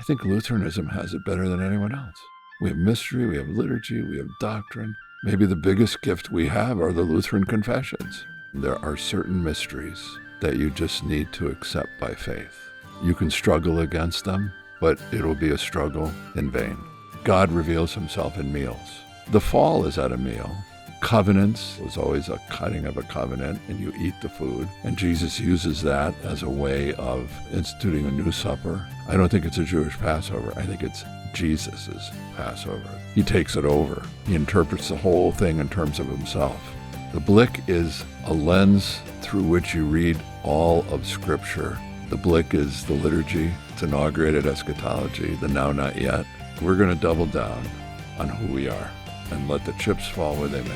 I think Lutheranism has it better than anyone else. We have mystery, we have liturgy, we have doctrine. Maybe the biggest gift we have are the Lutheran confessions. There are certain mysteries that you just need to accept by faith. You can struggle against them, but it'll be a struggle in vain. God reveals himself in meals. The fall is at a meal. Covenants was always a cutting of a covenant, and you eat the food. And Jesus uses that as a way of instituting a new supper. I don't think it's a Jewish Passover. I think it's Jesus's Passover. He takes it over. He interprets the whole thing in terms of himself. The Blick is a lens through which you read all of Scripture. The Blick is the liturgy. It's inaugurated eschatology, the now, not yet. We're going to double down on who we are and let the chips fall where they may.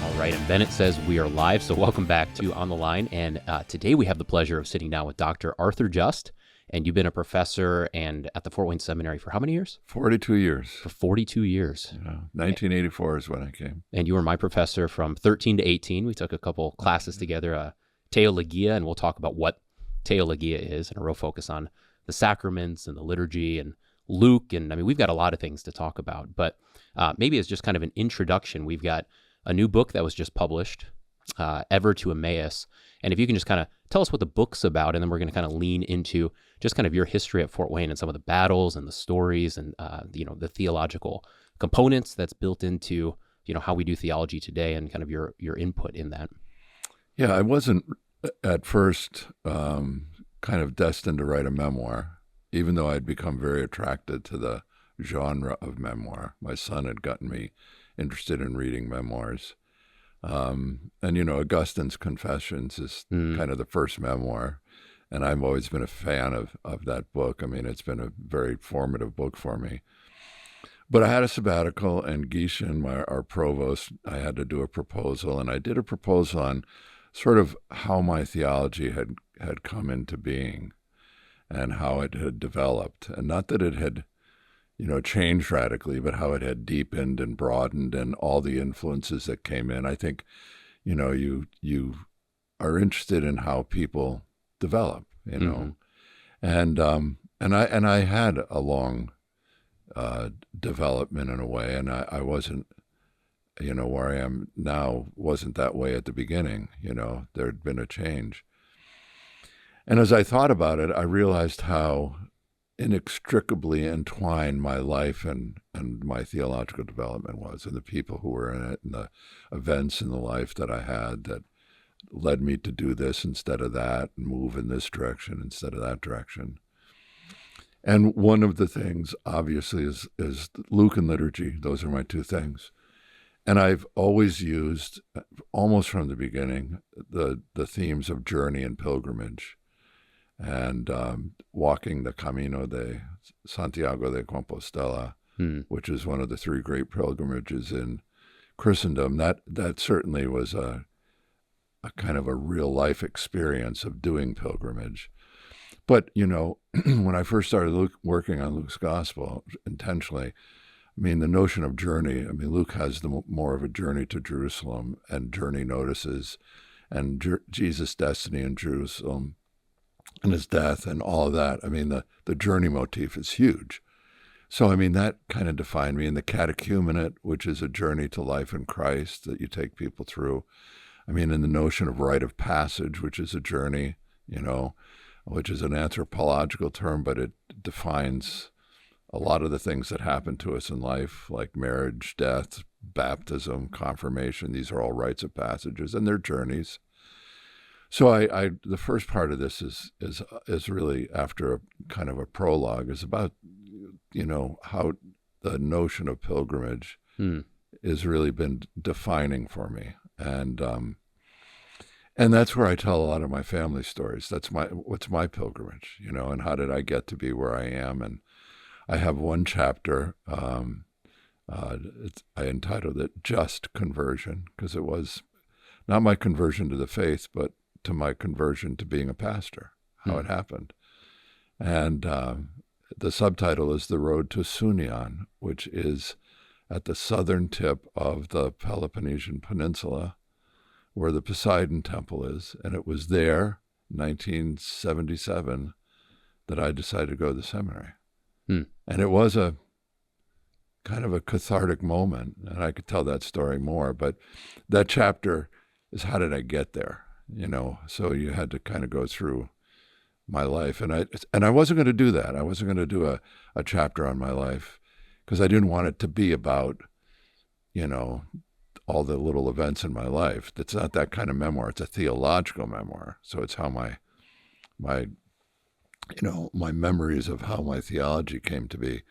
All right, and Bennett says we are live, so welcome back to On the Line. And today we have the pleasure of sitting down with Dr. Arthur Just. And you've been a professor and at the Fort Wayne Seminary for how many years? 42 years. For 42 years. Yeah, 1984 is when I came. And you were my professor from 13 to 18. We took a couple classes together, theologia, and we'll talk about what theologia is, and a real focus on the sacraments and the liturgy and Luke. And I mean, we've got a lot of things to talk about, but maybe as just kind of an introduction, we've got a new book that was just published, Ever to Emmaus. And if you can just kind of tell us what the book's about, and then we're going to kind of lean into just kind of your history at Fort Wayne and some of the battles and the stories and, the theological components that's built into, how we do theology today and kind of your input in that. Yeah, I wasn't at first kind of destined to write a memoir, even though I'd become very attracted to the genre of memoir. My son had gotten me interested in reading memoirs. And Augustine's Confessions is kind of the first memoir, and I've always been a fan of that book. I mean, it's been a very formative book for me. But I had a sabbatical, and Gieshen, our provost, I had to do a proposal, and I did a proposal on sort of how my theology had come into being and how it had developed, and not that it had changed radically, but how it had deepened and broadened and all the influences that came in. I think, you are interested in how people develop, and I had a long development in a way, and I wasn't, where I am now wasn't that way at the beginning. There had been a change. And as I thought about it, I realized how inextricably entwined my life and my theological development was, and the people who were in it, and the events in the life that I had that led me to do this instead of that, and move in this direction instead of that direction. And one of the things, obviously, is Luke and liturgy. Those are my two things. And I've always used, almost from the beginning, the themes of journey and pilgrimage, and walking the Camino de Santiago de Compostela, which is one of the three great pilgrimages in Christendom. That certainly was a kind of a real life experience of doing pilgrimage. But, when I first started working on Luke's gospel intentionally, the notion of journey, Luke has more of a journey to Jerusalem and journey notices and Jesus' destiny in Jerusalem and his death and all of that. The journey motif is huge. So, that kind of defined me. And the catechumenate, which is a journey to life in Christ that you take people through. And the notion of rite of passage, which is a journey, which is an anthropological term, but it defines a lot of the things that happen to us in life, like marriage, death, baptism, confirmation. These are all rites of passages, and they're journeys. So I the first part of this is really, after a kind of a prologue, is about, how the notion of pilgrimage has really been defining for me. And that's where I tell a lot of my family stories. What's my pilgrimage, and how did I get to be where I am? And I have one chapter, I entitled it Just Conversion, because it was not my conversion to the faith, but to my conversion to being a pastor, how it happened. And the subtitle is The Road to Sunion, which is at the southern tip of the Peloponnesian Peninsula, where the Poseidon Temple is. And it was there, 1977, that I decided to go to the seminary. And it was a kind of a cathartic moment, and I could tell that story more, but that chapter is how did I get there, so you had to kind of go through my life, and I wasn't going to do that. I wasn't going to do a chapter on my life because I didn't want it to be about, all the little events in my life. It's not that kind of memoir. It's a theological memoir. So it's how my memories of how my theology came to be.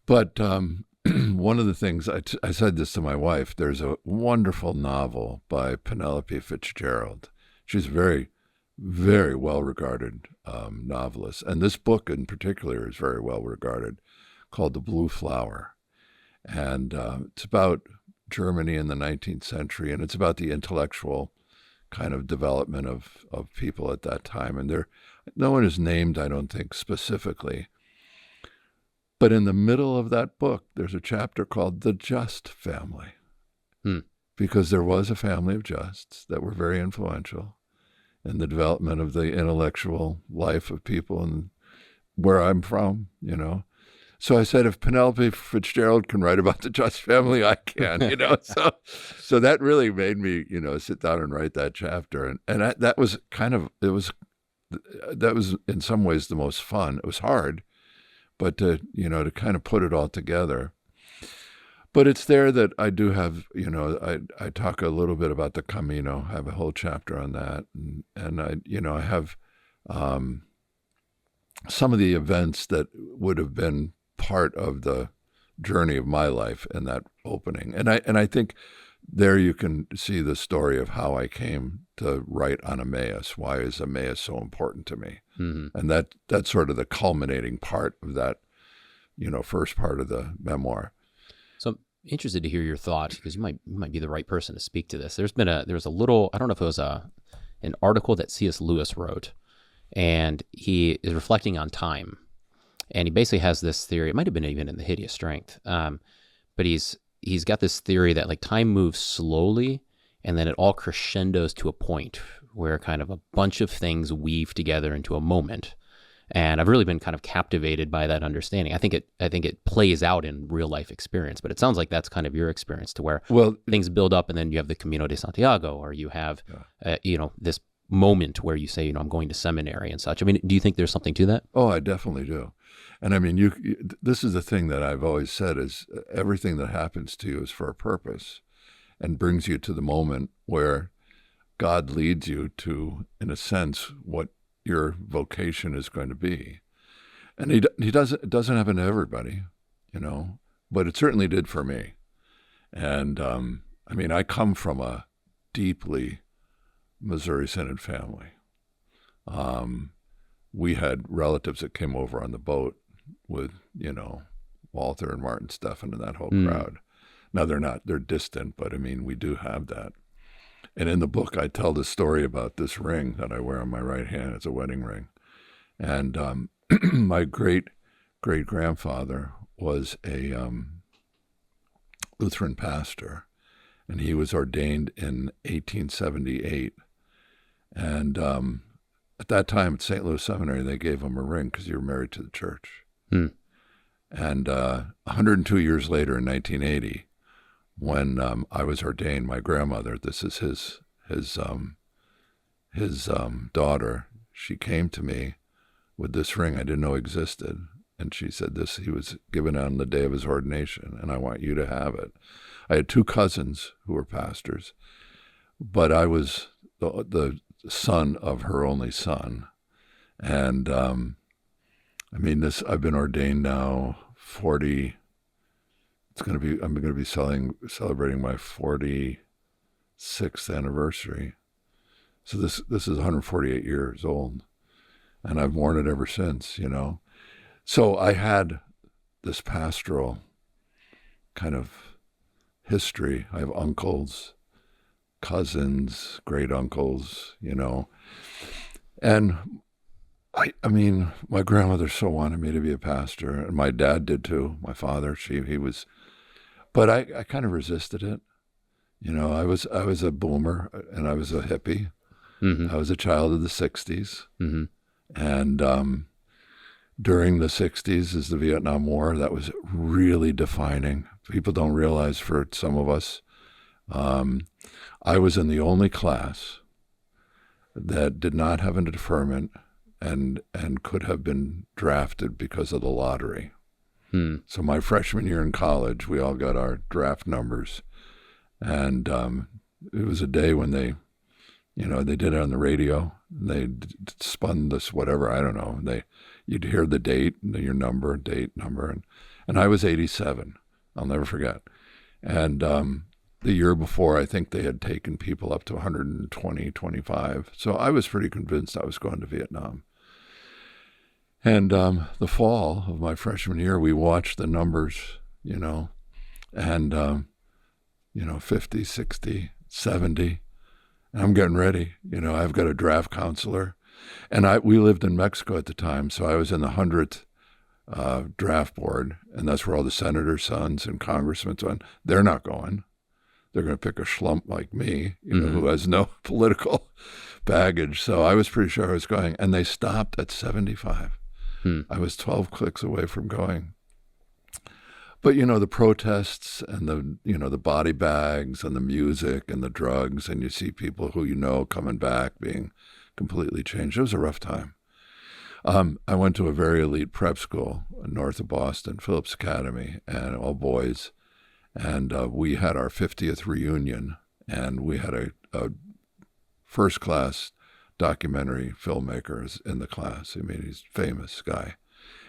But one of the things, I said this to my wife, there's a wonderful novel by Penelope Fitzgerald. She's a very, very well-regarded novelist. And this book in particular is very well-regarded, called The Blue Flower. And it's about Germany in the 19th century, and it's about the intellectual kind of development of people at that time. And no one is named, I don't think, specifically. But in the middle of that book, there's a chapter called The Just Family, because there was a family of Justs that were very influential in the development of the intellectual life of people and where I'm from, So I said, if Penelope Fitzgerald can write about the Just family, I can, So that really made me, sit down and write that chapter. And that was that was in some ways the most fun. It was hard, but to kind of put it all together. But it's there that I do have, I talk a little bit about the Camino. I have a whole chapter on that. And I have some of the events that would have been part of the journey of my life in that opening. And I think there you can see the story of how I came to write on Emmaus. Why is Emmaus so important to me? Mm-hmm. And that's sort of the culminating part of that, first part of the memoir. So I'm interested to hear your thoughts, because you might be the right person to speak to this. There was a little, I don't know if it was an article that C.S. Lewis wrote, and he is reflecting on time. And he basically has this theory, it might have been even in The Hideous Strength, but he's got this theory that like time moves slowly, and then it all crescendos to a point where kind of a bunch of things weave together into a moment. And I've really been kind of captivated by that understanding. I think it plays out in real life experience, but it sounds like that's kind of your experience, to where things build up, and then you have the Camino de Santiago, or you have this moment where you say, I'm going to seminary and such. I mean, do you think there's something to that? Oh, I definitely do. And I mean, this is the thing that I've always said, is everything that happens to you is for a purpose and brings you to the moment where God leads you to, in a sense, what your vocation is going to be. And it doesn't happen to everybody, but it certainly did for me. And I mean, I come from a deeply Missouri Synod family. We had relatives that came over on the boat with, Walter and Martin Stephan and that whole crowd. Now they're distant, but I mean, we do have that. And in the book, I tell the story about this ring that I wear on my right hand. It's a wedding ring. And my great-great-grandfather was a Lutheran pastor, and he was ordained in 1878. And at that time at St. Louis Seminary, they gave him a ring because he was married to the church. And 102 years later, in 1980, when I was ordained, my grandmother, this is his daughter, she came to me with this ring I didn't know existed. And she said, he was given on the day of his ordination, and I want you to have it. I had two cousins who were pastors, but I was the son of her only son. And I mean, I've been ordained now 40. I'm going to be celebrating my 46th anniversary. So this is 148 years old, and I've worn it ever since, So I had this pastoral kind of history. I have uncles, cousins, great uncles, and I mean, my grandmother so wanted me to be a pastor, and my dad did too. My father, he was, But I kind of resisted it. I was a boomer and I was a hippie. Mm-hmm. I was a child of the 60s. Mm-hmm. And during the 60s is the Vietnam War. That was really defining. People don't realize for some of us, I was in the only class that did not have a deferment and could have been drafted because of the lottery. So my freshman year in college, we all got our draft numbers. And it was a day when they did it on the radio. They spun this whatever, I don't know. You'd hear the date, your number, date, number. And I was 87. I'll never forget. And the year before, I think they had taken people up to 120, 25. So I was pretty convinced I was going to Vietnam. And the fall of my freshman year, we watched the numbers, and 50, 60, 70. And I'm getting ready. I've got a draft counselor. And we lived in Mexico at the time, so I was in the 100th draft board, and that's where all the senators' sons and congressmen's sons, they're not going. They're going to pick a schlump like me, who has no political baggage. So I was pretty sure I was going. And they stopped at 75. I was 12 clicks away from going. But, the protests and the body bags and the music and the drugs, and you see people who coming back being completely changed. It was a rough time. I went to a very elite prep school north of Boston, Phillips Academy, and all boys. And we had our 50th reunion, and we had a first-class documentary filmmaker in the class. He's a famous guy.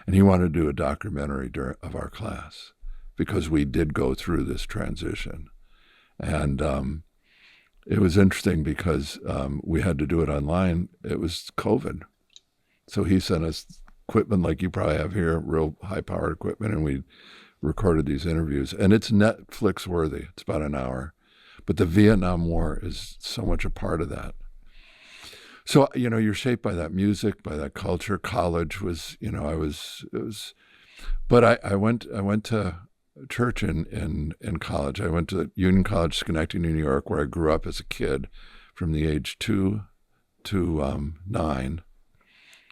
And he wanted to do a documentary of our class because we did go through this transition. And it was interesting because we had to do it online. It was COVID. So he sent us equipment like you probably have here, real high-powered equipment, and we recorded these interviews. And it's Netflix worthy. It's about an hour. But the Vietnam War is so much a part of that. So, you're shaped by that music, by that culture. College was, but I went to church in college. I went to Union College, Schenectady, New York, where I grew up as a kid from the age 2 to 9.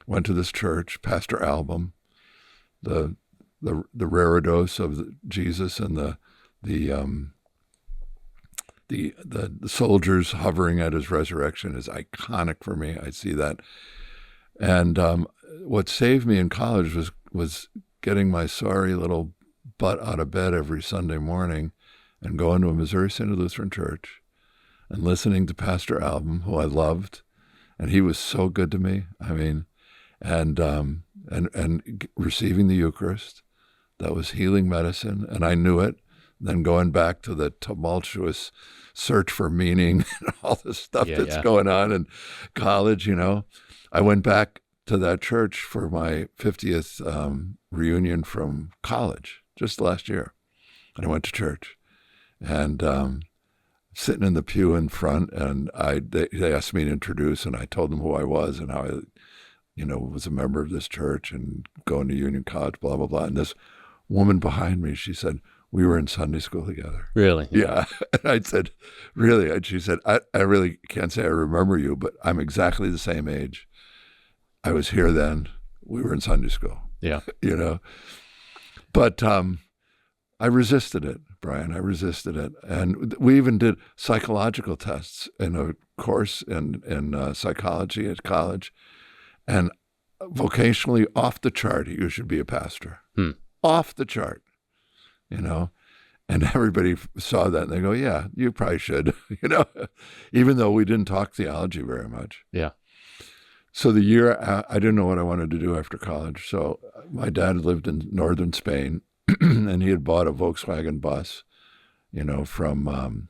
Went to this church, Pastor Album, the raredos of Jesus and the soldiers hovering at his resurrection is iconic for me. I see that. And what saved me in college was getting my sorry little butt out of bed every Sunday morning and going to a Missouri Synod Lutheran church and listening to Pastor Album, who I loved. And he was so good to me. And receiving the Eucharist. That was healing medicine, and I knew it. Then going back to the tumultuous search for meaning and all the stuff that's going on in college, I went back to that church for my 50th reunion from college just last year. And I went to church and sitting in the pew in front, and they asked me to introduce, and I told them who I was and how I was a member of this church and going to Union College, blah, blah, blah. And this woman behind me, she said, we were in Sunday school together. Really? Yeah. And I said, really? And she said, I really can't say I remember you, but I'm exactly the same age. I was here then. We were in Sunday school. Yeah. But I resisted it, Brian. I resisted it. And we even did psychological tests in a course in psychology at college. And vocationally, off the chart, you should be a pastor. Off the chart, And everybody saw that and they go, yeah, you probably should, even though we didn't talk theology very much. Yeah. So the year, I didn't know what I wanted to do after college. So my dad lived in northern Spain and he had bought a Volkswagen bus, from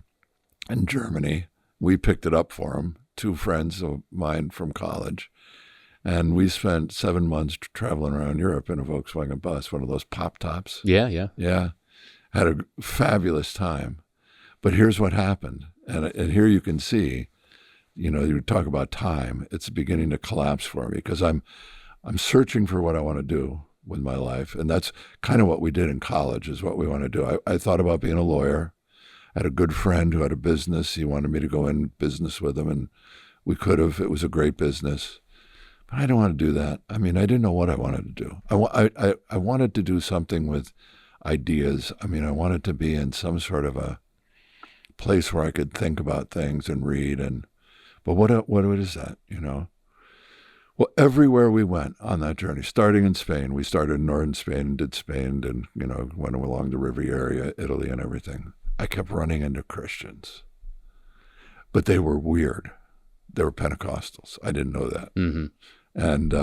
in Germany. We picked it up for him, 2 friends of mine from college. And we spent 7 months traveling around Europe in a Volkswagen bus, one of those pop tops. Yeah. Yeah. Had a fabulous time. But here's what happened. And here you can see, you talk about time. It's beginning to collapse for me because I'm searching for what I want to do. with my life. And that's kind of what we did in college, is what we want to do. I thought about being a lawyer. I had a good friend who had a business. He wanted me to go in business with him, and we could have. It was a great business. But I didn't want to do that. I mean, I didn't know what I wanted to do. I wanted to do something with ideas. I mean, I wanted to be in some sort of a place where I could think about things and read. But what is that, you know? Well, everywhere we went on that journey, starting in Spain, we started in northern Spain and did Spain and, you know, went along the river area, Italy and everything. I kept running into Christians, but they were weird. They were Pentecostals. I didn't know that. Mm-hmm. And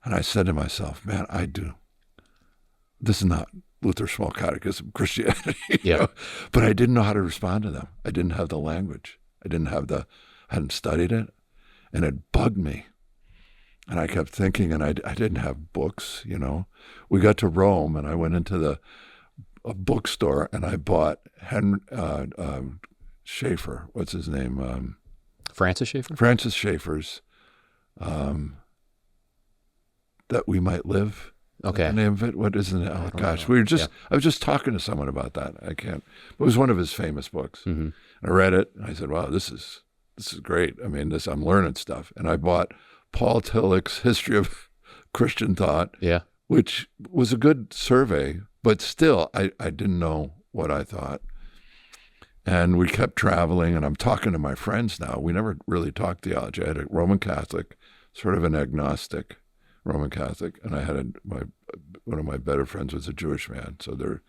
I said to myself, man, this is not Luther Small Catechism Christianity, you know? But I didn't know how to respond to them. I didn't have the language. I hadn't studied it, and it bugged me. And I kept thinking, and I didn't have books, you know. We got to Rome, and I went into a bookstore, and I bought Schaeffer. What's his name? Francis Schaeffer? Francis Schaeffer's That We Might Live. Okay. The name of it? What is it? Oh, gosh. I was just talking to someone about that. It was one of his famous books. Mm-hmm. I read it, and I said, wow, this is great. I mean, I'm learning stuff. And I bought Paul Tillich's History of Christian Thought, which was a good survey, but still, I didn't know what I thought. And we kept traveling, and I'm talking to my friends now. We never really talked theology. I had a Roman Catholic, sort of an agnostic Roman Catholic, and I had one of my better friends was a Jewish man. So there were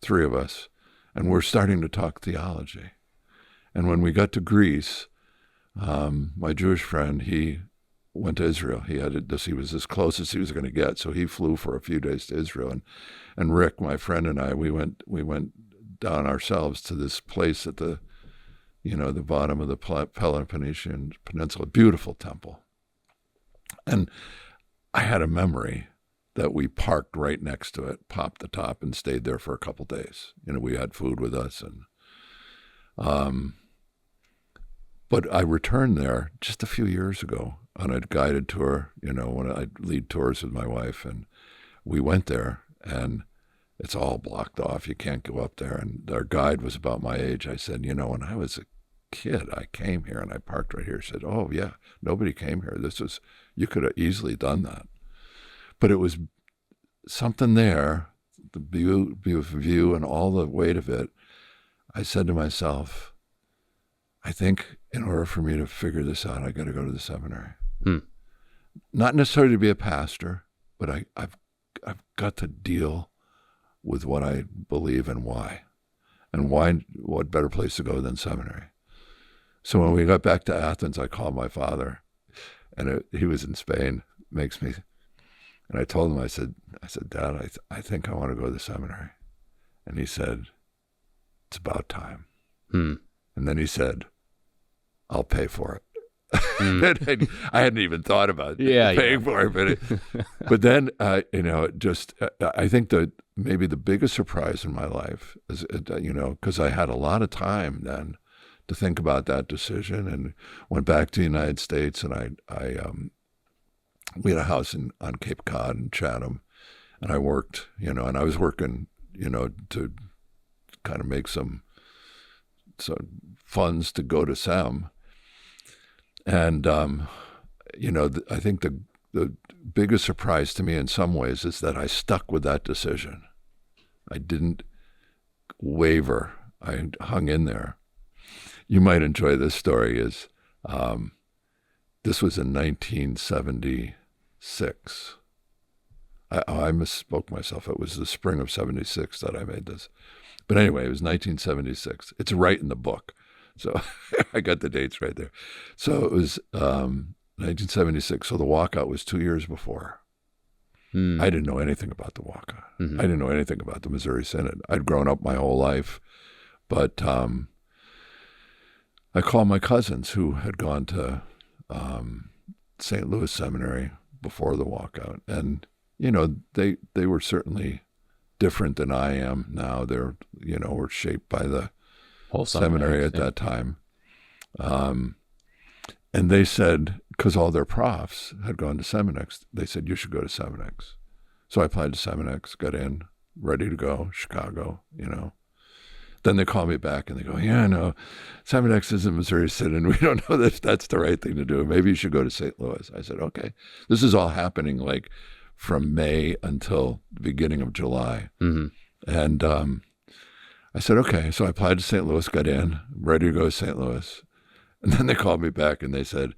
three of us, and we're starting to talk theology. And when we got to Greece, my Jewish friend, he went to Israel. He was as close as he was going to get, so he flew for a few days to Israel. And Rick, my friend, and I, we went down ourselves to this place at the bottom of the Peloponnesian Peninsula, beautiful temple. And I had a memory that we parked right next to it, popped the top, and stayed there for a couple days. You know, we had food with us, and but I returned there just a few years ago on a guided tour, you know, when I lead tours with my wife, and we went there, and it's all blocked off. You can't go up there. And our guide was about my age. I said, you know, when I was a kid, I came here and I parked right here. He said, oh, yeah, nobody came here. You could have easily done that. But it was something there, the beautiful view and all the weight of it. I said to myself, I think in order for me to figure this out, I got to go to the seminary. Not necessarily to be a pastor, but I've got to deal with what I believe and why. And why? What better place to go than seminary? So when we got back to Athens, I called my father, and he was in Spain. And I told him, I said, Dad, I think I want to go to the seminary. And he said, it's about time. And then he said, I'll pay for it. I hadn't even thought about paying for it, but then I think that maybe the biggest surprise in my life is, you know, because I had a lot of time then to think about that decision, and went back to the United States, and we had a house on Cape Cod in Chatham, and I worked, you know, and I was working, you know, to kind of make some funds to go to SEM. And, you know, I think the biggest surprise to me in some ways is that I stuck with that decision. I didn't waver. I hung in there. You might enjoy this story. This was in 1976. I misspoke myself. It was the spring of 76 that I made this. But anyway, it was 1976. It's right in the book. So I got the dates right there. So it was 1976. So the walkout was 2 years before. I didn't know anything about the walkout. I didn't know anything about the Missouri Synod. I'd grown up my whole life. But I called my cousins who had gone to St. Louis Seminary before the walkout. And, you know, they were certainly different than I am now. They're, you know, were shaped by the whole seminary at that time. And they said, because all their profs had gone to Seminex, they said, you should go to Seminex. So I applied to Seminex, got in, ready to go, Chicago, Then they call me back and they go, yeah, no, Seminex is in Missouri Synod. We don't know if that's the right thing to do. Maybe you should go to St. Louis. I said, okay. This is all happening like from May until the beginning of July. Mm-hmm. And I said, okay. So I applied to St. Louis, got in, ready to go to St. Louis. And then they called me back and they said,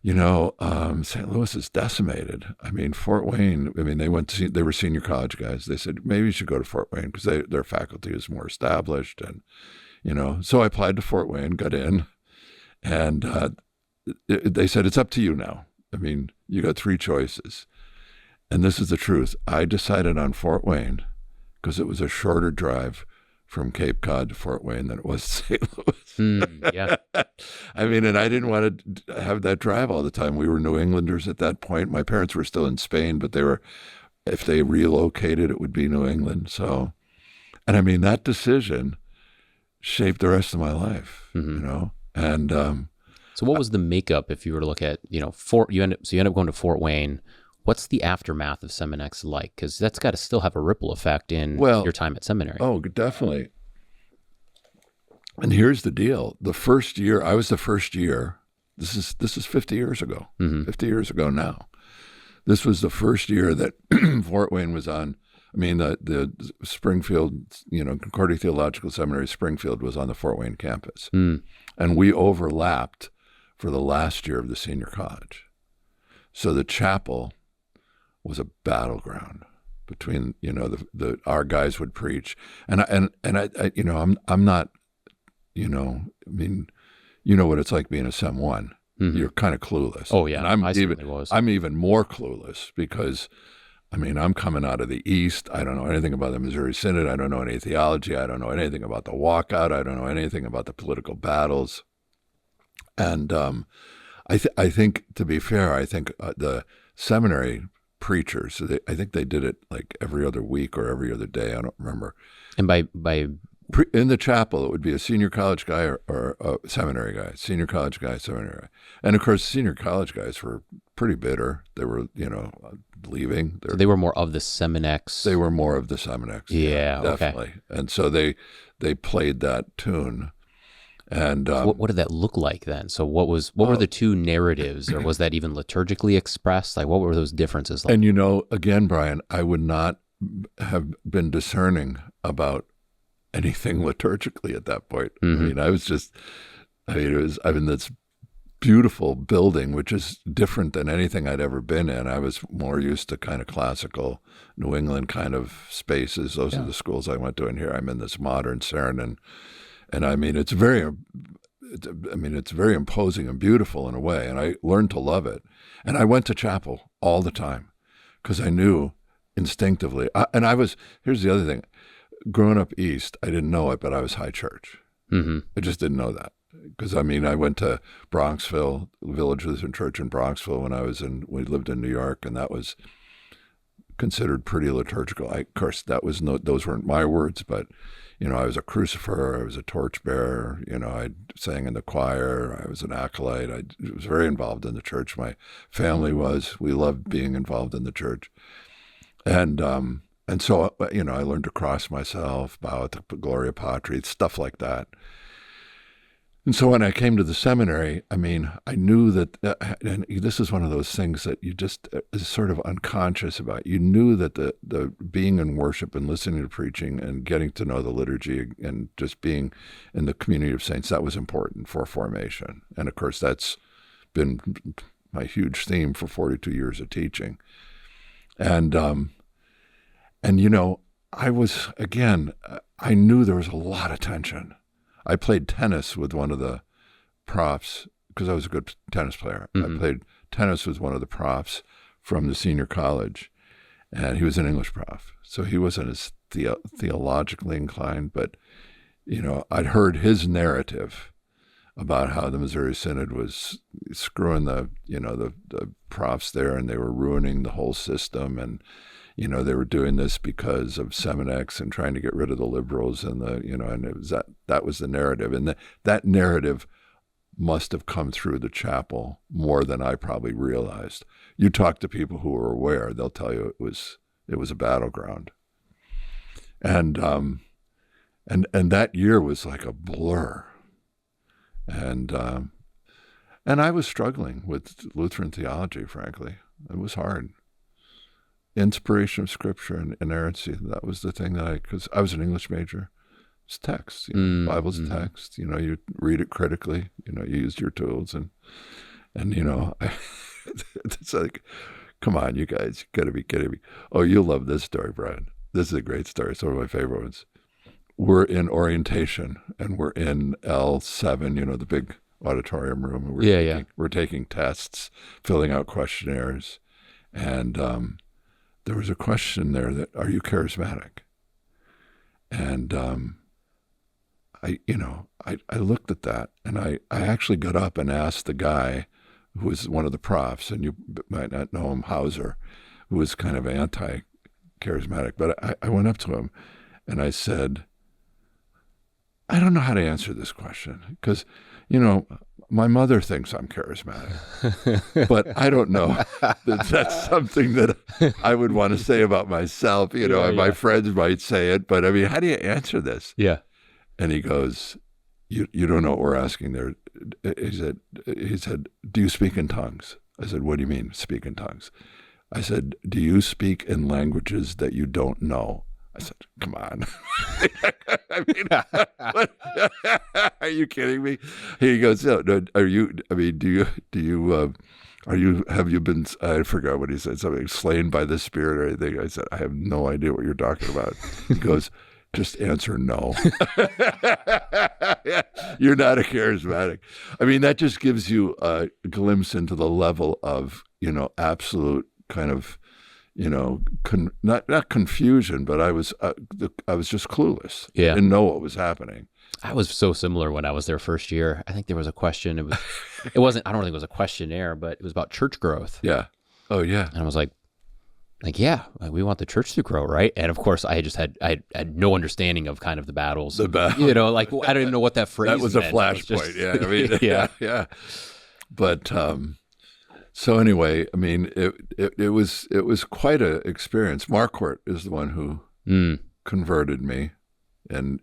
St. Louis is decimated. I mean, Fort Wayne, they were senior college guys. They said, maybe you should go to Fort Wayne because their faculty is more established. And, so I applied to Fort Wayne, got in, and they said, it's up to you now. I mean, you got 3 choices. And this is the truth. I decided on Fort Wayne because it was a shorter drive from Cape Cod to Fort Wayne than it was to St. Louis. Yeah. I mean, and I didn't want to have that drive all the time. We were New Englanders at that point. My parents were still in Spain, but if they relocated, it would be New England. So, and I mean, that decision shaped the rest of my life, And so what was the makeup if you were to look at, you end up going to Fort Wayne. What's the aftermath of Seminex like? Because that's got to still have a ripple effect in your time at seminary. Oh, definitely. And here's the deal. The first year, I was the first year. This is 50 years ago. 50 years ago now. This was the first year that Fort Wayne was on. I mean, the Springfield, Concordia Theological Seminary, Springfield was on the Fort Wayne campus. And we overlapped for the last year of the senior college. So the chapel was a battleground between, our guys would preach. And I I'm not, I mean, what it's like being a Sem 1. You're kind of clueless. Oh, yeah. And was. I'm even more clueless because, I'm coming out of the East. I don't know anything about the Missouri Synod. I don't know any theology. I don't know anything about the walkout. I don't know anything about the political battles. And I think, to be fair, the seminary preachers, I think they did it like every other week or every other day. I don't remember. And by in the chapel, it would be a senior college guy or a seminary guy, senior college guy, seminary guy. And of course, senior college guys were pretty bitter. They were, leaving. So they were more of the Seminex. They were more of the Seminex. Yeah, definitely. Okay. And so they played that tune. And what did that look like then? So what were the 2 narratives, or was that even liturgically expressed? Like, what were those differences like? And again, Brian, I would not have been discerning about anything liturgically at that point. I mean, I'm in this beautiful building, which is different than anything I'd ever been in. I was more used to kind of classical New England kind of spaces. Those are the schools I went to. And here I'm in this modern Saarinen. And I mean, it's very imposing and beautiful in a way. And I learned to love it. And I went to chapel all the time because I knew instinctively. Here's the other thing. Growing up East, I didn't know it, but I was high church. I just didn't know that. Because, I went to Bronxville, Village Lutheran Church in Bronxville we lived in New York, and that was considered pretty liturgical. Of course, those weren't my words, but I was a crucifer, I was a torchbearer, I sang in the choir, I was an acolyte, I was very involved in the church. My family was. We loved being involved in the church. And so, I learned to cross myself, bow at the Gloria Patri, stuff like that. And so when I came to the seminary, I knew that, and this is one of those things that you just is sort of unconscious about. You knew that the being in worship and listening to preaching and getting to know the liturgy and just being in the community of saints, that was important for formation. And of course, that's been my huge theme for 42 years of teaching. And I was, again, I knew there was a lot of tension. I played tennis with one of the profs because I was a good tennis player. I played tennis with one of the profs from the senior college, and he was an English prof. So he wasn't as theologically inclined, but, I'd heard his narrative about how the Missouri Synod was screwing the profs there, and they were ruining the whole system, and they were doing this because of Seminex and trying to get rid of the liberals and and it was that was the narrative. And that narrative must have come through the chapel more than I probably realized. You talk to people who are aware, they'll tell you it was It was a battleground. And that year was like a blur. And I was struggling with Lutheran theology, frankly. It was hard. Inspiration of Scripture and inerrancy, that was the thing because I was an English major. It's text, Bible's text. You read it critically. You used your tools, and it's like, come on, you guys, you gotta be kidding me. Oh, you'll love this story, Brian. This is a great story. It's one of my favorite ones. We're in orientation, and we're in L7, the big auditorium room. And we're taking tests, filling out questionnaires, and there was a question there that, are you charismatic? And I looked at that, and I actually got up and asked the guy who was one of the profs, and you might not know him, Hauser, who was kind of anti-charismatic, but I went up to him and I said, I don't know how to answer this question because, my mother thinks I'm charismatic, but I don't know that that's something that I would want to say about myself. And my friends might say it, but I mean, how do you answer this? Yeah. And he goes, you don't know what we're asking there. He said, do you speak in tongues? I said, what do you mean speak in tongues? I said, do you speak in languages that you don't know? I said, come on. I mean, are you kidding me? He goes, no, have you been, I forgot what he said, something slain by the Spirit or anything. I said, I have no idea what you're talking about. He goes, just answer no. You're not a charismatic. I mean, that just gives you a glimpse into the level of, absolute kind of, not confusion, but I was just clueless. Yeah. Didn't know what was happening. I was so similar when I was there first year. I think there was a question. It wasn't, I don't think it was a questionnaire, but it was about church growth. Yeah. Oh yeah. And I was like, we want the church to grow, right? And of course, I had no understanding of kind of the battles. The battle. I didn't even know what that phrase That was meant. a flashpoint. Yeah. I mean, yeah. But so anyway, I mean, it was quite an experience. Marquardt is the one who converted me in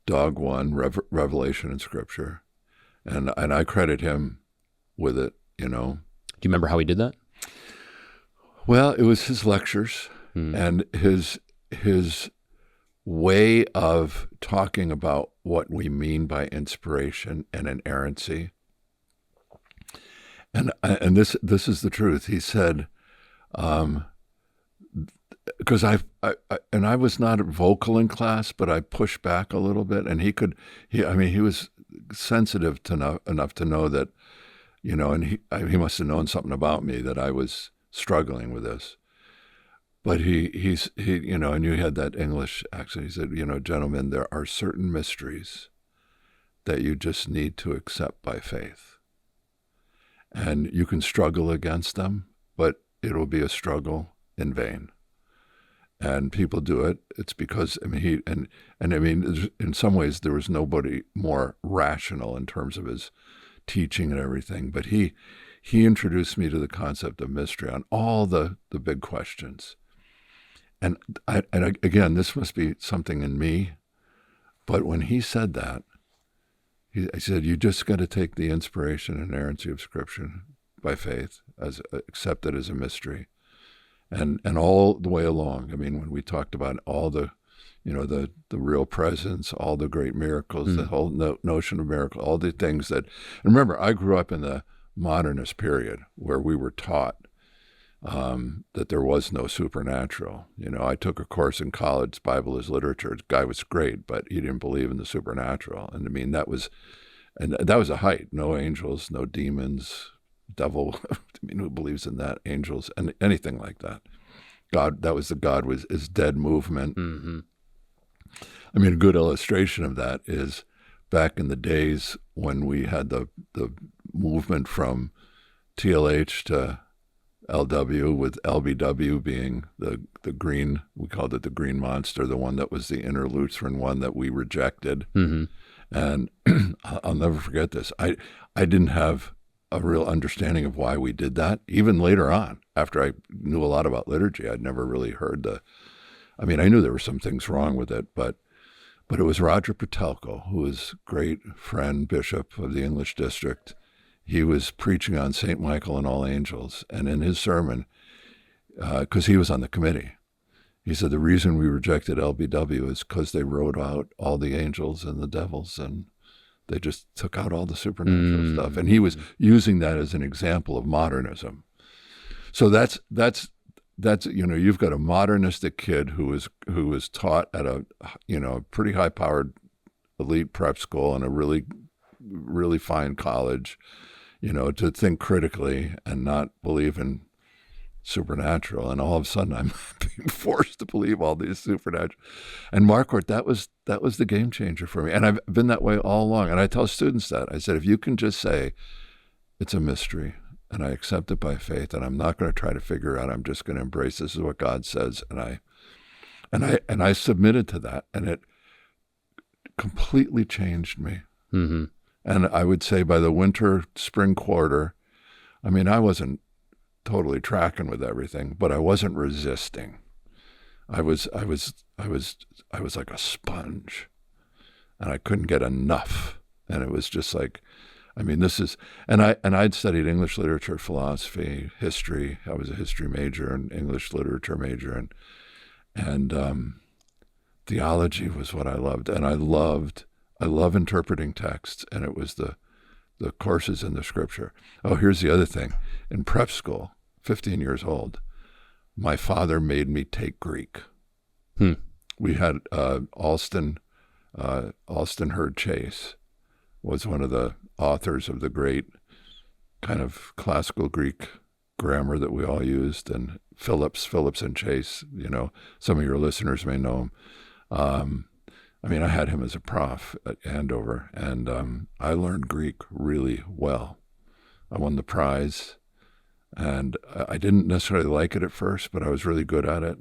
Dog 1, Revelation in Scripture, and I credit him with it. Do you remember how he did that? Well, it was his lectures and his way of talking about what we mean by inspiration and inerrancy. And this is the truth. He said, because I was not vocal in class, but I pushed back a little bit, and he was sensitive enough to know that, and he must have known something about me that I was struggling with this. But he and you had that English accent. He said, gentlemen, there are certain mysteries that you just need to accept by faith. And you can struggle against them, but it'll be a struggle in vain. And people do it. It's because, in some ways there was nobody more rational in terms of his teaching and everything. But he introduced me to the concept of mystery on all the big questions. And again, this must be something in me. But when he said that, I said, you just got to take the inspiration and inerrancy of Scripture by faith, accept it as a mystery. And all the way along, when we talked about all the real presence, all the great miracles, the whole notion of miracle, all the things that, and remember, I grew up in the modernist period where we were taught that there was no supernatural. I took a course in college, Bible as Literature. The guy was great, but he didn't believe in the supernatural. And that was a height. No angels, no demons, devil. Who believes in that? Angels and anything like that. God, that was the God is dead movement. Mm-hmm. A good illustration of that is back in the days when we had the movement from TLH to LW, with LBW being the green, we called it the green monster, the one that was the inner Lutheran one that we rejected. Mm-hmm. And I'll never forget this. I didn't have a real understanding of why we did that. Even later on, after I knew a lot about liturgy, I'd never really heard I knew there were some things wrong with it, but it was Roger Patelko, who was great friend, bishop of the English district. He was preaching on St. Michael and all angels, and in his sermon, because he was on the committee, he said the reason we rejected LBW is because they wrote out all the angels and the devils, and they just took out all the supernatural stuff. And he was using that as an example of modernism. So that's you've got a modernistic kid who was taught at a pretty high powered elite prep school and a really, really fine college, to think critically and not believe in supernatural. And all of a sudden I'm being forced to believe all these supernatural. And Marquardt, that was the game changer for me. And I've been that way all along. And I tell students that. I said, if you can just say it's a mystery and I accept it by faith and I'm not going to try to figure out, I'm just going to embrace this is what God says. And I submitted to that, and it completely changed me. Mm-hmm. And I would say by the spring quarter, I wasn't totally tracking with everything, but I wasn't resisting. I was like a sponge, and I couldn't get enough. And it was just like, I'd studied English literature, philosophy, history. I was a history major and English literature major, and theology was what I loved. And I love interpreting texts, and it was the courses in the scripture. Oh, here's the other thing. In prep school, 15 years old, my father made me take Greek. We had Alston Hurd Chase was one of the authors of the great kind of classical Greek grammar that we all used, and Phillips and Chase, some of your listeners may know him. I had him as a prof at Andover, and I learned Greek really well. I won the prize, and I didn't necessarily like it at first, but I was really good at it.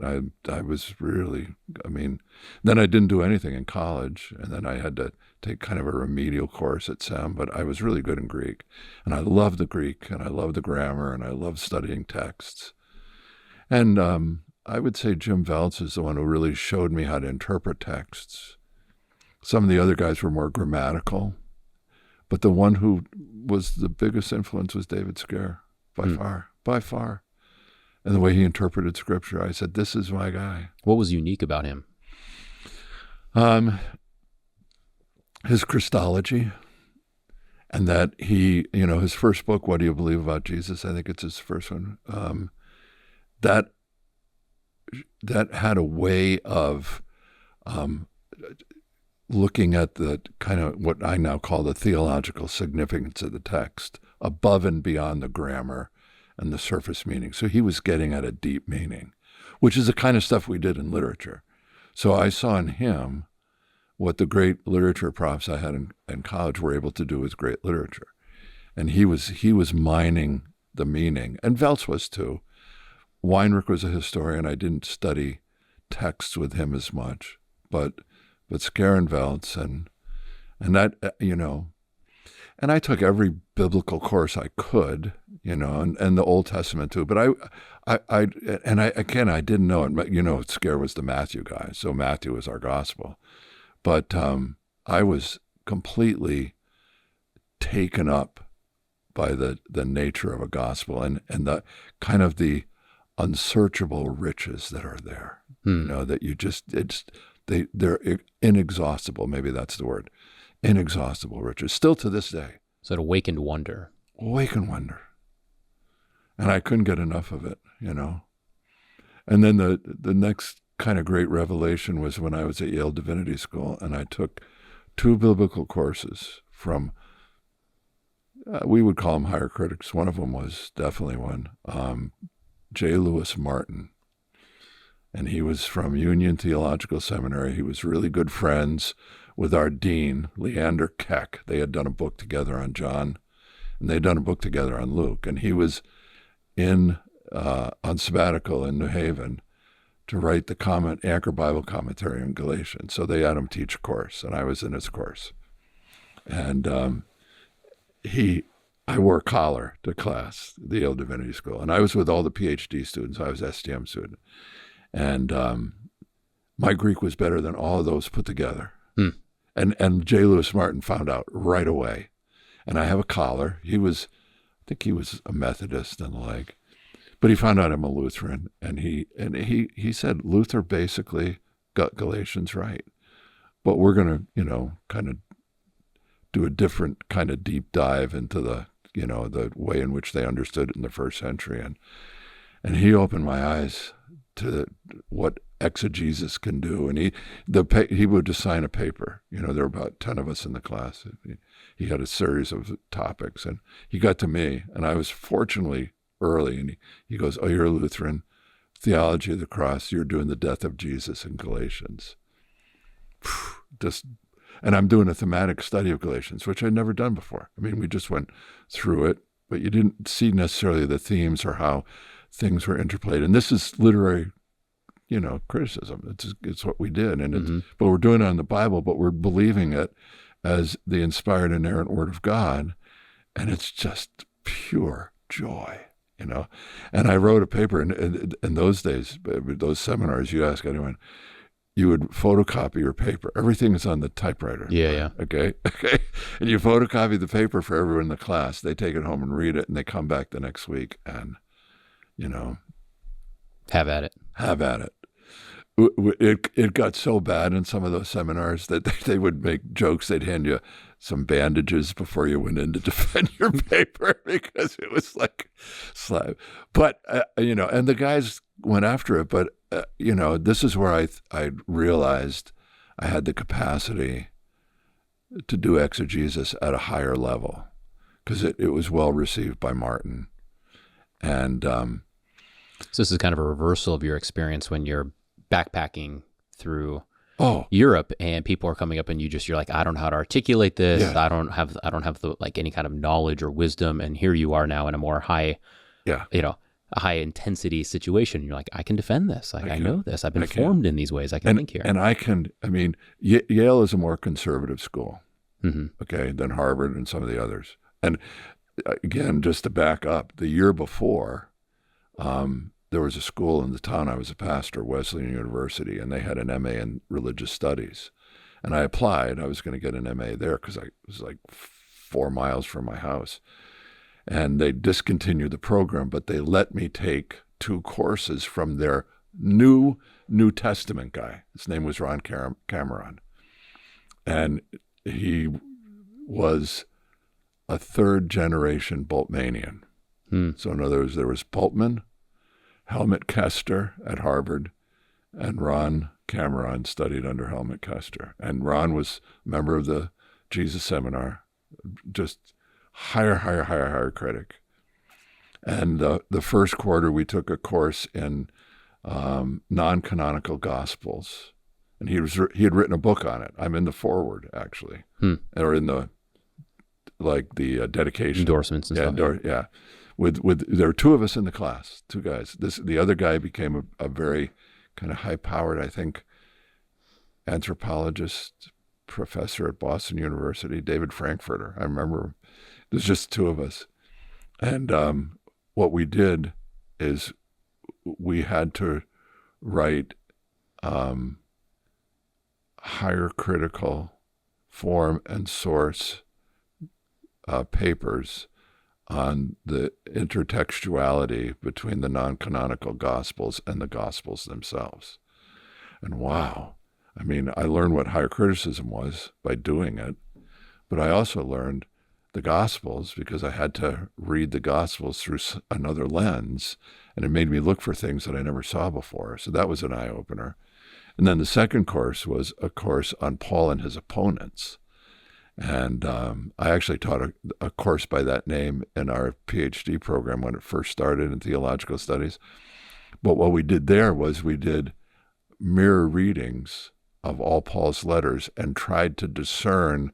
I was really, then I didn't do anything in college, and then I had to take kind of a remedial course at SEM, but I was really good in Greek. And I love the Greek, and I love the grammar, and I love studying texts. And I would say Jim Veltz is the one who really showed me how to interpret texts. Some of the other guys were more grammatical, but the one who was the biggest influence was David Scaer, by far. And the way he interpreted Scripture, I said, this is my guy. What was unique about him? His Christology, and that he, his first book, What Do You Believe About Jesus? I think it's his first one. That had a way of looking at the kind of what I now call the theological significance of the text above and beyond the grammar and the surface meaning. So he was getting at a deep meaning, which is the kind of stuff we did in literature. So I saw in him what the great literature profs I had in college were able to do with great literature. And he was mining the meaning, and Veltz was too. Weinrich was a historian. I didn't study texts with him as much, but Scaer and Veltz and that, and I took every biblical course I could, and the Old Testament too. But I didn't know it. Scaer was the Matthew guy, so Matthew was our gospel. But I was completely taken up by the nature of a gospel and the kind of the unsearchable riches that are there. That you just they're inexhaustible. Maybe that's the word. Inexhaustible riches, still to this day. So it awakened wonder. And I couldn't get enough of it, And then the next kind of great revelation was when I was at Yale Divinity School, and I took 2 biblical courses from, we would call them higher critics. One of them was definitely one, J. Lewis Martin. And he was from Union Theological Seminary. He was really good friends with our dean, Leander Keck. They had done a book together on John, and they'd done a book together on Luke. And he was on sabbatical in New Haven to write the Anchor Bible Commentary on Galatians. So they had him teach a course, and I was in his course. And I wore a collar to class, the Yale Divinity School, and I was with all the PhD students. I was STM student, and my Greek was better than all of those put together. And J. Lewis Martin found out right away. And I have a collar. I think he was a Methodist and the like, but he found out I'm a Lutheran, and he said Luther basically got Galatians right, but we're going to kind of do a different kind of deep dive into the way in which they understood it in the first century. And he opened my eyes to what exegesis can do. And he would assign a paper. There were about 10 of us in the class. He had a series of topics, and he got to me, and I was fortunately early, and he goes, "Oh, you're a Lutheran, theology of the cross, you're doing the death of Jesus in Galatians." And I'm doing a thematic study of Galatians, which I'd never done before. I mean, we just went through it, but you didn't see necessarily the themes or how things were interplayed. And this is literary, criticism. It's what we did. And but we're doing it on the Bible, but we're believing it as the inspired, inerrant Word of God. And it's just pure joy, And I wrote a paper in those days, those seminars, you ask anyone, you would photocopy your paper. Everything is on the typewriter. Yeah. Okay. And you photocopy the paper for everyone in the class. They take it home and read it, and they come back the next week and, have at it. It got so bad in some of those seminars that they would make jokes. They'd hand you some bandages before you went in to defend your paper because it was like slap. But, and the guys went after it. But, this is where I realized I had the capacity to do exegesis at a higher level because it was well received by Martin. And so this is kind of a reversal of your experience when you're backpacking through Oh, Europe, and people are coming up and you're like, I don't know how to articulate this. Yeah. I don't have the any kind of knowledge or wisdom. And here you are now in a more high, a high intensity situation. You're like, I can defend this. I know this. I've been formed in these ways. I can think here. And Yale is a more conservative school, Mm-hmm. okay, than Harvard and some of the others. And again, just to back up, the year before, there was a school in the town I was a pastor, Wesleyan University, and they had an MA in religious studies. And I applied. I was going to get an MA there because I was like 4 miles from my house. And they discontinued the program, but they let me take 2 courses from their New Testament guy. His name was Ron Cameron. And he was a 3rd-generation Bultmannian. So in other words, there was Bultmann, Helmut Kester at Harvard, and Ron Cameron studied under Helmut Kester. And Ron was a member of the Jesus Seminar, just higher critic. And the first quarter, we took a course in non-canonical Gospels. And he had written a book on it. I'm in the foreword, actually, or in the dedication Endorsements and stuff. Yeah. There were 2 of us in the class, 2 guys. The other guy became a very kind of high-powered, I think, anthropologist professor at Boston University, David Frankfurter. I remember there's just 2 of us. And what we did is we had to write higher critical form and source papers on the intertextuality between the non-canonical Gospels and the Gospels themselves. And wow, I mean, I learned what higher criticism was by doing it, but I also learned the Gospels because I had to read the Gospels through another lens, and it made me look for things that I never saw before. So that was an eye-opener. And then the second course was a course on Paul and his opponents. And I actually taught a course by that name in our PhD program when it first started in theological studies. But what we did there was we did mirror readings of all Paul's letters and tried to discern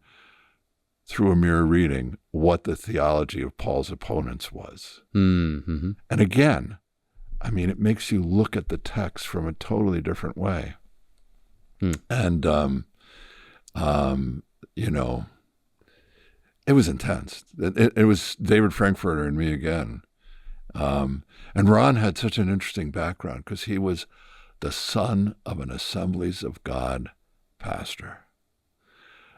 through a mirror reading what the theology of Paul's opponents was. Mm-hmm. And again, I mean, it makes you look at the text from a totally different way. And, It was intense. It was David Frankfurter and me again. And Ron had such an interesting background because he was the son of an Assemblies of God pastor.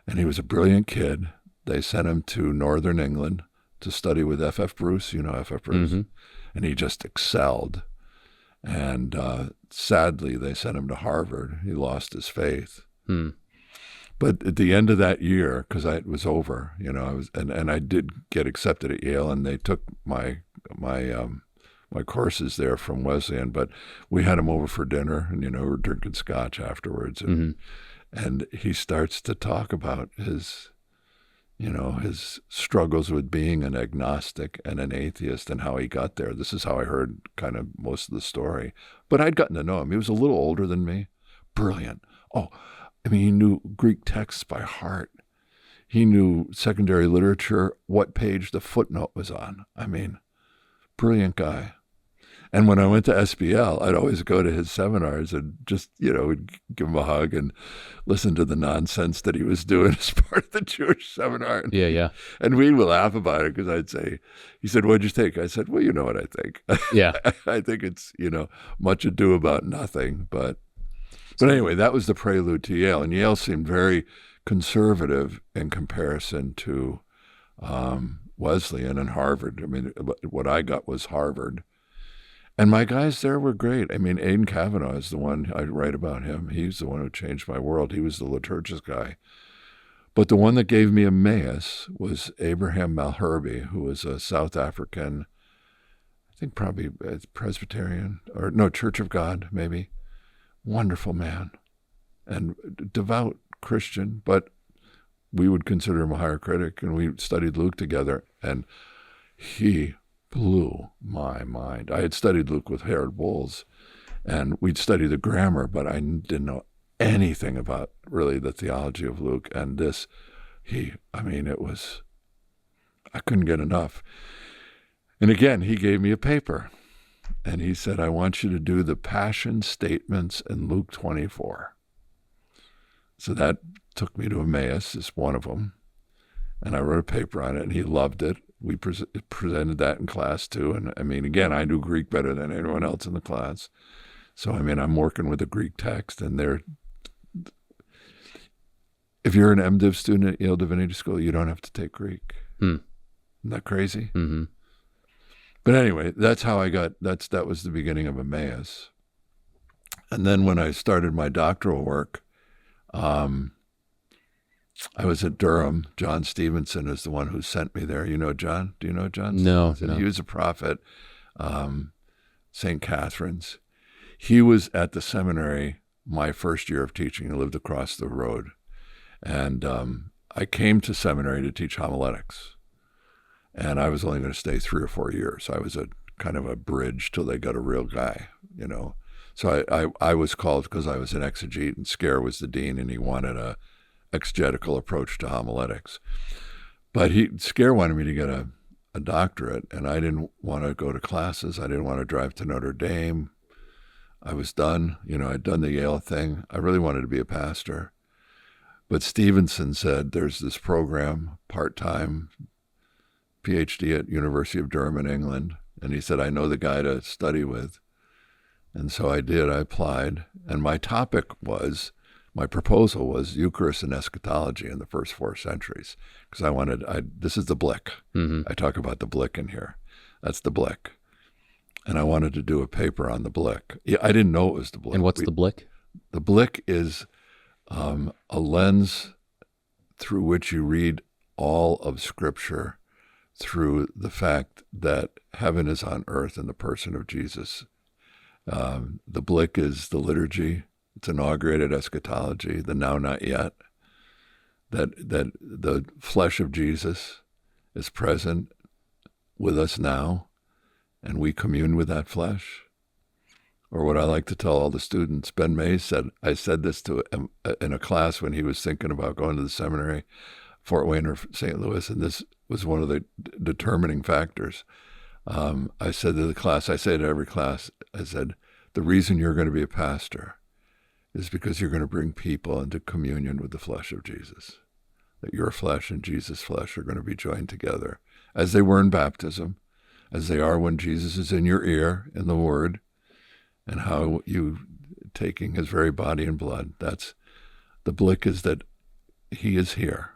And he was a brilliant kid. They sent him to Northern England to study with F.F. Bruce. You know F.F. Bruce? Mm-hmm. And he just excelled. And sadly, they sent him to Harvard. He lost his faith. But at the end of that year, because it was over, I was, and I did get accepted at Yale, and they took my courses there from Wesleyan. But we had him over for dinner, and we were drinking scotch afterwards, and he starts to talk about his struggles with being an agnostic and an atheist and how he got there. This is how I heard kind of most of the story. But I'd gotten to know him. He was a little older than me. Brilliant. Oh, he knew Greek texts by heart. He knew secondary literature, what page the footnote was on. Brilliant guy. And when I went to SBL, I'd always go to his seminars and just, would give him a hug and listen to the nonsense that he was doing as part of the Jewish seminar. Yeah. And we would laugh about it because I'd say, he said, "What'd you think?" I said, "Well, you know what I think." Yeah. I think it's, much ado about nothing. But anyway, that was the prelude to Yale. And Yale seemed very conservative in comparison to Wesleyan and Harvard. What I got was Harvard. And my guys there were great. Aidan Kavanaugh is the one I write about him. He's the one who changed my world. He was the liturgist guy. But the one that gave me Emmaus was Abraham Malherbe, who was a South African, I think probably Presbyterian, or no, Church of God, maybe. Wonderful man and devout Christian, but we would consider him a higher critic, and we studied Luke together, and he blew my mind. I had studied Luke with Harold Bowles, and we'd studied the grammar, but I didn't know anything about really the theology of Luke. And this, it was, I couldn't get enough. And again, he gave me a paper, and he said, "I want you to do the passion statements in Luke 24. So that took me to Emmaus, is one of them. And I wrote a paper on it, and he loved it. We presented that in class too. And again, I knew Greek better than anyone else in the class. So, I'm working with a Greek text, and if you're an MDiv student at Yale Divinity School, you don't have to take Greek. Isn't that crazy? Mm-hmm. But anyway, that's how I got, that was the beginning of Emmaus. And then when I started my doctoral work, I was at Durham. John Stevenson is the one who sent me there. You know John? Do you know John? No. He was a prophet, St. Catherine's. He was at the seminary my first year of teaching. He lived across the road. And I came to seminary to teach homiletics. And I was only going to stay 3 or 4 years. I was a kind of a bridge till they got a real guy, So I was called because I was an exegete, and Scaer was the dean, and he wanted a exegetical approach to homiletics. But Scaer wanted me to get a doctorate, and I didn't want to go to classes. I didn't want to drive to Notre Dame. I was done. I'd done the Yale thing. I really wanted to be a pastor. But Stevenson said, there's this program, part-time, PhD at University of Durham in England. And he said, I know the guy to study with. And so I did. I applied. And my proposal was Eucharist and eschatology in the first 4 centuries. Because this is the Blick. Mm-hmm. I talk about the Blick in here. That's the Blick. And I wanted to do a paper on the Blick. Yeah, I didn't know it was the Blick. And what's the Blick? The Blick is a lens through which you read all of Scripture through the fact that heaven is on earth in the person of Jesus. The Blick is the liturgy. It's inaugurated eschatology, the now not yet. That the flesh of Jesus is present with us now, and we commune with that flesh. Or what I like to tell all the students, Ben May said, I said this to him in a class when he was thinking about going to the seminary, Fort Wayne or St. Louis, and this was one of the determining factors. I said to the class, I say to every class, I said, the reason you're going to be a pastor is because you're going to bring people into communion with the flesh of Jesus. that your flesh and Jesus' flesh are going to be joined together, as they were in baptism, as they are when Jesus is in your ear in the Word, and how you taking his very body and blood. That's the Blick, is that he is here,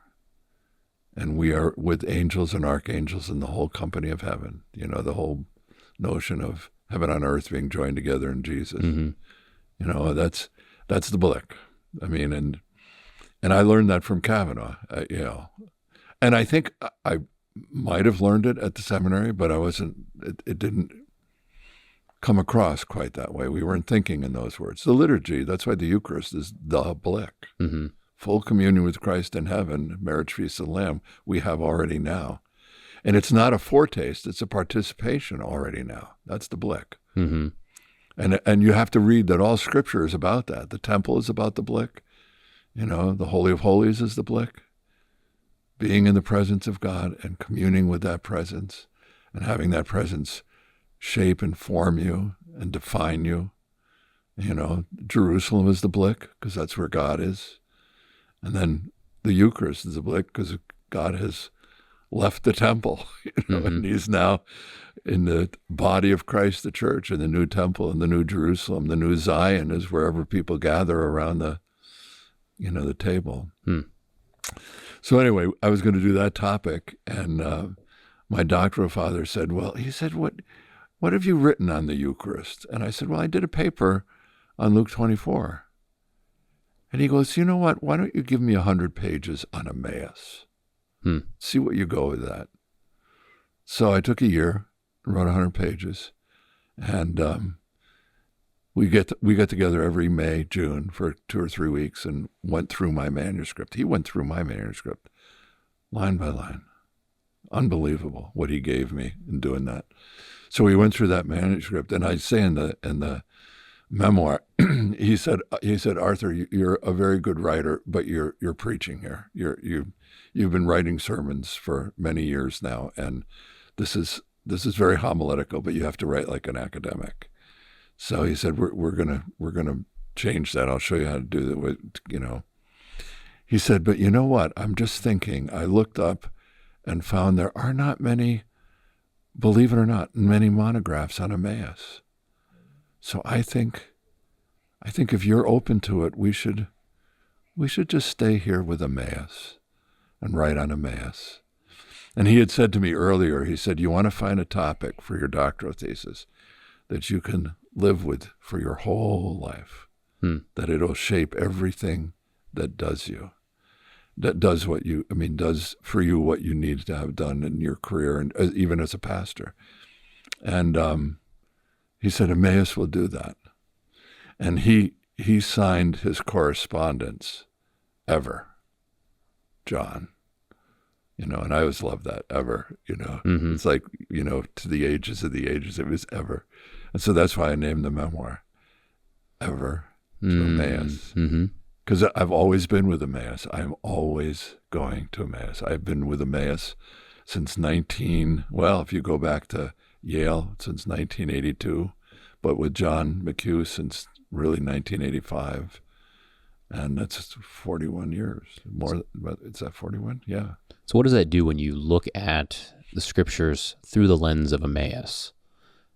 and we are with angels and archangels and the whole company of heaven. You know, the whole notion of heaven on earth being joined together in Jesus. Mm-hmm. You know, that's the Blick. I mean, and I learned that from Kavanaugh, you know, and I think I might have learned it at the seminary, but I wasn't. It didn't come across quite that way. We weren't thinking in those words. The liturgy, that's why the Eucharist is the Blick. Mm-hmm. Full communion with Christ in heaven, marriage feast of the Lamb, we have already now. And it's not a foretaste, it's a participation already now. That's the Blick. Mm-hmm. And you have to read that all Scripture is about that. The temple is about the Blick. You know, the Holy of Holies is the Blick. Being in the presence of God and communing with that presence and having that presence shape and form you and define you. You know, Jerusalem is the Blick because that's where God is. And then the Eucharist is the Blick because God has left the temple, you know, mm-hmm. and he's now in the body of Christ, the church, and the new temple and the new Jerusalem. The new Zion is wherever people gather around the table. So anyway, I was going to do that topic, and my doctoral father said, what have you written on the Eucharist? And I said, well, I did a paper on Luke 24. And he goes, you know what? Why don't you give me 100 pages on Emmaus? See what you go with that. So I took a year and wrote 100 pages. And we get together every May, June for 2 or 3 weeks and went through my manuscript. He went through my manuscript line by line. Unbelievable what he gave me in doing that. So we went through that manuscript, and I say in the memoir, he said, Arthur, you're a very good writer, but you're preaching here. You've been writing sermons for many years now, and this is very homiletical, but you have to write like an academic. So he said, we're gonna change that. I'll show you how to do that. You know, he said, but you know what? I'm just thinking. I looked up and found there are not many, believe it or not, many monographs on Emmaus. So I think if you're open to it, we should just stay here with Emmaus and write on Emmaus. And he had said to me earlier, he said, you want to find a topic for your doctoral thesis that you can live with for your whole life, that it'll shape everything that does you, that does does for you what you need to have done in your career and even as a pastor. And he said, Emmaus will do that. And he signed his correspondence, Ever, John. You know, and I always loved that, Ever, you know. Mm-hmm. It's like, you know, to the ages of the ages, it was Ever. And so that's why I named the memoir, Ever to Emmaus. Because I've always been with Emmaus. I'm always going to Emmaus. I've been with Emmaus since if you go back to Yale, since 1982, but with John McHugh since really 1985. And that's 41 years. More, is that 41? Yeah. So what does that do when you look at the Scriptures through the lens of Emmaus?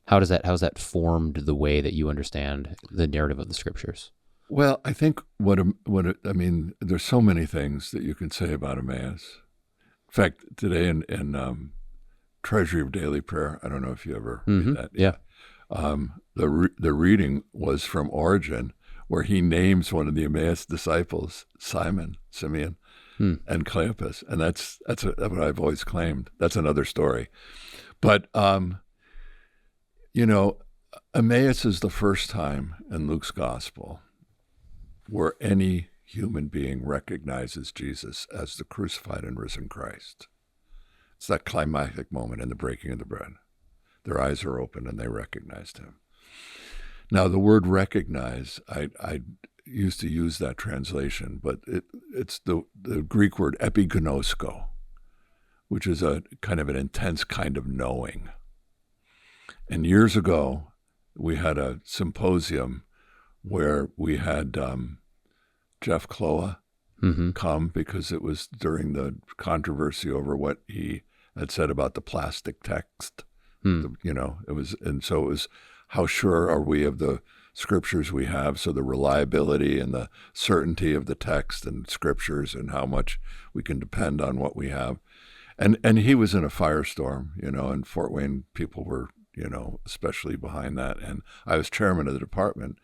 How's that formed the way that you understand the narrative of the Scriptures? Well, I think there's so many things that you can say about Emmaus. In fact, today in Treasury of Daily Prayer, I don't know if you ever read that. Yeah. The reading was from Origen, where he names one of the Emmaus disciples, Simeon, and Cleopas. And that's what I've always claimed. That's another story. But, Emmaus is the first time in Luke's gospel where any human being recognizes Jesus as the crucified and risen Christ. It's that climactic moment in the breaking of the bread. Their eyes are open and they recognized him. Now, the word recognize, I used to use that translation, but it's the Greek word epignosko, which is a kind of an intense kind of knowing. And years ago, we had a symposium where we had Jeff Kloa come, because it was during the controversy over what he had said about the plastic text. It was how sure are we of the scriptures we have, so the reliability and the certainty of the text and scriptures and how much we can depend on what we have. And he was in a firestorm, in Fort Wayne. People were, especially behind that. And I was chairman of the department,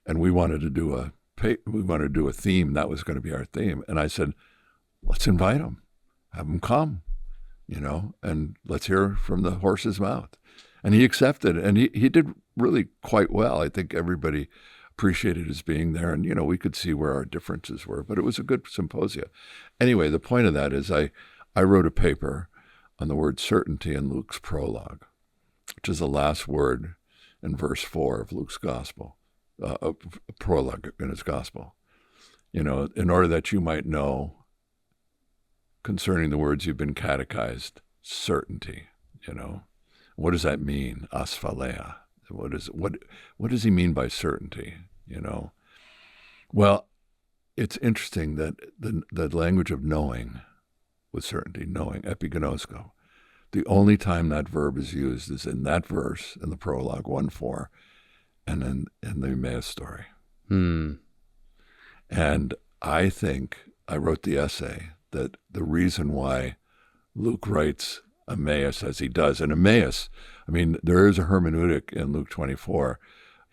and we wanted to do a theme. That was going to be our theme. And I said, let's invite him, have him come, and let's hear from the horse's mouth. And he accepted, and he did really quite well. I think everybody appreciated his being there, and, we could see where our differences were, but it was a good symposia. Anyway, the point of that is I wrote a paper on the word certainty in Luke's prologue, which is the last word in verse 4 of Luke's gospel, a prologue in his gospel. In order that you might know concerning the words you've been catechized, certainty, What does that mean? Asphaleia. What does he mean by certainty? Well, it's interesting that the language of knowing with certainty, knowing, epigenosko, the only time that verb is used is in that verse in the prologue 1:4, and in the Emmaus story. And I think I wrote the essay that the reason why Luke writes Emmaus as he does. And Emmaus, there is a hermeneutic in Luke 24.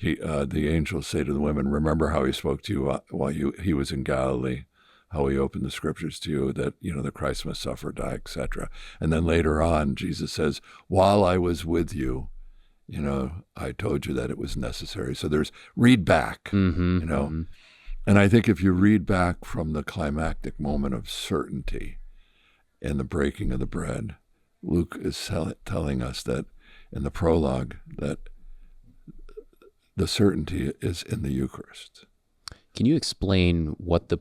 The angels say to the women, remember how he spoke to you while he was in Galilee, how he opened the scriptures to you, that, the Christ must suffer, die, etc. And then later on, Jesus says, while I was with you, I told you that it was necessary. So there's read back, And I think if you read back from the climactic moment of certainty in the breaking of the bread, Luke is telling us that in the prologue that the certainty is in the Eucharist. Can you explain what the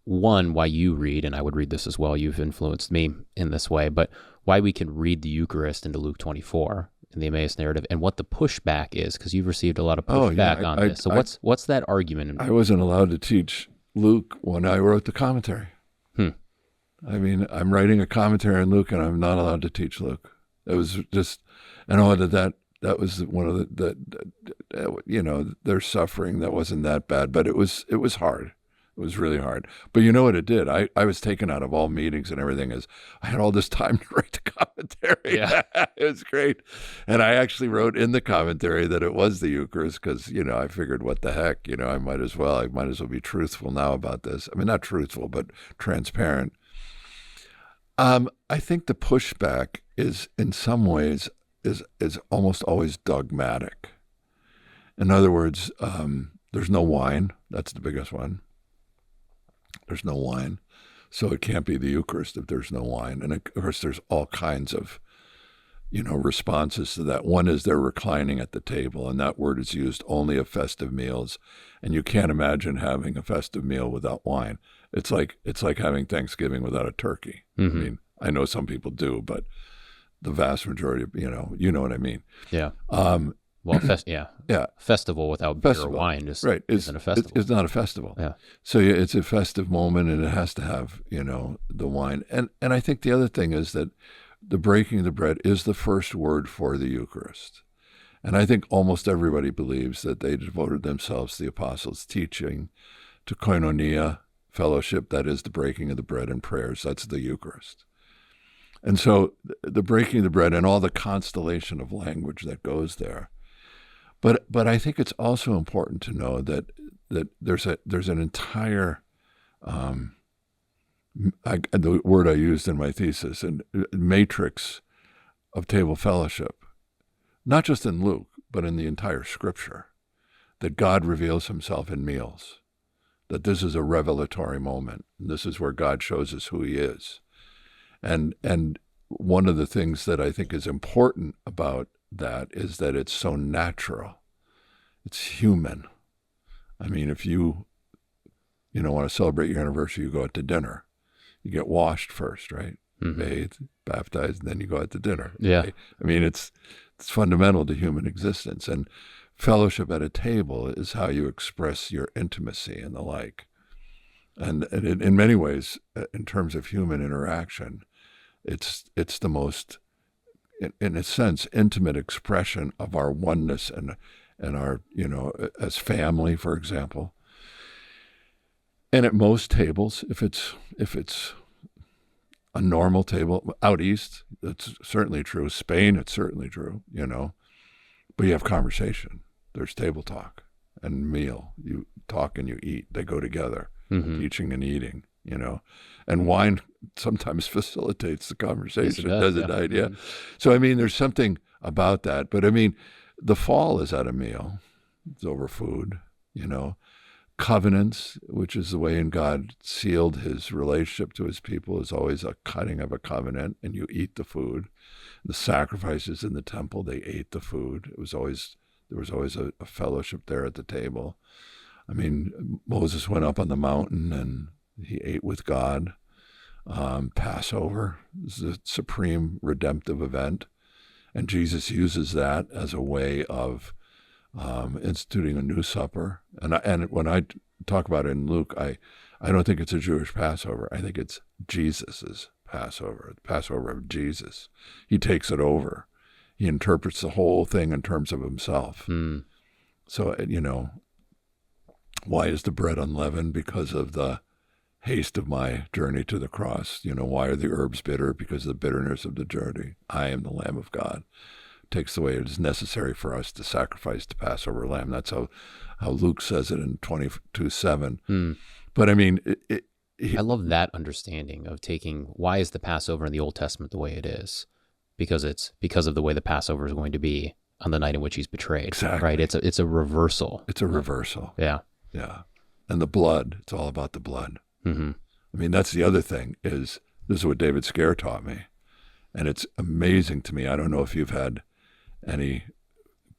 why you read, and I would read this as well, you've influenced me in this way, but why we can read the Eucharist into Luke 24 in the Emmaus narrative, and what the pushback is, because you've received a lot of pushback on this. So what's that argument? I wasn't allowed to teach Luke when I wrote the commentary. I'm writing a commentary on Luke, and I'm not allowed to teach Luke. It was just, that was one of their suffering that wasn't that bad, but it was hard. It was really hard. But you know what it did? I was taken out of all meetings and everything, as I had all this time to write the commentary. Yeah. It was great. And I actually wrote in the commentary that it was the Eucharist because, I figured what the heck, I might as well be truthful now about this. Not truthful, but transparent. I think the pushback is in some ways is almost always dogmatic. In other words, there's no wine. That's the biggest one. There's no wine. So it can't be the Eucharist if there's no wine. And of course, there's all kinds of, responses to that. One is they're reclining at the table, and that word is used only of festive meals. And you can't imagine having a festive meal without wine. It's like having Thanksgiving without a turkey. I know some people do, but the vast majority of, you know what I mean. Yeah. Festival without beer or wine isn't a festival. It's not a festival. Yeah. So it's a festive moment, and it has to have, the wine. And I think the other thing is that the breaking of the bread is the first word for the Eucharist. And I think almost everybody believes that they devoted themselves to the apostles' teaching, to koinonia, fellowship, that is the breaking of the bread and prayers. That's the Eucharist. And so the breaking of the bread and all the constellation of language that goes there. But I think it's also important to know that there's an entire the word I used in my thesis, and matrix of table fellowship, not just in Luke, but in the entire Scripture, that God reveals himself in meals, that this is a revelatory moment. And this is where God shows us who he is. And one of the things that I think is important about that is that it's so natural. It's human. If you want to celebrate your anniversary, you go out to dinner. You get washed first, right? Mm-hmm. Bathed, baptized, and then you go out to dinner. Yeah. Right? It's fundamental to human existence. And fellowship at a table is how you express your intimacy and the like. And in many ways, in terms of human interaction, it's the most, in a sense, intimate expression of our oneness and our, as family, for example. And at most tables, if it's a normal table out east, it's certainly true. Spain, it's certainly true. But you have conversation. There's table talk and meal. You talk and you eat. They go together. Mm-hmm. Teaching and eating, and wine sometimes facilitates the conversation, yes, does it not? Yeah. Mm-hmm. So, there's something about that. But, the fall is at a meal. It's over food, Covenants, which is the way in God sealed his relationship to his people, is always a cutting of a covenant, and you eat the food. The sacrifices in the temple, they ate the food. There was always a fellowship there at the table. Moses went up on the mountain and he ate with God. Passover is the supreme redemptive event. And Jesus uses that as a way of instituting a new supper. And when I talk about it in Luke, I don't think it's a Jewish Passover. I think it's Jesus's Passover, the Passover of Jesus. He takes it over. He interprets the whole thing in terms of himself. Mm. So, why is the bread unleavened? Because of the haste of my journey to the cross. Why are the herbs bitter? Because of the bitterness of the journey. I am the Lamb of God. Takes away it is necessary for us to sacrifice the Passover lamb. That's how Luke says it in 22:7. Mm. But I love that understanding of taking, why is the Passover in the Old Testament the way it is? Because it's because of the way the Passover is going to be on the night in which he's betrayed. Exactly. Right? It's a reversal. It's a reversal. Yeah. Yeah. And the blood, it's all about the blood. Mm-hmm. That's the other thing this is what David Scaer taught me. And it's amazing to me. I don't know if you've had any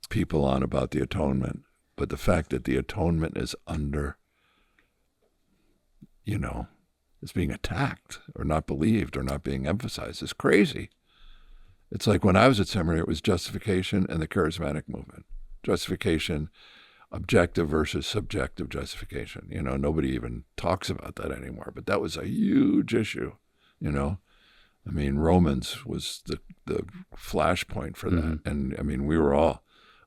people on about the atonement, but the fact that the atonement is is being attacked or not believed or not being emphasized is crazy. It's like when I was at seminary, it was justification and the charismatic movement. Justification, objective versus subjective justification. Nobody even talks about that anymore, but that was a huge issue, Romans was the flashpoint for that. Mm-hmm. And we were all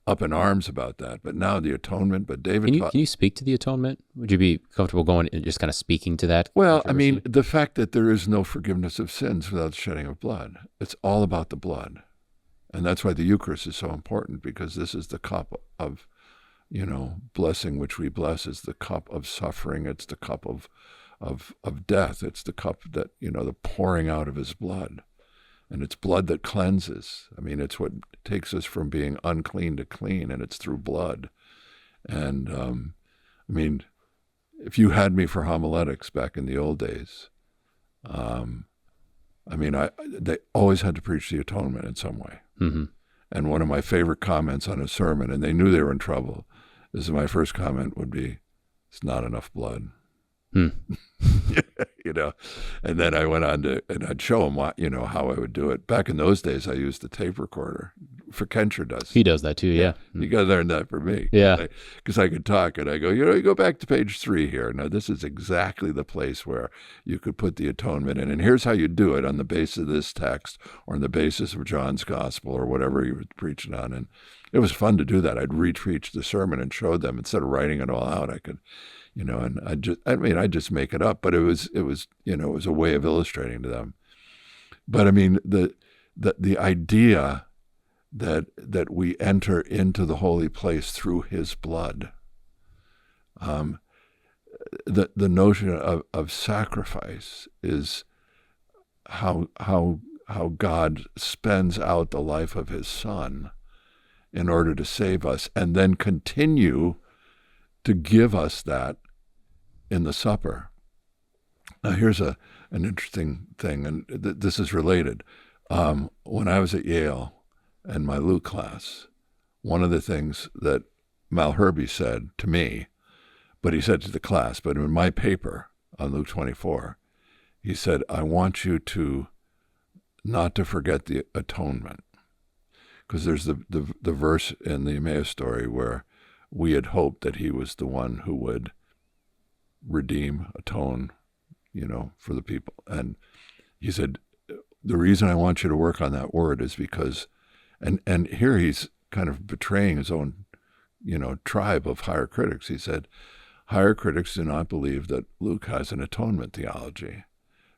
up in arms about that. But now the atonement, but David... Can you speak to the atonement? Would you be comfortable going and just kind of speaking to that? Well, the fact that there is no forgiveness of sins without the shedding of blood. It's all about the blood. And that's why the Eucharist is so important, because this is the cup of, blessing which we bless. Is the cup of suffering. It's the cup of death. It's the cup that, the pouring out of his blood. And it's blood that cleanses. It's what takes us from being unclean to clean, and it's through blood. And, if you had me for homiletics back in the old days, they always had to preach the atonement in some way. Mm-hmm. And one of my favorite comments on a sermon, and they knew they were in trouble, is my first comment would be, "It's not enough blood." And then I went on and I'd show them how I would do it. Back in those days, I used the tape recorder. Kencher does. He does that too, yeah. You got to learn that from me. Yeah. Because I could talk, and I go, you go back to page 3 here. Now, this is exactly the place where you could put the atonement in. And here's how you do it on the basis of this text or on the basis of John's gospel or whatever he was preaching on. And it was fun to do that. I'd repreach the sermon and show them. Instead of writing it all out, I could... and I just make it up, but it was a way of illustrating to them. But the idea that we enter into the holy place through his blood, the notion of sacrifice is how God spends out the life of his son in order to save us, and then continue to give us that in the supper. Now, here's an interesting thing, and this is related. When I was at Yale in my Luke class, one of the things that Malherbe said to me, but he said to the class, but in my paper on Luke 24, he said, I want you to not to forget the atonement. Because there's the verse in the Emmaus story where we had hoped that he was the one who would redeem, atone, for the people. And he said, the reason I want you to work on that word is because, and here he's kind of betraying his own, tribe of higher critics. He said, higher critics do not believe that Luke has an atonement theology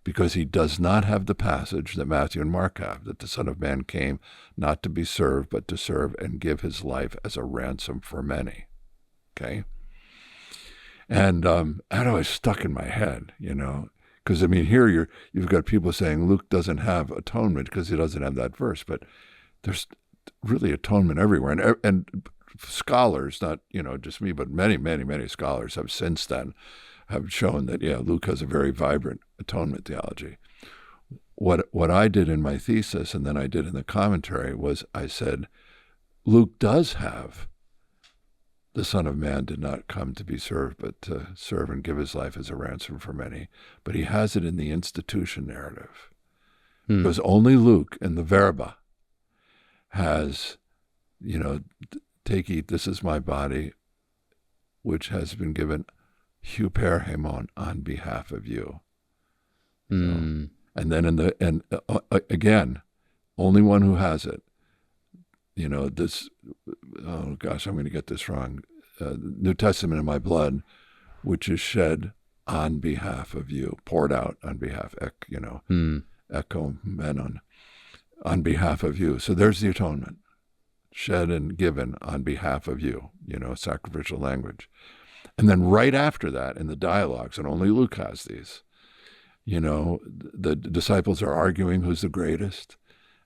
because he does not have the passage that Matthew and Mark have, that the Son of Man came not to be served, but to serve and give his life as a ransom for many. Okay? And that always stuck in my head, because, here you've got people saying Luke doesn't have atonement because he doesn't have that verse, but there's really atonement everywhere. And scholars, not, just me, but many, many, many scholars have since then have shown that, Luke has a very vibrant atonement theology. What I did in my thesis and then I did in the commentary was I said, Luke does have the Son of Man did not come to be served, but to serve and give his life as a ransom for many. But he has it in the institution narrative. Because only Luke in the Verba has, take, eat, this is my body, which has been given huper hemon, on behalf of you. And then again, only one who has it. This, oh gosh, I'm going to get this wrong. New Testament in my blood, which is shed on behalf of you, poured out on behalf, echo menon, on behalf of you. So there's the atonement, shed and given on behalf of you, sacrificial language. And then right after that, in the dialogues, and only Luke has these, the disciples are arguing who's the greatest.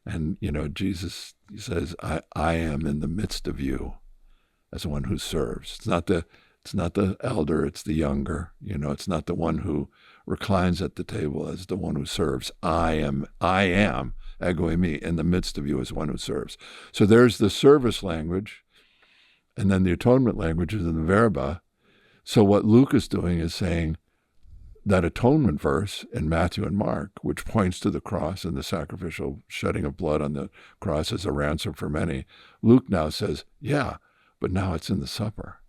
And, Jesus says, I am in the midst of you as one who serves. It's not the elder, it's the younger. It's not the one who reclines at the table as the one who serves. I am, ego eimi, in the midst of you as one who serves. So there's the service language, and then the atonement language is in the Verba. So what Luke is doing is saying, that atonement verse in Matthew and Mark, which points to the cross and the sacrificial shedding of blood on the cross as a ransom for many, Luke now says, yeah, but now it's in the supper.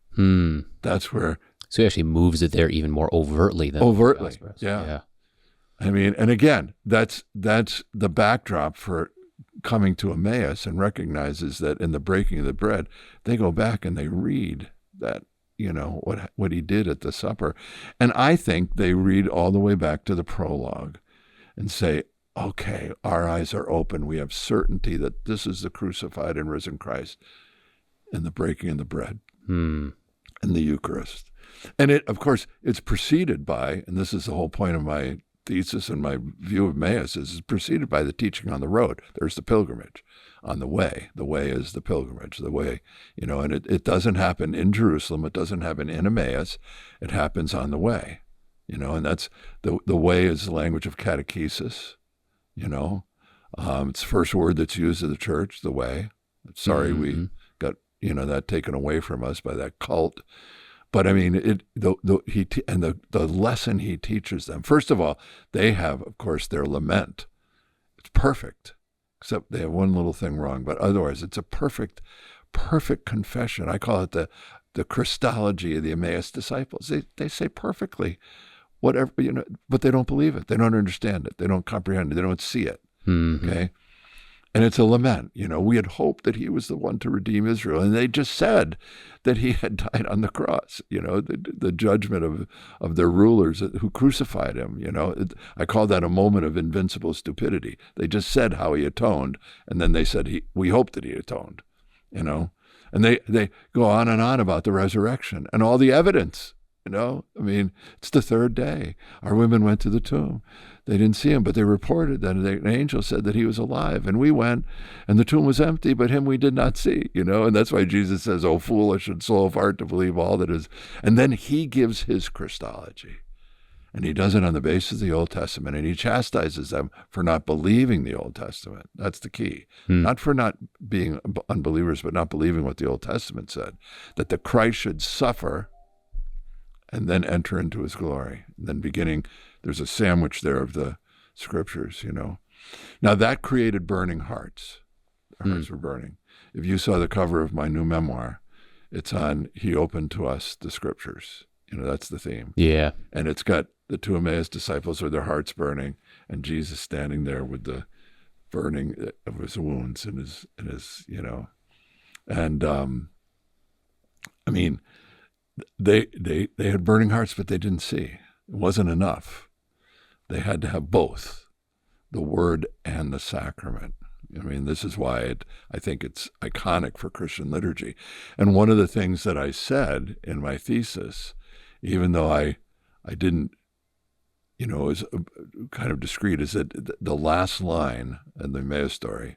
That's where... So he actually moves it there even more overtly than... Overtly, yeah. And again, that's the backdrop for coming to Emmaus, and recognizes that in the breaking of the bread, they go back and they read that, what he did at the supper. And I think they read all the way back to the prologue and say, okay, our eyes are open. We have certainty that this is the crucified and risen Christ in the breaking of the bread and the Eucharist. And of course, it's preceded by, and this is the whole point of my thesis and my view of Emmaus, is preceded by the teaching on the road. There's the pilgrimage on the way. The way is the pilgrimage, the way, and it doesn't happen in Jerusalem. It doesn't happen in Emmaus. It happens on the way, and that's the way is the language of catechesis, it's the first word that's used in the church, the way. Sorry, we got, that taken away from us by that cult. But the lesson he teaches them, first of all, they have, of course, their lament. It's perfect, except they have one little thing wrong. But otherwise, it's a perfect confession. I call it the Christology of the Emmaus disciples. They say perfectly whatever, but they don't believe it. They don't understand it. They don't comprehend it. They don't see it. Okay? And it's a lament. We had hoped that he was the one to redeem Israel. And they just said that he had died on the cross, the judgment of their rulers who crucified him. I call that a moment of invincible stupidity. They just said how he atoned. And then they said, we hoped that he atoned, And they go on and on about the resurrection and all the evidence. It's the third day. Our women went to the tomb. They didn't see him, but they reported that an angel said that he was alive. And we went, and the tomb was empty, but him we did not see, And that's why Jesus says, oh, foolish and slow of heart to believe all that is. And then he gives his Christology. And he does it on the basis of the Old Testament, and he chastises them for not believing the Old Testament. That's the key. Not for not being unbelievers, but not believing what the Old Testament said, that the Christ should suffer and then enter into his glory. And then there's a sandwich there of the scriptures, Now that created burning hearts. Our hearts were burning. If you saw the cover of my new memoir, it's on, he opened to us the scriptures, That's the theme. Yeah. And it's got the two Emmaus disciples with their hearts burning, and Jesus standing there with the burning of his wounds and his and I mean, they had burning hearts, but they didn't see. It wasn't enough. They had to have both, the word and the sacrament. I mean, this is why I think it's iconic for Christian liturgy. And one of the things that I said in my thesis, even though I didn't, is kind of discreet, is that the last line in the Emmaus story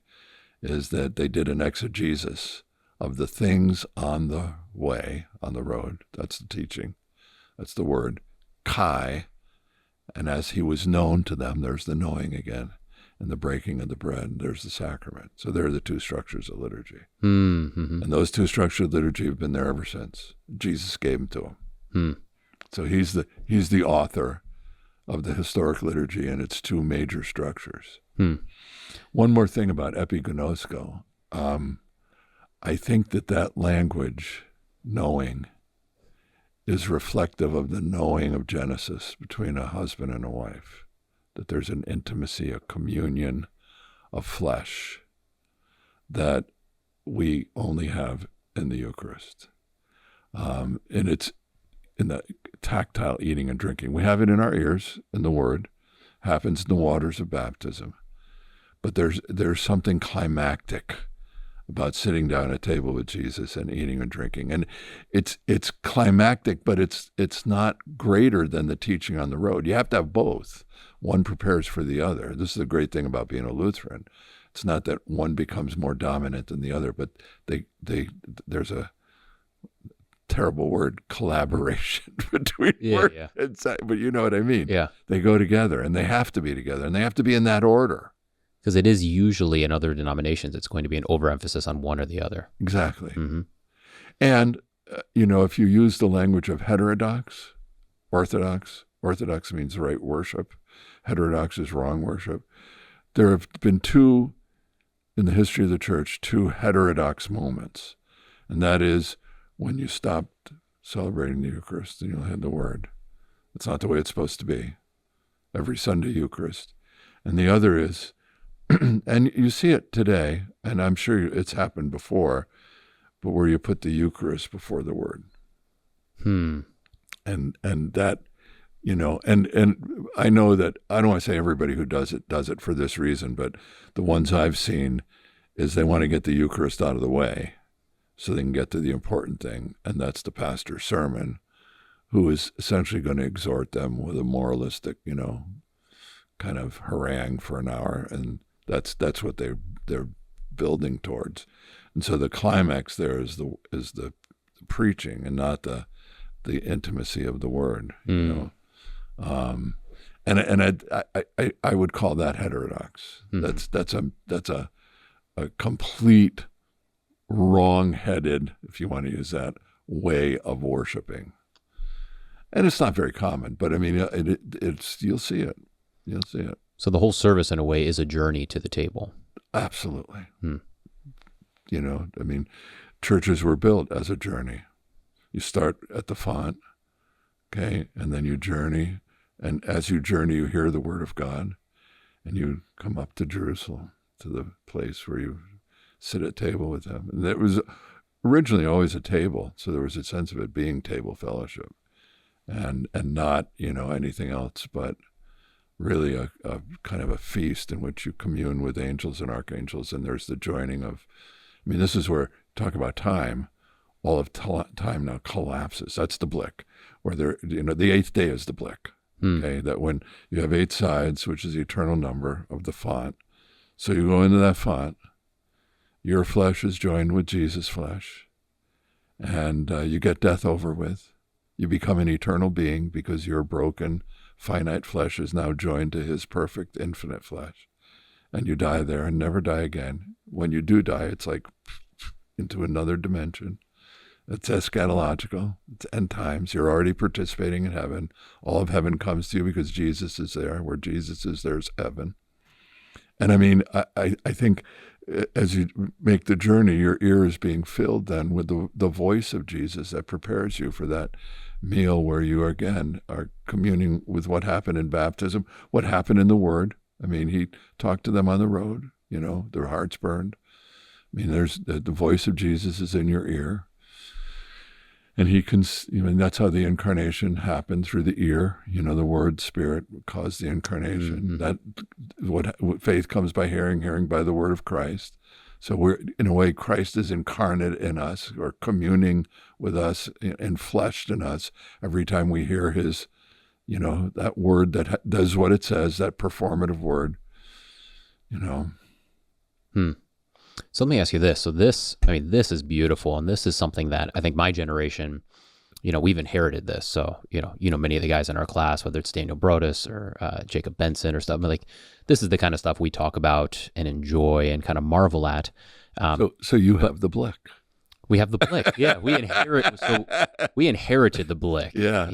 is that they did an exegesis of the things on the way, on the road. That's the teaching. That's the word, kai. And as he was known to them, there's the knowing again. And the breaking of the bread, there's the sacrament. So there are the two structures of liturgy. Mm-hmm. And those two structures of liturgy have been there ever since. Jesus gave them to him. So he's the author of the historic liturgy and its two major structures. One more thing about epignosko. I think that language, knowing, is reflective of the knowing of Genesis between a husband and a wife. That there's an intimacy, a communion of flesh that we only have in the Eucharist. And it's in the tactile eating and drinking. We have it in our ears, in the Word, happens in the waters of baptism. But there's something climactic about sitting down at a table with Jesus and eating and drinking. And it's climactic, but it's not greater than the teaching on the road. You have to have both. One prepares for the other. This is the great thing about being a Lutheran. It's not that one becomes more dominant than the other, but there's a terrible word, collaboration between word and side, but you know what I mean. Yeah. They go together, and they have to be together, and they have to be in that order. Because it is usually in other denominations, it's going to be an overemphasis on one or the other. Exactly. Mm-hmm. And, if you use the language of heterodox, orthodox means right worship, heterodox is wrong worship. There have been in the history of the church, two heterodox moments. And that is when you stopped celebrating the Eucharist and you had the Word. It's not the way it's supposed to be. Every Sunday Eucharist. And the other is, and you see it today, and I'm sure it's happened before, but where you put the Eucharist before the Word. And that, and I know that, I don't want to say everybody who does it for this reason, but the ones I've seen is they want to get the Eucharist out of the way so they can get to the important thing, and that's the pastor's sermon, who is essentially going to exhort them with a moralistic, kind of harangue for an hour, and that's what they're building towards. And so the climax there is the preaching and not the intimacy of the Word, And I would call that heterodox. Mm-hmm. That's a complete wrong-headed, if you want to use that, way of worshiping. And it's not very common, but I mean, it's you'll see it. You'll see it. So the whole service, in a way, is a journey to the table. Absolutely. Churches were built as a journey. You start at the font, okay, and then you journey. And as you journey, you hear the word of God, and you come up to Jerusalem, to the place where you sit at table with them. And it was originally always a table, so there was a sense of it being table fellowship, and not, anything else, but really a kind of a feast in which you commune with angels and archangels, and there's the joining of, this is where, talk about time, all of time now collapses. That's the Blick, where the eighth day is the Blick, okay? That when you have 8 sides, which is the eternal number of the font, so you go into that font, your flesh is joined with Jesus' flesh, and you get death over with. You become an eternal being because your broken, finite flesh is now joined to his perfect, infinite flesh. And you die there and never die again. When you do die, it's like into another dimension. It's eschatological. It's end times. You're already participating in heaven. All of heaven comes to you because Jesus is there. Where Jesus is, there's heaven. And I think as you make the journey, your ear is being filled then with the voice of Jesus that prepares you for that meal where you again are communing with what happened in baptism, what happened in the Word. I mean, he talked to them on the road, their hearts burned. I mean, there's the voice of Jesus is in your ear. And he can, that's how the incarnation happened, through the ear. The Word, Spirit caused the incarnation. That what faith comes by hearing, hearing by the word of Christ. So we're, in a way, Christ is incarnate in us, or communing with us, enfleshed in us every time we hear his, that word that does what it says, that performative word, So let me ask you this. So this is beautiful. And this is something that I think my generation, we've inherited this. So, many of the guys in our class, whether it's Daniel Brodus or Jacob Benson or stuff, like this is the kind of stuff we talk about and enjoy and kind of marvel at. So you have the Blick. We have the Blick. Yeah, we inherited the Blick. Yeah.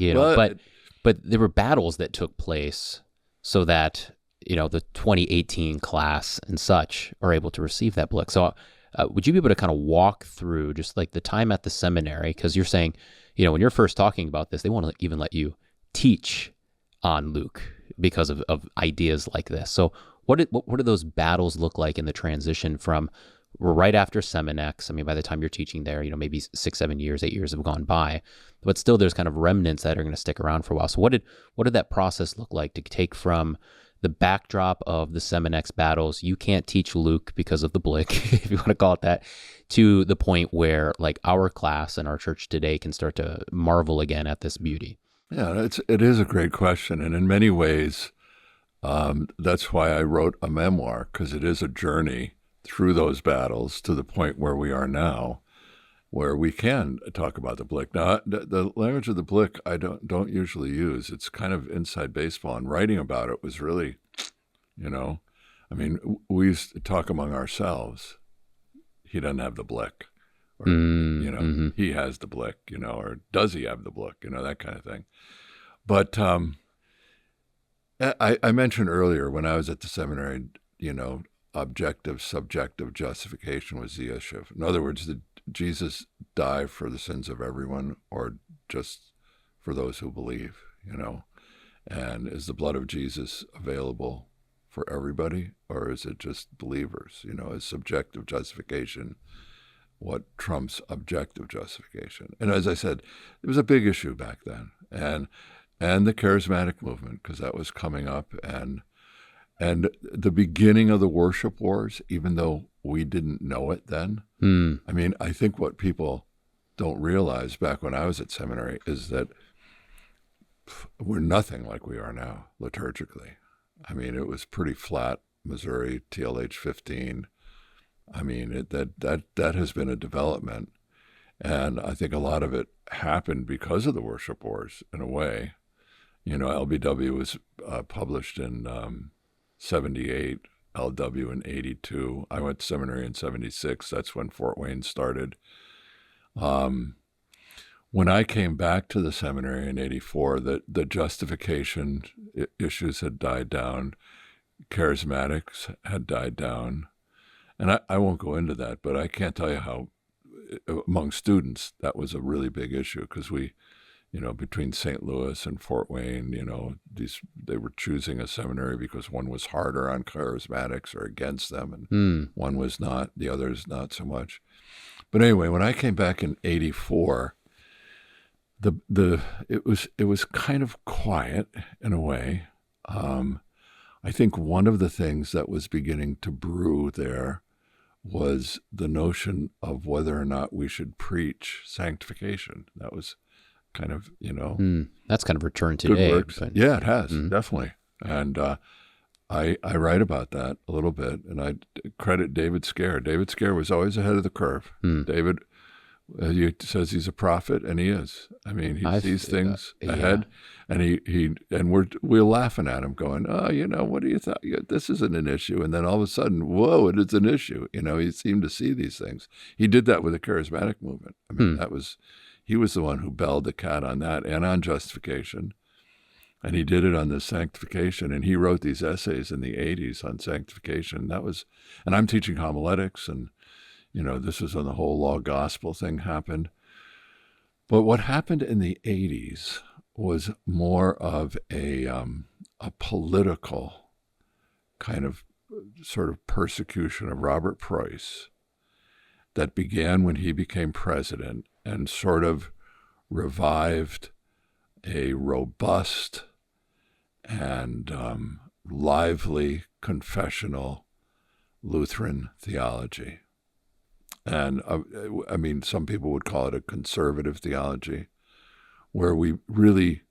But there were battles that took place so that, the 2018 class and such are able to receive that Blick. So would you be able to kind of walk through just like the time at the seminary? Because you're saying, when you're first talking about this, they won't even let you teach on Luke because of ideas like this. So what do those battles look like in the transition from right after Seminex? I mean, by the time you're teaching there, maybe 6, 7 years, 8 years have gone by, but still there's kind of remnants that are going to stick around for a while. So what did that process look like to take from the backdrop of the Seminex battles, you can't teach Luke because of the Blick, if you want to call it that, to the point where like our class and our church today can start to marvel again at this beauty? Yeah, it is a great question. And in many ways, that's why I wrote a memoir, because it is a journey through those battles to the point where we are now, where we can talk about the Blick. Now, the language of the Blick I don't usually use. It's kind of inside baseball, and writing about it was really, I mean, we used to talk among ourselves. He doesn't have the Blick, or he has the Blick, or does he have the Blick, that kind of thing. But I mentioned earlier when I was at the seminary, objective, subjective justification was the issue. In other words, did Jesus die for the sins of everyone, or just for those who believe, and is the blood of Jesus available for everybody, or is it just believers? Is subjective justification what trumps objective justification? And as I said, it was a big issue back then, and the charismatic movement, because that was coming up, and the beginning of the worship wars, even though we didn't know it then. I mean, I think what people don't realize back when I was at seminary is that we're nothing like we are now liturgically. I mean, it was pretty flat, Missouri, TLH 15. I mean, that has been a development. And I think a lot of it happened because of the worship wars, in a way. LBW was published in 78, LW in 82. I went to seminary in 76. That's when Fort Wayne started. When I came back to the seminary in 84, the justification issues had died down. Charismatics had died down. And I won't go into that, but I can't tell you how, among students, that was a really big issue, because we, between St. Louis and Fort Wayne, they were choosing a seminary because one was harder on charismatics or against them, and one was not, the others not so much. But anyway, when I came back in 84, it was kind of quiet in a way. I think one of the things that was beginning to brew there was the notion of whether or not we should preach sanctification. That was kind of, that's kind of returned today. But... Yeah, it has, definitely. And I write about that a little bit, and I credit David Scaer. David Scaer was always ahead of the curve. David he says he's a prophet, and he is. I mean, he sees things ahead, and we're laughing at him, going, "Oh, what do you think? This isn't an issue." And then all of a sudden, whoa, it is an issue. He seemed to see these things. He did that with the charismatic movement. I mean, he was the one who belled the cat on that and on justification, and he did it on the sanctification. And he wrote these essays in the 80s on sanctification. And I'm teaching homiletics, and this was when the whole law gospel thing happened. But what happened in the 80s was more of a political kind of sort of persecution of Robert Preuss that began when he became president and sort of revived a robust and lively confessional Lutheran theology. And I mean, some people would call it a conservative theology, where we really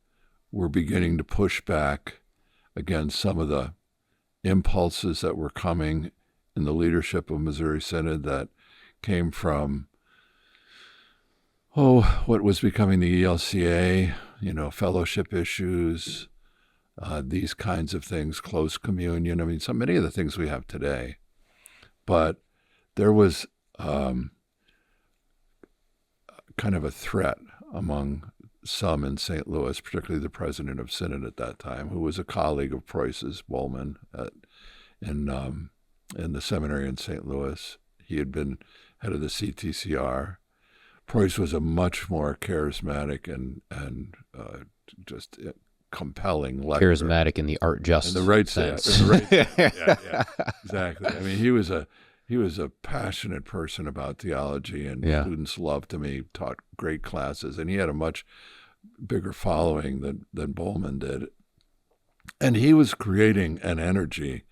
were beginning to push back against some of the impulses that were coming in the leadership of Missouri Synod that came from, what was becoming the ELCA, fellowship issues, these kinds of things, close communion. I mean, so many of the things we have today. But there was kind of a threat among some in St. Louis, particularly the president of Synod at that time, who was a colleague of Preuss's, Bohlman, in the seminary in St. Louis. He had been head of the CTCR. Preuss was a much more charismatic and just compelling lecturer. Charismatic in the art just in the right sense. In the right sense. Yeah, exactly. I mean, he was a passionate person about theology, and students loved him. He taught great classes, and he had a much bigger following than Bohlman did. And he was creating an energy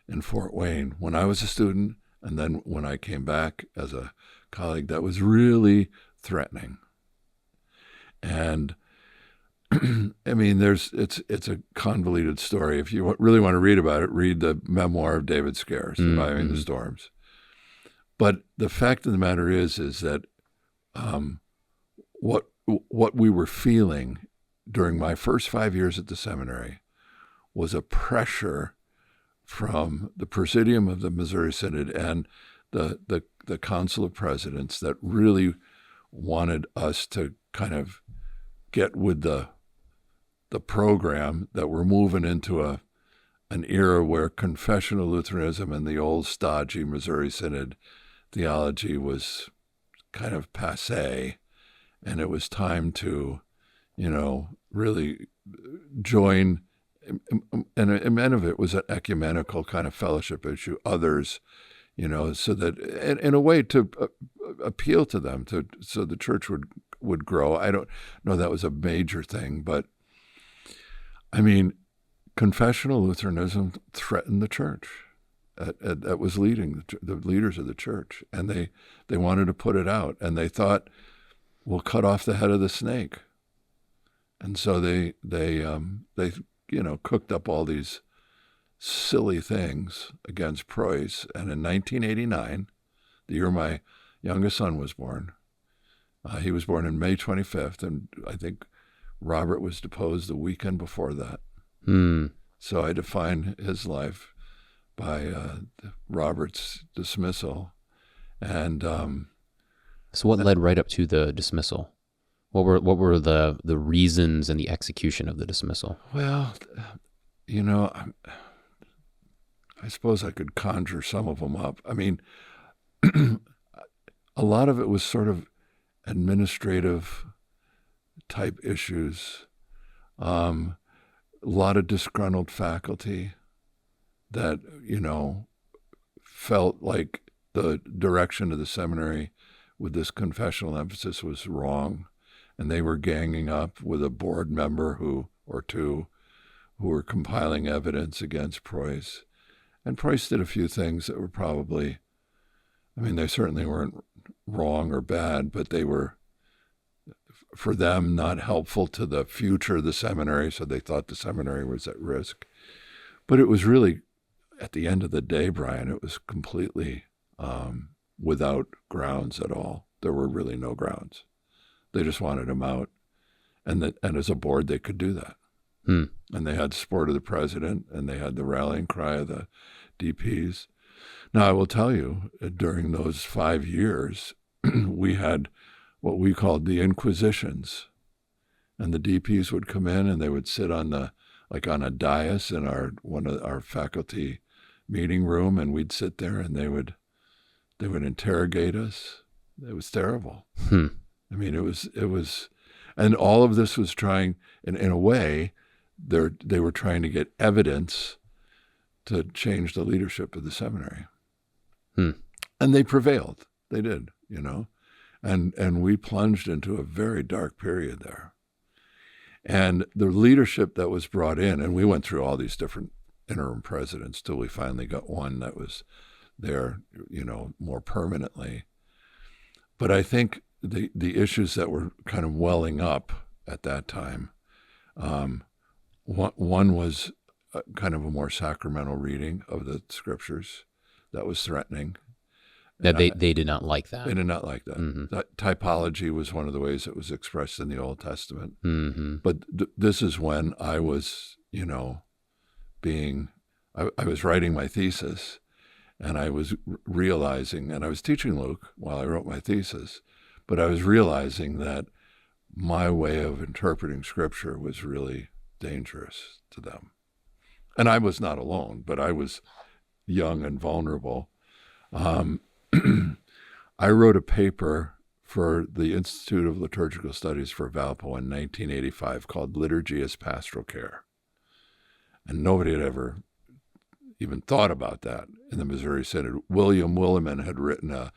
in Fort Wayne when I was a student, and then when I came back as a colleague, that was really threatening. And I mean, it's a convoluted story. If you really want to read about it, read the memoir of David Scaer, Surviving the Storms. But the fact of the matter is that what we were feeling during my first 5 years at the seminary was a pressure from the Presidium of the Missouri Synod and the Council of Presidents that really wanted us to kind of get with the program, that we're moving into an era where confessional Lutheranism and the old stodgy Missouri Synod theology was kind of passé, and it was time to, really join. And many of it was an ecumenical kind of fellowship issue. Others, so that in a way to appeal to them, so the church would grow. I don't know that was a major thing, but I mean, confessional Lutheranism threatened the church. That was leading the leaders of the church, and they wanted to put it out, and they thought, we'll cut off the head of the snake. And so they cooked up all these silly things against Preuss. And in 1989, the year my youngest son was born, he was born on May 25th, and I think Robert was deposed the weekend before that. So I define his life by Robert's dismissal. And so what led right up to the dismissal? What were the reasons and the execution of the dismissal? Well, I suppose I could conjure some of them up. I mean, a lot of it was sort of administrative type issues. A lot of disgruntled faculty that, felt like the direction of the seminary with this confessional emphasis was wrong. And they were ganging up with a board member or two who were compiling evidence against Preuss. And Preuss did a few things that were probably, they certainly weren't wrong or bad, but they were, for them, not helpful to the future of the seminary, so they thought the seminary was at risk. But it was really, at the end of the day, Brian, it was completely without grounds at all. There were really no grounds. They just wanted him out. And as a board, they could do that. And they had support of the president, and they had the rallying cry of the DPs. Now, I will tell you, during those 5 years, we had what we called the Inquisitions. And the DPs would come in, and they would sit on a dais in one of our faculty meeting room, and we'd sit there, and they would interrogate us. It was terrible. It was And all of this was trying, in a way, they were trying to get evidence to change the leadership of the seminary. And they prevailed. They did, and we plunged into a very dark period there. And the leadership that was brought in, and we went through all these different interim presidents till we finally got one that was there, more permanently. But I think the issues that were kind of welling up at that time, one was kind of a more sacramental reading of the scriptures that was threatening. That they did not like that. They did not like that. Mm-hmm. That typology was one of the ways it was expressed in the Old Testament. Mm-hmm. But this is when I was, I was writing my thesis, and I was realizing, and I was teaching Luke while I wrote my thesis, but I was realizing that my way of interpreting Scripture was really dangerous to them. And I was not alone, but I was young and vulnerable. I wrote a paper for the Institute of Liturgical Studies for Valpo in 1985 called Liturgy as Pastoral Care. And nobody had ever even thought about that in the Missouri Synod. William Williman had written a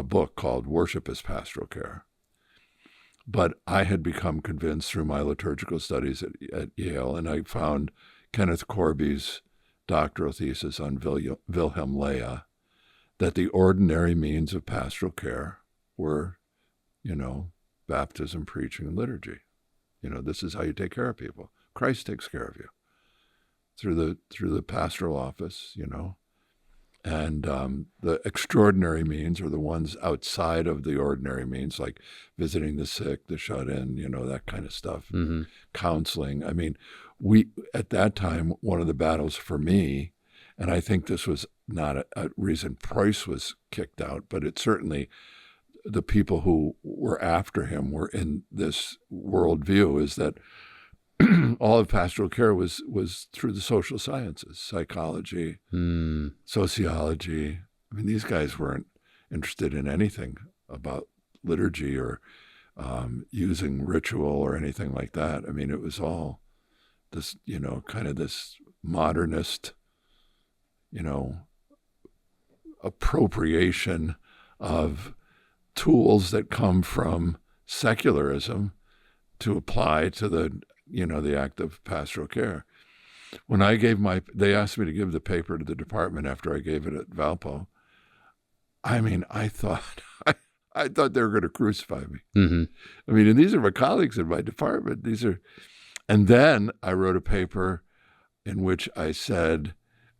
book called Worship as Pastoral Care. But I had become convinced through my liturgical studies at Yale, and I found Kenneth Corby's doctoral thesis on Wilhelm Leah, that the ordinary means of pastoral care were, baptism, preaching, and liturgy. This is how you take care of people. Christ takes care of you through the pastoral office, and the extraordinary means are the ones outside of the ordinary means, like visiting the sick, the shut-in, that kind of stuff, Mm-hmm. counseling. I mean, we at that time, one of the battles for me, and I think this was not a reason Preuss was kicked out, but it certainly, the people who were after him were in this worldview, is that all of pastoral care was through the social sciences, psychology, sociology. I mean, these guys weren't interested in anything about liturgy or using ritual or anything like that. I mean, it was all this, kind of this modernist, appropriation of tools that come from secularism to apply to the act of pastoral care. When I gave they asked me to give the paper to the department after I gave it at Valpo. I mean, I thought they were going to crucify me. Mm-hmm. I mean, and these are my colleagues in my department. And then I wrote a paper in which I said,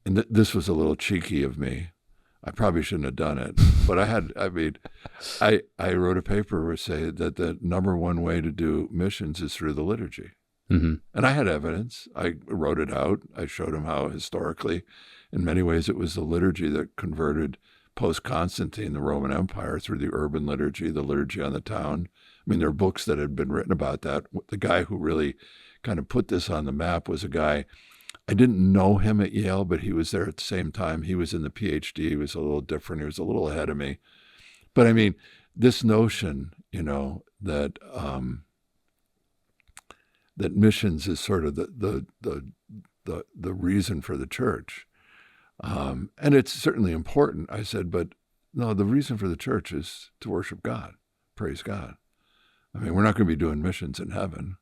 and this was a little cheeky of me, I probably shouldn't have done it, but I wrote a paper where I say that the number one way to do missions is through the liturgy. Mm-hmm. And I had evidence. I wrote it out. I showed him how historically, in many ways, it was the liturgy that converted post-Constantine the Roman Empire through the urban liturgy, the liturgy on the town. I mean, there are books that had been written about that. The guy who really kind of put this on the map was a guy, I didn't know him at Yale, but he was there at the same time. He was in the PhD. He was a little different. He was a little ahead of me. But I mean, this notion, that that missions is sort of the reason for the church, and it's certainly important. I said, but no, the reason for the church is to worship God, praise God. I mean, we're not going to be doing missions in heaven.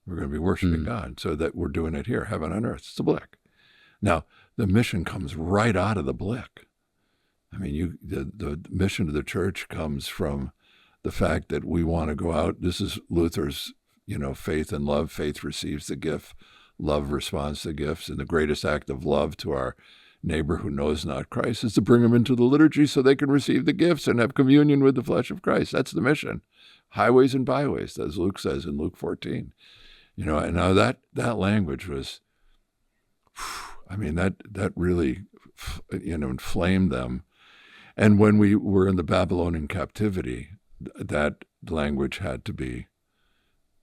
We're going to be worshiping God, so that we're doing it here, heaven on earth. It's the Blick. Now, the mission comes right out of the Blick. I mean, the mission of the church comes from the fact that we want to go out. This is Luther's, faith and love. Faith receives the gift. Love responds to gifts. And the greatest act of love to our neighbor who knows not Christ is to bring them into the liturgy so they can receive the gifts and have communion with the flesh of Christ. That's the mission. Highways and byways, as Luke says in Luke 14. And now that language was, I mean, that really, inflamed them. And when we were in the Babylonian captivity, that language had to be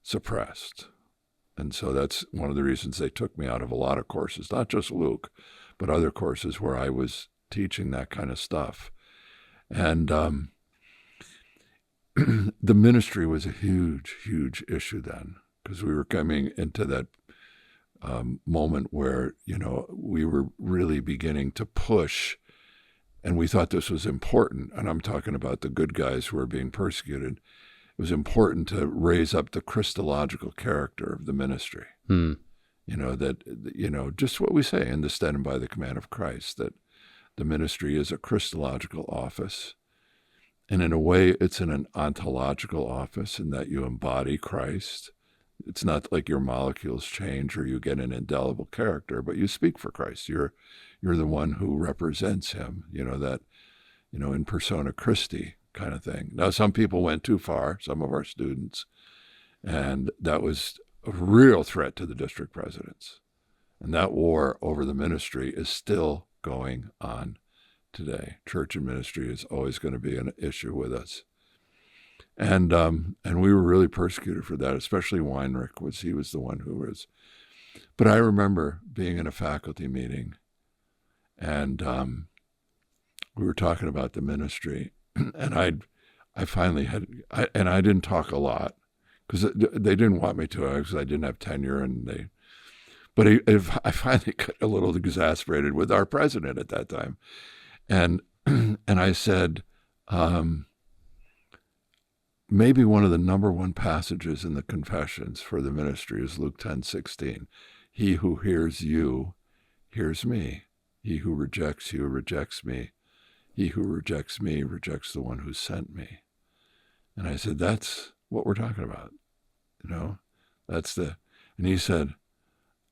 suppressed. And so that's one of the reasons they took me out of a lot of courses, not just Luke, but other courses where I was teaching that kind of stuff. And the ministry was a huge, huge issue then, because we were coming into that moment where, we were really beginning to push, and we thought this was important. And I'm talking about the good guys who were being persecuted. It was important to raise up the Christological character of the ministry. Just what we say in the stead and by the command of Christ, that the ministry is a Christological office. And in a way, it's an ontological office in that you embody Christ. It's not like your molecules change or you get an indelible character, but you speak for Christ. You're the one who represents him, in persona Christi kind of thing. Now, some people went too far, some of our students, and that was a real threat to the district presidents. And that war over the ministry is still going on today. Church and ministry is always going to be an issue with us. And we were really persecuted for that, especially Weinrich he was the one who was. But I remember being in a faculty meeting, and we were talking about the ministry, and I finally I didn't talk a lot because they didn't want me to, because I didn't have tenure, but I finally got a little exasperated with our president at that time, and I said, maybe one of the number one passages in the Confessions for the ministry is Luke 10:16. He who hears you hears me. He who rejects you rejects me. He who rejects me rejects the one who sent me. And I said, that's what we're talking about. And he said,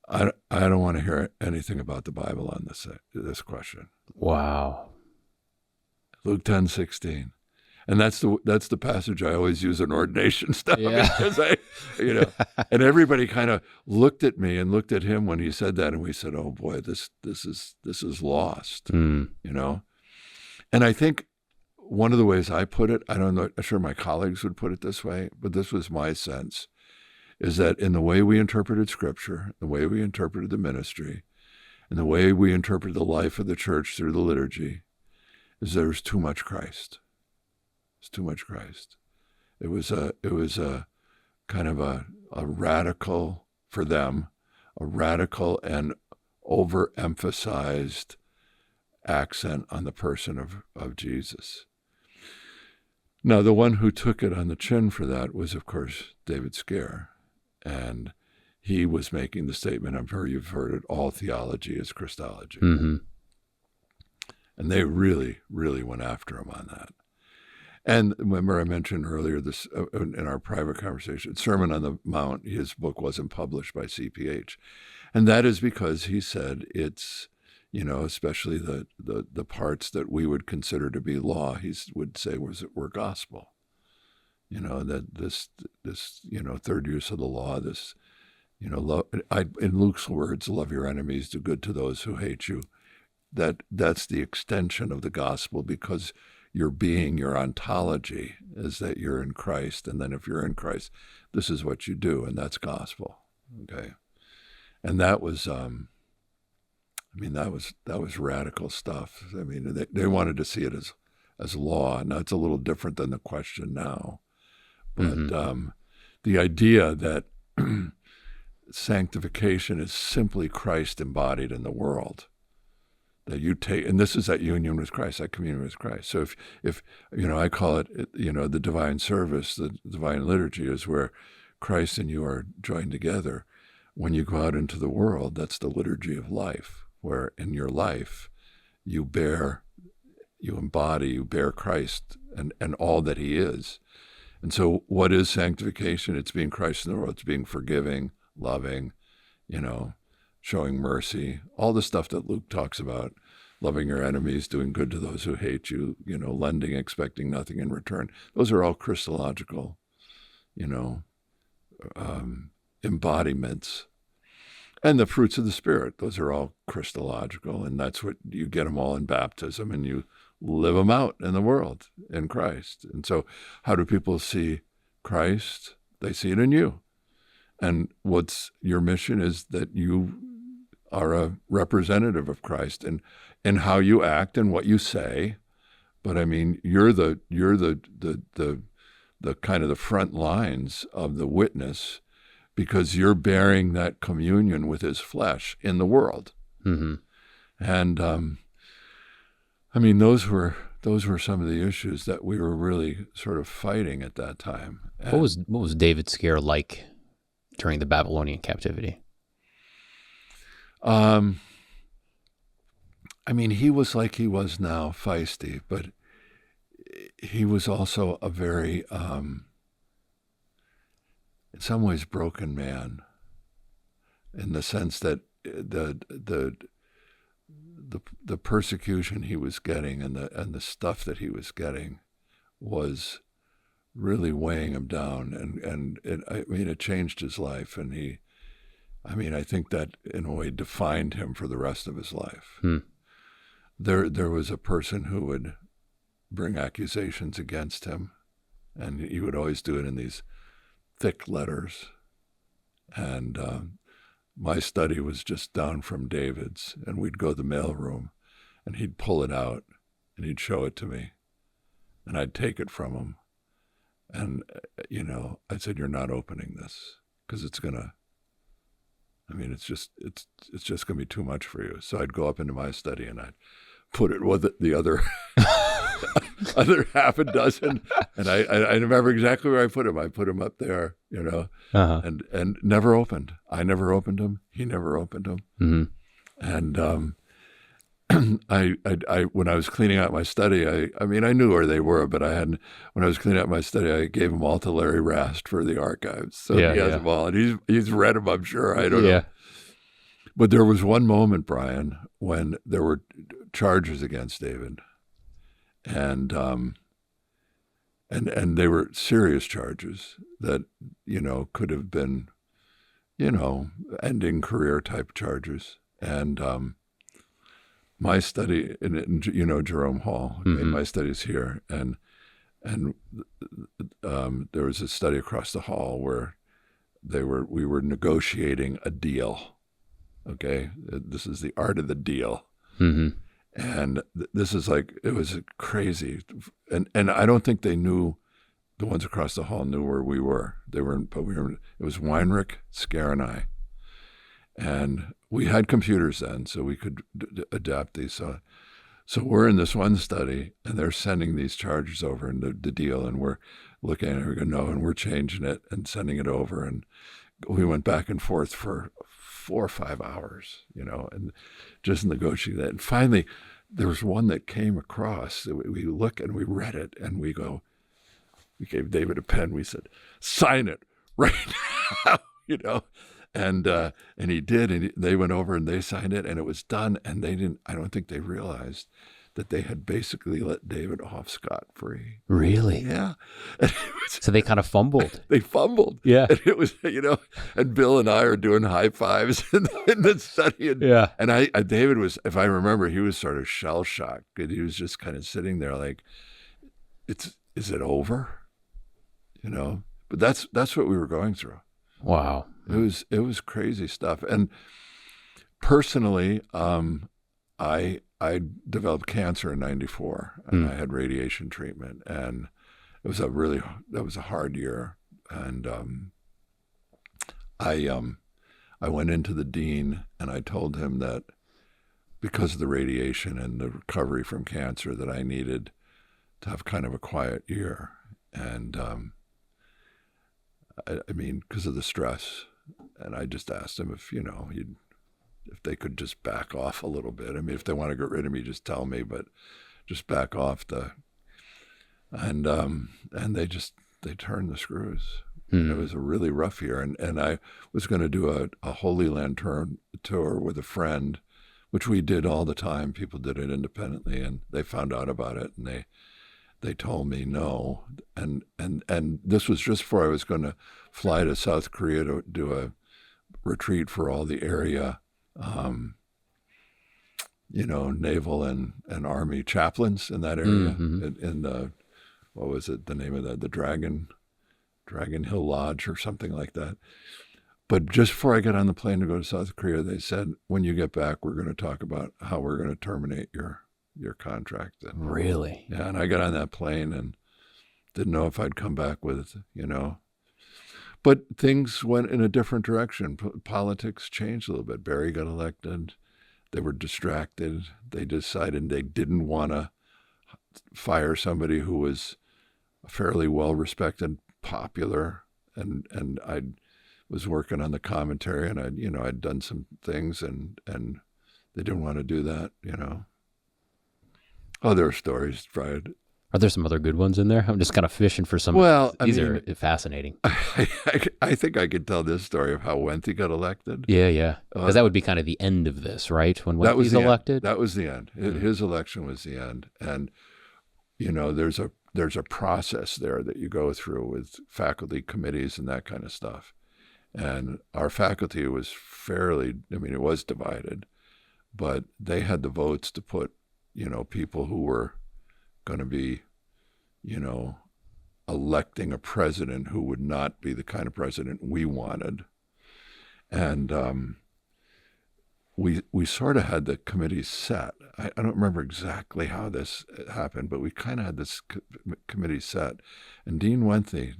I don't want to hear anything about the Bible on this question. Wow. Luke 10:16. And that's the passage I always use in ordination stuff. Yeah. Because and everybody kind of looked at me and looked at him when he said that, and we said, "Oh boy, this is lost," And I think one of the ways I put it, I don't know, I'm sure my colleagues would put it this way, but this was my sense, is that in the way we interpreted Scripture, the way we interpreted the ministry, and the way we interpreted the life of the church through the liturgy, is there was too much Christ. It's too much Christ. It was a kind of a radical, for them, a radical and overemphasized accent on the person of Jesus. Now, the one who took it on the chin for that was, of course, David Scaer. And he was making the statement, I'm sure you've heard it, all theology is Christology. Mm-hmm. And they really, really went after him on that. And remember I mentioned earlier this in our private conversation, Sermon on the Mount, his book wasn't published by CPH. And that is because he said it's, especially the parts that we would consider to be law, he would say were gospel. That this third use of the law, this, love, in Luke's words, love your enemies, do good to those who hate you. That's the extension of the gospel, because your being, your ontology is that you're in Christ. And then if you're in Christ, this is what you do, and that's gospel. Okay. And that was, that was radical stuff. I mean, they wanted to see it as law. Now it's a little different than the question now. But the idea that sanctification is simply Christ embodied in the world, that you take, and this is that union with Christ, that communion with Christ. So if I call it, the divine service, the divine liturgy is where Christ and you are joined together. When you go out into the world, that's the liturgy of life, where in your life you bear Christ and all that he is. And so what is sanctification? It's being Christ in the world. It's being forgiving, loving, showing mercy, all the stuff that Luke talks about, loving your enemies, doing good to those who hate you, lending, expecting nothing in return. Those are all Christological, embodiments. And the fruits of the Spirit, those are all Christological, and that's what you get them all in baptism, and you live them out in the world in Christ. And so how do people see Christ? They see it in you. And what's your mission is that you are a representative of Christ and how you act and what you say. But I mean, you're the the kind of the front lines of the witness, because you're bearing that communion with his flesh in the world. Mm-hmm. And I mean, those were some of the issues that we were really sort of fighting at that time. And What was David Scaer like during the Babylonian captivity? I mean, he was like he was now, feisty, but he was also a very, in some ways, broken man, in the sense that the persecution he was getting and the stuff that he was getting was really weighing him down, and it changed his life, and I think that in a way defined him for the rest of his life. There was a person who would bring accusations against him, and he would always do it in these thick letters. And my study was just down from David's, and we'd go to the mailroom, and he'd pull it out, and he'd show it to me, and I'd take it from him. And, I said, "You're not opening this, because it's just going to be too much for you." So I'd go up into my study, and I'd put it with the other other half a dozen, and I remember exactly where I put him. I put him up there, Uh-huh. and never opened. I never opened him. He never opened him. Mm-hmm. And I when I was cleaning out my study, I knew where they were, but when I was cleaning out my study, I gave them all to Larry Rast for the archives. So he has them all, and he's read them, I'm sure. I don't know. But there was one moment, Brian, when there were charges against David, and they were serious charges that could have been ending career type charges. And my study in Jerome Hall, Mm-hmm. my studies here, and there was a study across the hall where we were negotiating a deal. Okay, this is the art of the deal. Mm-hmm. And this is it was crazy. And I don't think they knew, the ones across the hall knew where we were. It was Weinrich, Scaer, and I. And we had computers then, so we could adapt these. So we're in this one study, and they're sending these charges over and the deal, and we're looking at it, we go, no, and we're changing it and sending it over. And we went back and forth for 4 or 5 hours, and just negotiating that. And finally, there was one that came across. We look and we read it, and we gave David a pen. We said, "Sign it right now," And he did, and they went over and they signed it, and it was done. And I don't think they realized that they had basically let David off scot-free. Really? Yeah. So they kind of fumbled. They fumbled. Yeah. And it was, and Bill and I are doing high fives in the study. And, Yeah. And David was, if I remember, he was sort of shell-shocked. And he was just kind of sitting there like, is it over? But that's what we were going through. Wow. It was crazy stuff. And personally, I developed cancer in '94, and I had radiation treatment, and that was a hard year. And I went into the dean, and I told him that because of the radiation and the recovery from cancer, that I needed to have kind of a quiet year, and because of the stress. And I just asked him if they could just back off a little bit. If they want to get rid of me, just tell me, but just back off and they turned the screws. It was a really rough year. And I was going to do a Holy Land tour with a friend, which we did all the time. People did it independently, and they found out about it, and they told me no. And this was just before I was going to fly to South Korea to do a retreat for all the area, naval and army chaplains in that area. Mm-hmm. In the, what was it, the name of that? The Dragon Hill Lodge or something like that. But just before I got on the plane to go to South Korea, they said, when you get back, we're going to talk about how we're going to terminate your contract. And, Really? yeah, and I got on that plane, and Didn't know if I'd come back with, But things went in a different direction. Politics changed a little bit. Barry got elected. They were distracted. They decided they didn't want to fire somebody who was fairly well-respected, popular, and I was working on the commentary, and I'd done some things, and they didn't want to do that, Oh, there are stories, Brian. Are there some other good ones in there? I'm just kind of fishing for some. Well, these are fascinating. I think I could tell this story of how Wenthe got elected. Yeah. Because that would be kind of the end of this, right? When Wenthe's elected? That was the end. His election was the end. And, there's a process there that you go through with faculty committees and that kind of stuff. And our faculty was it was divided, but they had the votes to put, people who were going to be, electing a president who would not be the kind of president we wanted. And we sort of had the committee set. I don't remember exactly how this happened, but we kind of had this committee set. And Dean Wenthe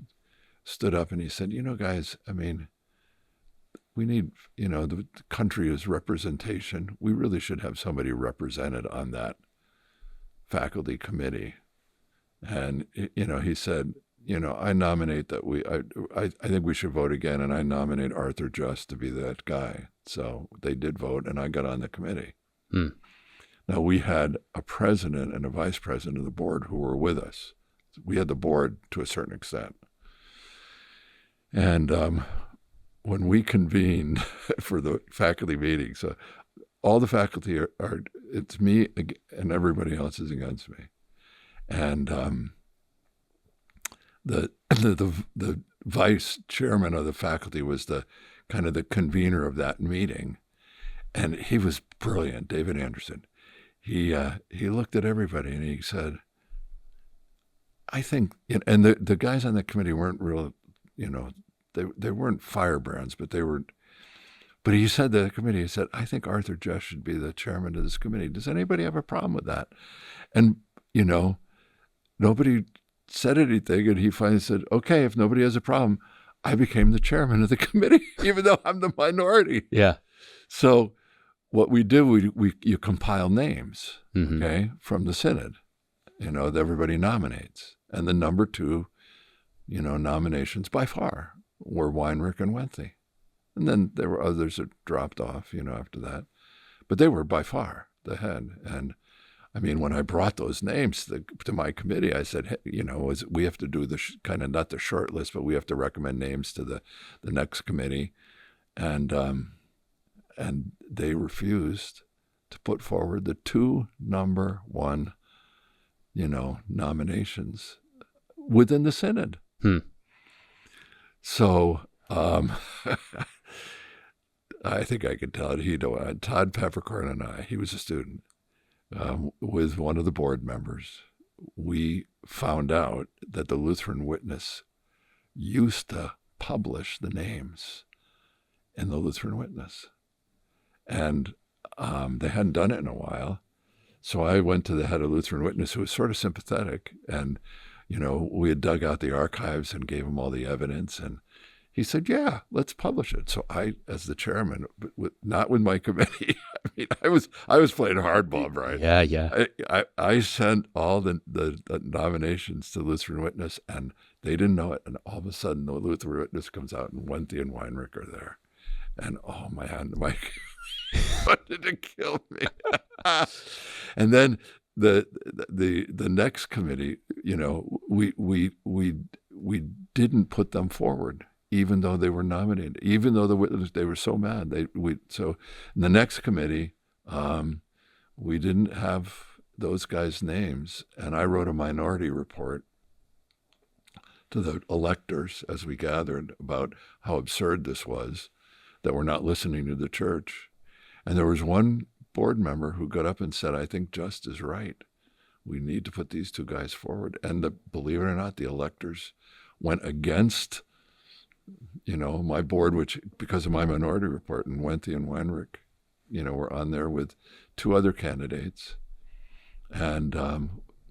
stood up and he said, guys, we need, the country is representation. We really should have somebody represented on that faculty committee. And, he said, I nominate that I think we should vote again, and I nominate Arthur Just to be that guy. So they did vote, and I got on the committee. Now, we had a president and a vice president of the board who were with us. We had the board to a certain extent. And when we convened for the faculty meeting, so all the faculty are it's me and everybody else is against me. And the vice chairman of the faculty was the kind of the convener of that meeting, and he was brilliant, David Anderson. He looked at everybody and he said, I think, and the guys on the committee weren't real, they weren't firebrands, but he said to the committee, he said, I think Arthur Just should be the chairman of this committee. Does anybody have a problem with that? And, nobody said anything, and he finally said, okay, if nobody has a problem, I became the chairman of the committee, even though I'm the minority. Yeah. So what we did, you compile names, okay, from the Synod, that everybody nominates. And the number 2, nominations by far were Weinrich and Wenthe. And then there were others that dropped off, after that. But they were by far the head. And when I brought those names to my committee, I said, hey, we have to do the kind of not the short list, but we have to recommend names to the next committee. And they refused to put forward the 2 number 1, nominations within the Synod. So I think I could tell it. Todd Peppercorn and I, he was a student, with one of the board members, we found out that the Lutheran Witness used to publish the names in the Lutheran Witness. And they hadn't done it in a while. So I went to the head of Lutheran Witness, who was sort of sympathetic. And, we had dug out the archives and gave him all the evidence. And he said, yeah, let's publish it. So I, as the chairman, not with my committee, I was playing hardball, Brian. Yeah. I sent all the nominations to Lutheran Witness, and they didn't know it. And all of a sudden, the Lutheran Witness comes out, and Wenthe and Weinrich are there. And oh man, Mike wanted to kill me. And then the next committee, we didn't put them forward, even though they were nominated, even though they were so mad. So in the next committee, we didn't have those guys' names, and I wrote a minority report to the electors as we gathered about how absurd this was, that we're not listening to the church. And there was one board member who got up and said, I think Just is right. We need to put these 2 guys forward. And believe it or not, the electors went against, my board, which, because of my minority report, and Wenthe and Weinrich, were on there with 2 other candidates. And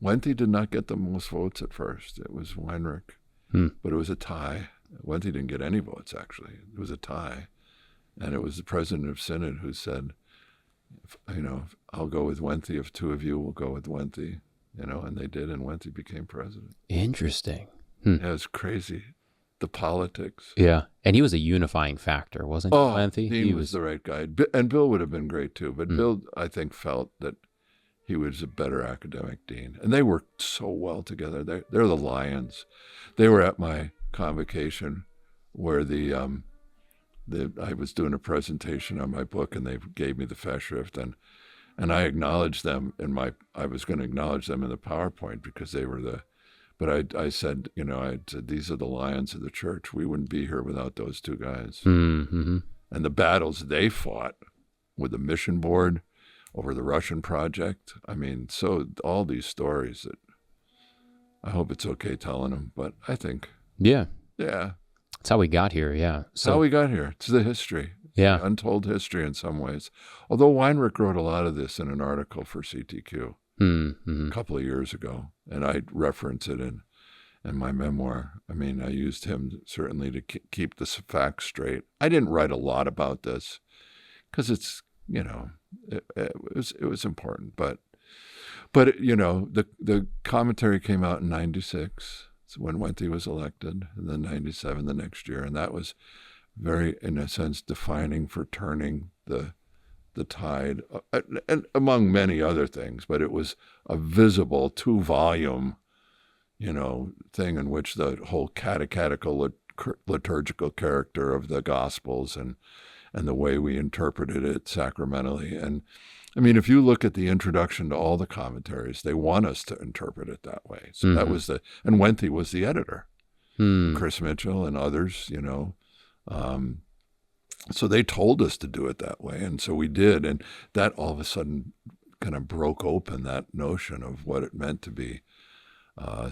Wenthe did not get the most votes at first. It was Weinrich, but it was a tie. Wenthe didn't get any votes, actually. It was a tie. And it was the president of Synod who said, I'll go with Wenthe if two of you will go with Wenthe, and they did, and Wenthe became president. Interesting. Yeah, it was crazy. The politics. Yeah. And he was a unifying factor, wasn't he, Wenthe? Dean was the right guy. And Bill would have been great too, but Bill, I think, felt that he was a better academic dean. And they worked so well together. They're the lions. They were at my convocation where I was doing a presentation on my book, and they gave me the Festschrift, and I acknowledged them I was going to acknowledge them in the PowerPoint because they were but I said, these are the lions of the church. We wouldn't be here without those two guys. Mm-hmm. And the battles they fought with the mission board over the Russian project. I mean, so all these stories that I hope it's okay telling them, but I think. Yeah. Yeah. That's how we got here, yeah. That's how we got here. It's the history. Yeah. The untold history in some ways. Although Weinrich wrote a lot of this in an article for CTQ a couple of years ago, and I reference it in my memoir. I mean, I used him certainly to keep the facts straight. I didn't write a lot about this because it's, it was important. But the commentary came out in 96. When Wenthe was elected, and then 97 the next year, and that was very, in a sense, defining for turning the tide, and among many other things. But it was a visible 2-volume, thing in which the whole catechetical liturgical character of the Gospels and the way we interpreted it sacramentally. And I mean, if you look at the introduction to all the commentaries, they want us to interpret it that way. So that was and Wenthe was the editor, Chris Mitchell and others, so they told us to do it that way. And so we did. And that all of a sudden kind of broke open that notion of what it meant to be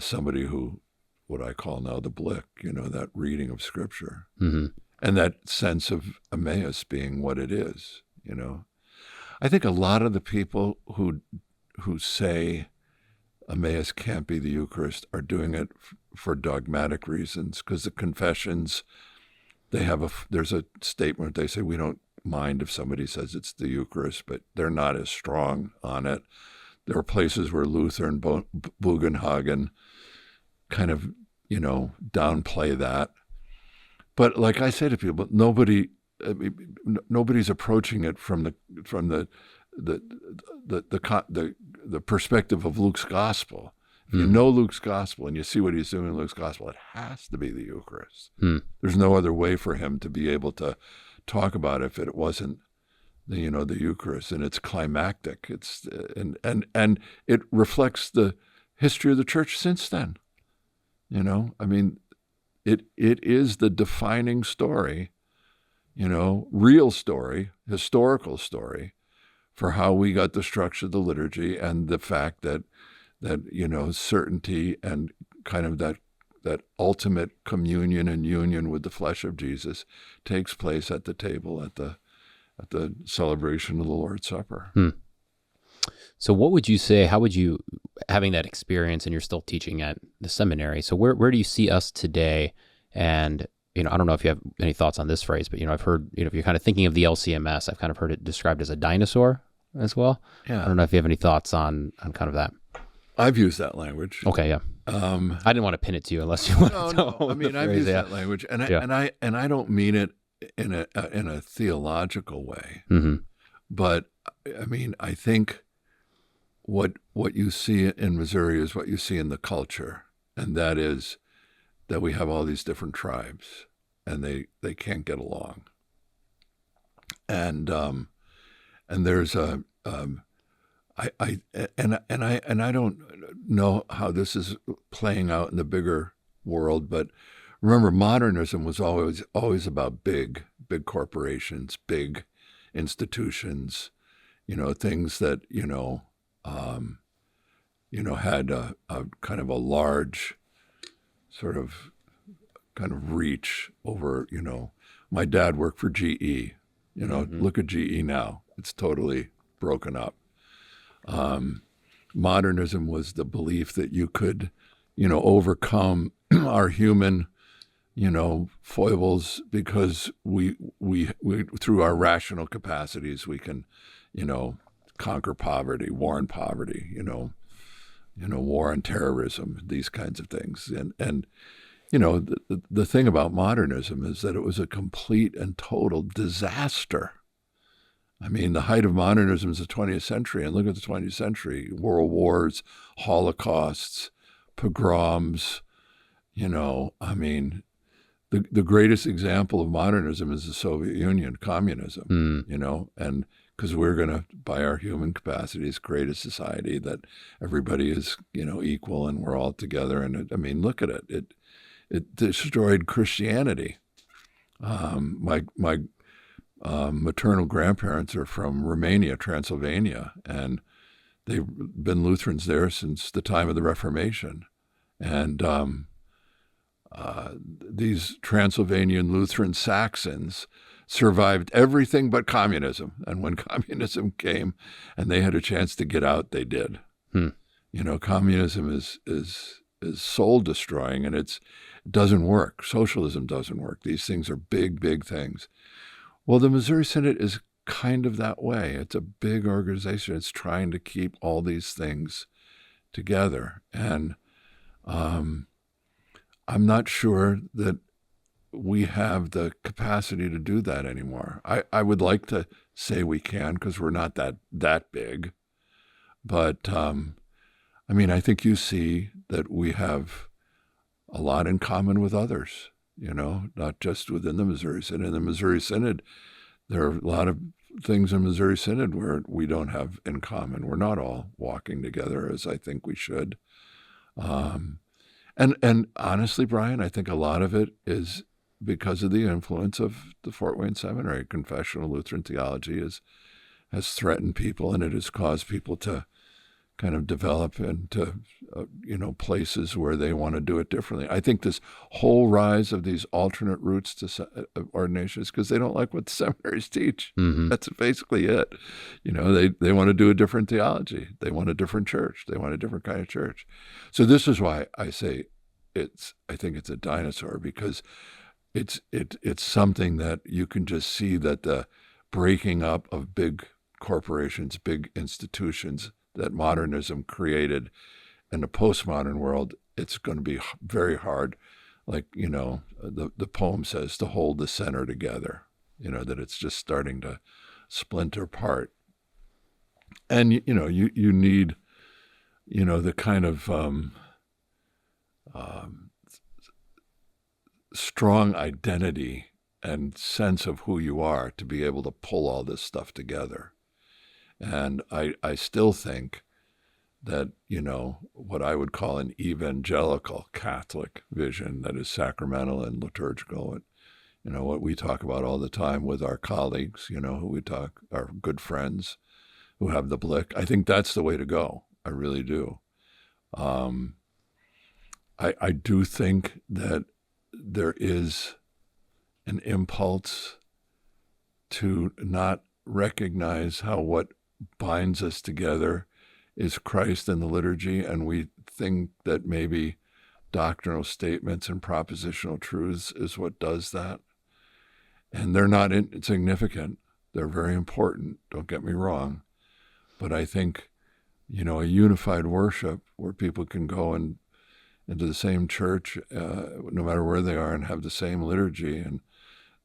somebody who, what I call now the Blick, that reading of Scripture. And that sense of Emmaus being what it is, I think a lot of the people who say Emmaus can't be the Eucharist are doing it for dogmatic reasons, because the confessions, there's a statement, they say, we don't mind if somebody says it's the Eucharist, but they're not as strong on it. There are places where Luther and Bugenhagen kind of, downplay that. But like I say to people, nobody's approaching it from the perspective of Luke's gospel. If you know Luke's gospel and you see what he's doing in Luke's gospel, it has to be the Eucharist. There's no other way for him to be able to talk about it if it wasn't the Eucharist, and it's climactic. It's and it reflects the history of the church since then. I mean, it is the defining story, real story, historical story for how we got the structure of the liturgy, and the fact that certainty and kind of that ultimate communion and union with the flesh of Jesus takes place at the table at the celebration of the Lord's Supper. So what would you say, how would you, having that experience, and you're still teaching at the seminary, so where do you see us today? And, I don't know if you have any thoughts on this phrase, but, I've heard, if you're kind of thinking of the LCMS, I've kind of heard it described as a dinosaur as well. Yeah. I don't know if you have any thoughts on kind of that. I've used that language. Okay, yeah. I didn't want to pin it to you unless you want to know. No. I mean, I've used that language, and I don't mean it in a theological way. But I mean, I think what you see in Missouri is what you see in the culture, and that is that we have all these different tribes, and they can't get along. And there's I don't know how this is playing out in the bigger world, but remember, modernism was always about big corporations, big institutions, things that had a kind of a large sort of kind of reach over. My dad worked for GE. Look at GE now; it's totally broken up. modernism was the belief that you could, overcome our human, foibles because we through our rational capacities we can, conquer poverty, war on poverty, war on terrorism, these kinds of things. And the thing about modernism is that it was a complete and total disaster. I mean, the height of modernism is the 20th century, and look at the 20th century: world wars, holocausts, pogroms. I mean, the greatest example of modernism is the Soviet Union, communism. And because we're going to, by our human capacities, create a society that everybody is, equal and we're all together. And look at it. It destroyed Christianity. My maternal grandparents are from Romania, Transylvania, and they've been Lutherans there since the time of the Reformation. And these Transylvanian Lutheran Saxons survived everything but communism. And when communism came and they had a chance to get out, they did. Communism is soul destroying, and it doesn't work. Socialism doesn't work. These things are big, big things. Well, the Missouri Synod is kind of that way. It's a big organization. It's trying to keep all these things together. And I'm not sure that we have the capacity to do that anymore. I would like to say we can, because we're not that big. But, I think you see that we have a lot in common with others, not just within the Missouri Synod. In the Missouri Synod, there are a lot of things in Missouri Synod where we don't have in common. We're not all walking together as I think we should. And honestly, Brian, I think a lot of it is because of the influence of the Fort Wayne Seminary. Confessional Lutheran theology has threatened people, and it has caused people to kind of develop into, places where they want to do it differently. I think this whole rise of these alternate routes to ordination is because they don't like what the seminaries teach. Mm-hmm. That's basically it. They want to do a different theology. They want a different church. They want a different kind of church. So this is why I say I think it's a dinosaur, because it's something that you can just see that the breaking up of big corporations, big institutions that modernism created in the postmodern world, it's going to be very hard, like, the poem says, to hold the center together, that it's just starting to splinter apart. And, you need, the kind of strong identity and sense of who you are to be able to pull all this stuff together. And I still think that, what I would call an evangelical Catholic vision that is sacramental and liturgical, and, what we talk about all the time with our colleagues, our good friends who have the Blick, I think that's the way to go. I really do. I do think that there is an impulse to not recognize how what binds us together is Christ and the liturgy, and we think that maybe doctrinal statements and propositional truths is what does that. And they're not insignificant. They're very important, don't get me wrong. But I think, a unified worship where people can go into the same church, no matter where they are, and have the same liturgy and,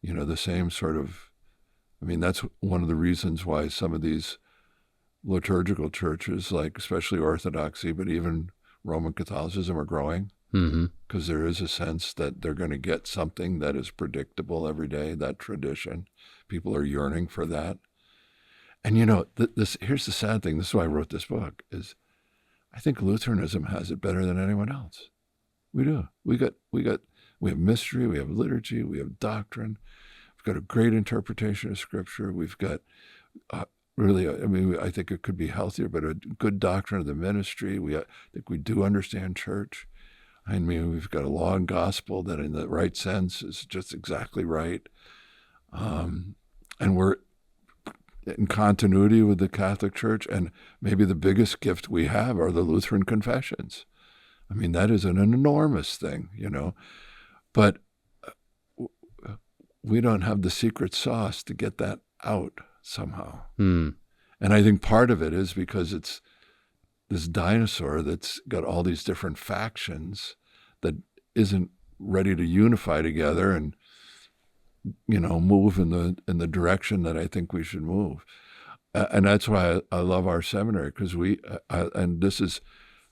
the same sort of, that's one of the reasons why some of these liturgical churches, like especially Orthodoxy, but even Roman Catholicism, are growing, because there is a sense that they're going to get something that is predictable every day, that tradition. People are yearning for that. And, here's the sad thing. This is why I wrote this book, is I think Lutheranism has it better than anyone else. We do. We have mystery, we have liturgy, we have doctrine. We've got a great interpretation of Scripture. We've got really, I think it could be healthier, but a good doctrine of the ministry. I think we do understand church. We've got a law and gospel that in the right sense is just exactly right. And we're in continuity with the Catholic Church. And maybe the biggest gift we have are the Lutheran confessions. I mean, that is an enormous thing, but we don't have the secret sauce to get that out somehow. And I think part of it is because it's this dinosaur that's got all these different factions that isn't ready to unify together and move in the direction that I think we should move. And that's why I love our seminary, because and this is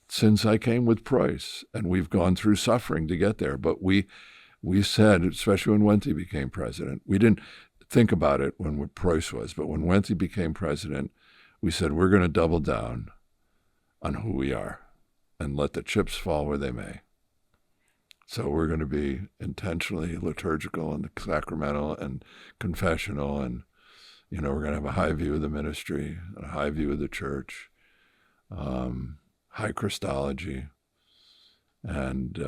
since I came with Preuss, and we've gone through suffering to get there. But we said, especially when Wenthe became president, we didn't think about it when Preuss was, but when Wenthe became president, we said, we're going to double down on who we are and let the chips fall where they may. So we're going to be intentionally liturgical and sacramental and confessional, and we're going to have a high view of the ministry, a high view of the church, high Christology, and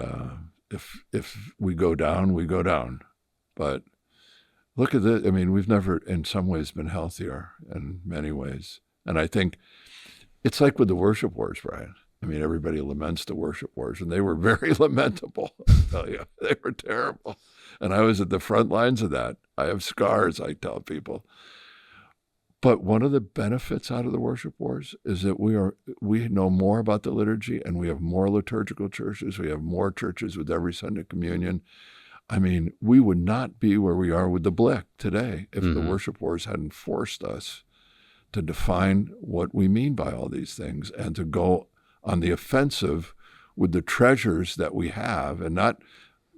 if we go down, we go down. But look at this. I mean, we've never, in some ways, been healthier in many ways. And I think it's like with the worship wars, Brian. I mean, everybody laments the worship wars, and they were very lamentable. I tell you, they were terrible. And I was at the front lines of that. I have scars, I tell people. But one of the benefits out of the worship wars is that we know more about the liturgy, and we have more liturgical churches. We have more churches with every Sunday communion. I mean, we would not be where we are with the Blick today if the worship wars hadn't forced us to define what we mean by all these things and to go on the offensive with the treasures that we have, and not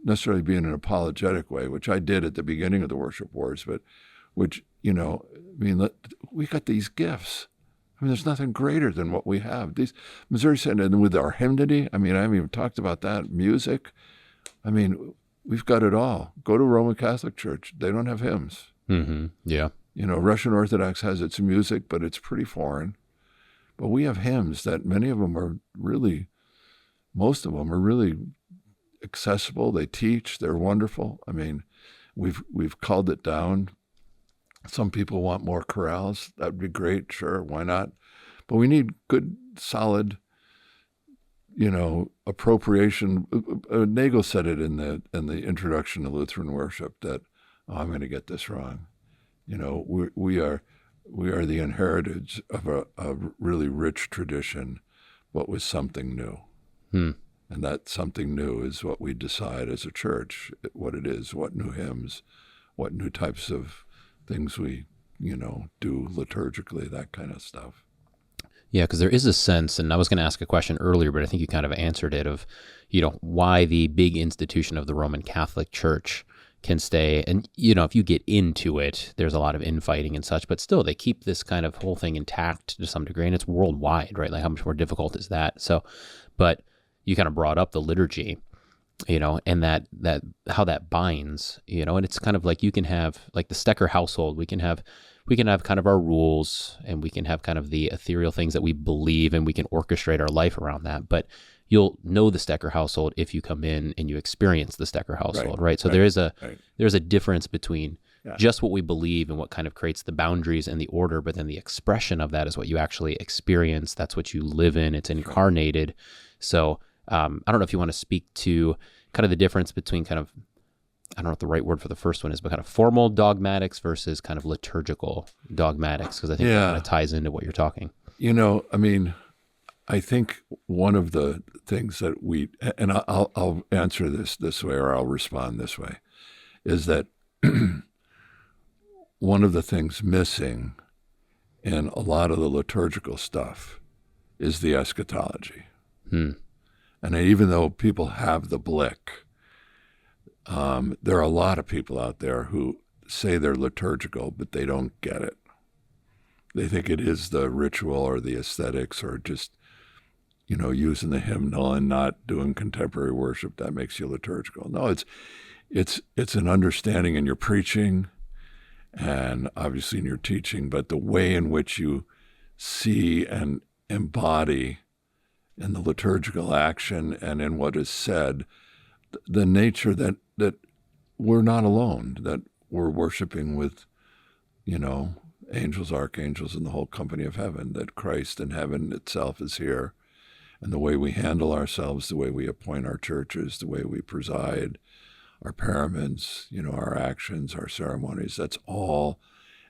necessarily be in an apologetic way, which I did at the beginning of the worship wars, but which, I mean, we got these gifts. I mean, there's nothing greater than what we have. These Missouri Synod, and with our hymnody, I mean, I haven't even talked about that. Music, I mean, we've got it all. Go to Roman Catholic Church. They don't have hymns. Yeah. Russian Orthodox has its music, but it's pretty foreign. But we have hymns that most of them are really accessible. They teach. They're wonderful. I mean, we've culled it down. Some people want more chorales. That would be great. Sure, why not? But we need good, solid, appropriation. Nagel said it in the introduction to Lutheran worship that, I'm going to get this wrong. We are the inheritors of a really rich tradition, but with something new. And that something new is what we decide as a church, what it is, what new hymns, what new types of things we, do liturgically, that kind of stuff. Yeah, because there is a sense, and I was going to ask a question earlier, but I think you kind of answered it, of, why the big institution of the Roman Catholic Church can stay. And, if you get into it, there's a lot of infighting and such, but still they keep this kind of whole thing intact to some degree, and it's worldwide, right? Like, how much more difficult is that? So, but you kind of brought up the liturgy, and that how that binds, and it's kind of like you can have like the Stecker household, we can have kind of our rules, and we can have kind of the ethereal things that we believe, and we can orchestrate our life around that. But you'll know the Stecker household if you come in and you experience the Stecker household, right? So there's a difference between just what we believe and what kind of creates the boundaries and the order, but then the expression of that is what you actually experience. That's what you live in. It's incarnated. So I don't know if you want to speak to kind of the difference between kind of, I don't know what the right word for the first one is, but kind of formal dogmatics versus kind of liturgical dogmatics, because I think that kind of ties into what you're talking. I mean, I think one of the things that and I'll answer this way, or I'll respond this way, is that one of the things missing in a lot of the liturgical stuff is the eschatology. And even though people have the Blick, there are a lot of people out there who say they're liturgical, but they don't get it. They think it is the ritual or the aesthetics, or just, using the hymnal and not doing contemporary worship that makes you liturgical. No, it's an understanding in your preaching and obviously in your teaching, but the way in which you see and embody in the liturgical action and in what is said, the nature that we're not alone, that we're worshiping with, angels, archangels, and the whole company of heaven, that Christ in heaven itself is here. And the way we handle ourselves, the way we appoint our churches, the way we preside, our paraments, our actions, our ceremonies, that's all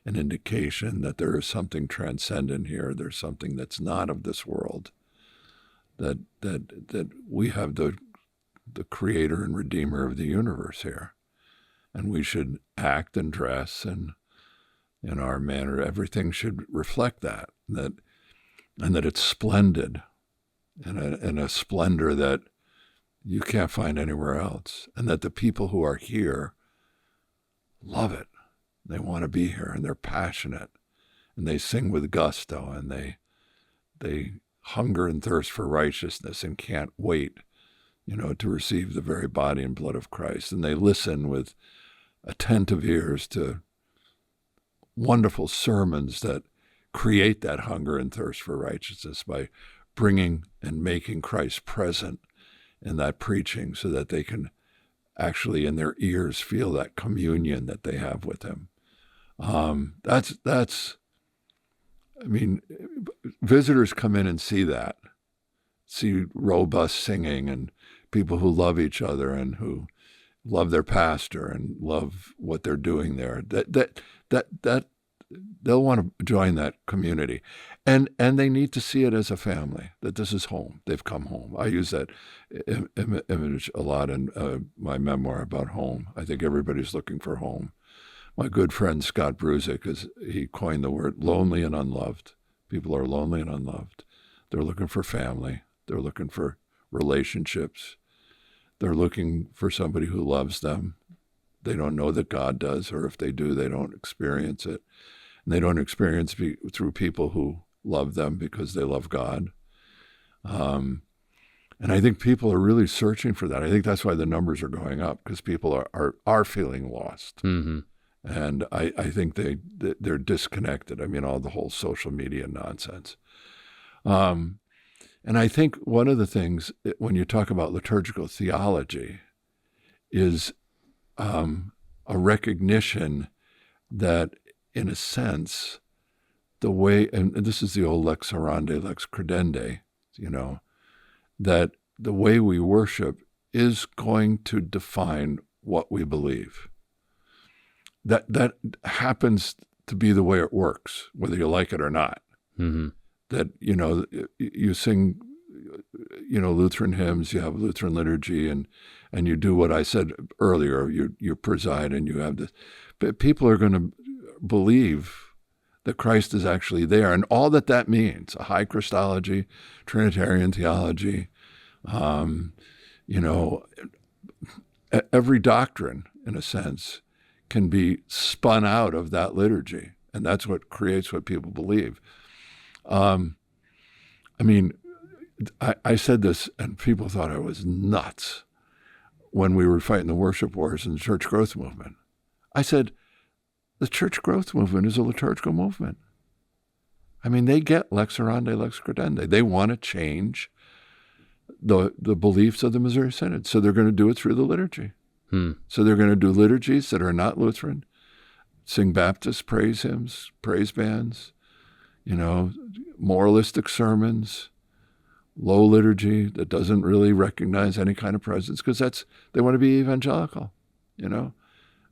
an indication that there is something transcendent here. There's something that's not of this world, that we have the creator and redeemer of the universe here. And we should act and dress and in our manner, everything should reflect that and that it's splendid and a splendor that you can't find anywhere else. And that the people who are here love it. They want to be here, and they're passionate, and they sing with gusto, and they hunger and thirst for righteousness and can't wait, to receive the very body and blood of Christ. And they listen with attentive ears to wonderful sermons that create that hunger and thirst for righteousness by bringing and making Christ present in that preaching, so that they can actually in their ears feel that communion that they have with him. Visitors come in and see robust singing and people who love each other and who love their pastor and love what they're doing there. That they'll want to join that community, and they need to see it as a family, that this is home. They've come home. I use that image a lot in my memoir about home. I think everybody's looking for home. My good friend Scott Brusick, he coined the word lonely and unloved. People are lonely and unloved. They're looking for family. They're looking for relationships. They're looking for somebody who loves them. They don't know that God does, or if they do, they don't experience it. And they don't experience through people who love them because they love God. And I think people are really searching for that. I think that's why the numbers are going up, because people are feeling lost. Mm-hmm. And I think they're disconnected. All the whole social media nonsense. And I think one of the things, when you talk about liturgical theology, is a recognition that, in a sense, the way, and this is the old lex orandi, lex credendi, that the way we worship is going to define what we believe. That happens to be the way it works, whether you like it or not. Mm-hmm. That, you sing, Lutheran hymns, you have Lutheran liturgy, and you do what I said earlier, you preside and you have this. But people are going to believe that Christ is actually there, and all that means, a high Christology, Trinitarian theology, every doctrine, in a sense, can be spun out of that liturgy, and that's what creates what people believe. I said this, and people thought I was nuts when we were fighting the worship wars in the church growth movement. I said, the church growth movement is a liturgical movement. They get lex orandi, lex credendi. They want to change the beliefs of the Missouri Synod, so they're going to do it through the liturgy. So they're going to do liturgies that are not Lutheran, sing Baptist praise hymns, praise bands, moralistic sermons, low liturgy that doesn't really recognize any kind of presence, because they want to be evangelical, and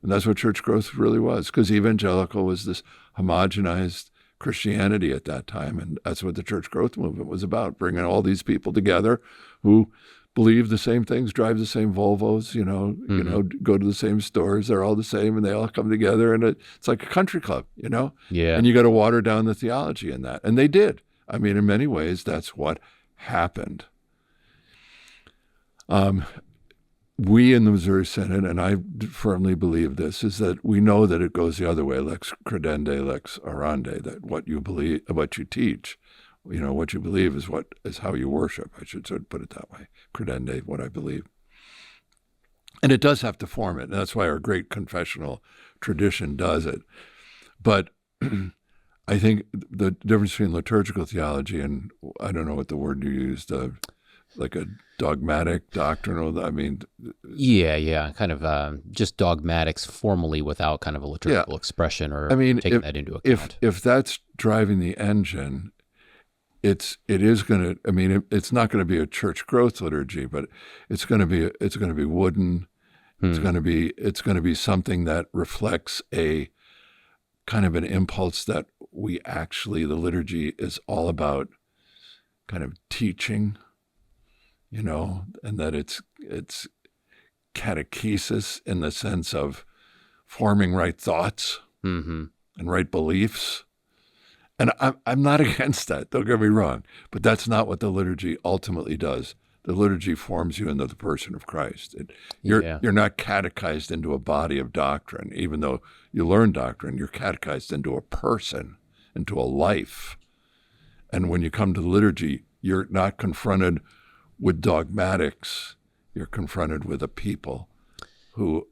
that's what church growth really was, because evangelical was this homogenized Christianity at that time, and that's what the church growth movement was about, bringing all these people together who believe the same things, drive the same Volvos, go to the same stores. They're all the same, and they all come together, and it's like a country club, Yeah. And you got to water down the theology in that, and they did. In many ways, that's what happened. We in the Missouri Synod, and I firmly believe this, is that we know that it goes the other way, lex credendi, lex orandi, that what you believe, what you teach, what you believe is how you worship. I should sort of put it that way. Credendi, what I believe. And it does have to form it. And that's why our great confessional tradition does it. But I think the difference between liturgical theology and, I don't know what the word you used, like a dogmatic doctrinal. I mean, Yeah, kind of just dogmatics formally without kind of a liturgical expression or taking that into account. If that's driving the engine, it is going to. I mean, it's not going to be a church growth liturgy, but it's going to be wooden. It's going to be something that reflects a kind of an impulse that the liturgy is all about kind of teaching, and that it's catechesis in the sense of forming right thoughts and right beliefs. And I'm not against that, don't get me wrong, but that's not what the liturgy ultimately does. The liturgy forms you into the person of Christ. You're not catechized into a body of doctrine, even though you learn doctrine. You're catechized into a person, into a life. And when you come to the liturgy, you're not confronted with dogmatics. You're confronted with a people who,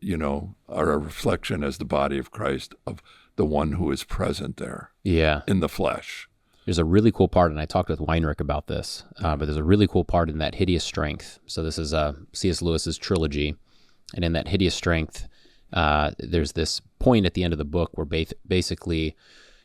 are a reflection as the body of Christ of the one who is present there in the flesh. There's a really cool part, and I talked with Weinrich about this, but there's a really cool part in that hideous strength. So this is C.S. Lewis's trilogy, and in that hideous strength, there's this point at the end of the book where basically,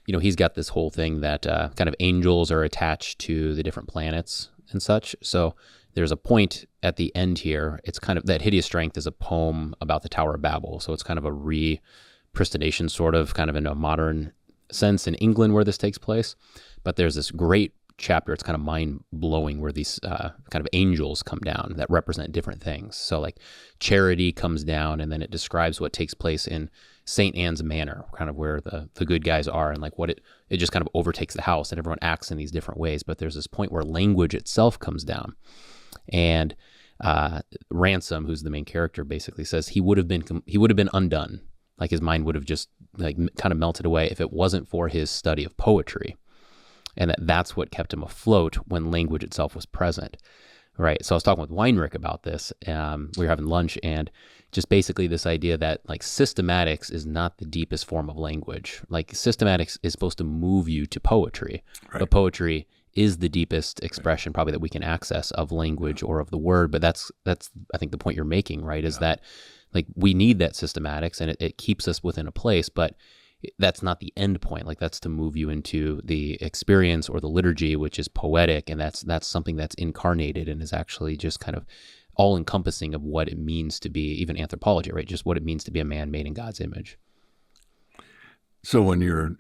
he's got this whole thing that kind of angels are attached to the different planets and such. So there's a point at the end here. It's kind of, that hideous strength is a poem about the Tower of Babel. So it's kind of a repristination sort of, kind of in a modern sense in England where this takes place. But there's this great chapter, it's kind of mind-blowing, where these kind of angels come down that represent different things. So like charity comes down, and then it describes what takes place in St. Anne's Manor, kind of where the good guys are, and like what it just kind of overtakes the house, and everyone acts in these different ways. But there's this point where language itself comes down. And Ransom, who's the main character, basically says he would have been undone. Like his mind would have just like kind of melted away if it wasn't for his study of poetry. And that's what kept him afloat when language itself was present, right? So I was talking with Weinrich about this. We were having lunch, and just basically this idea that like systematics is not the deepest form of language. Like systematics is supposed to move you to poetry, but poetry is the deepest expression probably that we can access of language or of the word. But that's I think the point you're making, right? Is that like we need that systematics, and it keeps us within a place, but that's not the end point. Like that's to move you into the experience or the liturgy, which is poetic, and that's something that's incarnated and is actually just kind of all encompassing of what it means to be even anthropology, right? Just what it means to be a man made in God's image. So when you're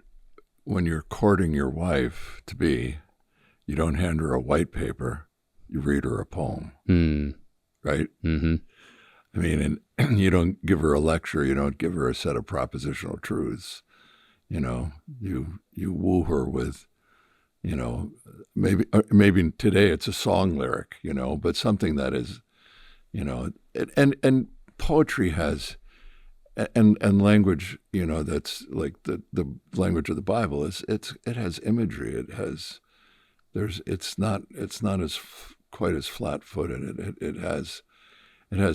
courting your wife to be, you don't hand her a white paper, you read her a poem, right? Mm-hmm. I mean, and you don't give her a lecture, you don't give her a set of propositional truths. You woo her with, maybe today it's a song lyric, but something that is, and poetry has, and language, that's like the language of the Bible it has imagery. It's not as quite as flat-footed. It has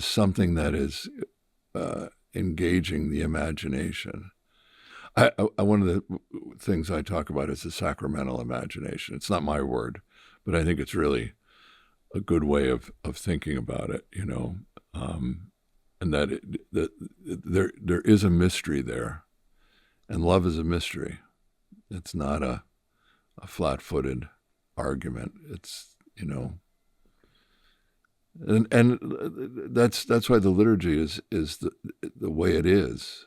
something that is engaging the imagination. One of the things I talk about is the sacramental imagination. It's not my word, but I think it's really a good way of thinking about it, and that there is a mystery there, and love is a mystery. It's not a flat-footed argument. It's, and that's why the liturgy is the way it is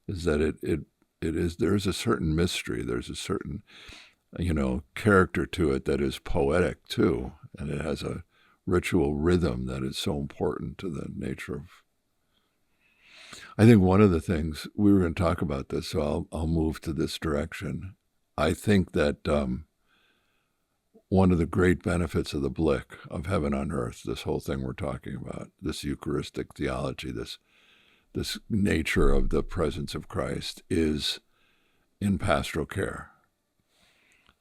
that it is, there's a certain mystery, there's a certain character to it that is poetic too, and it has a ritual rhythm that is so important to the nature of. I think one of the things we were going to talk about this, so I'll move to this direction. I think that one of the great benefits of the Blick, of heaven on earth, this whole thing we're talking about, this Eucharistic theology, this nature of the presence of Christ, is in pastoral care.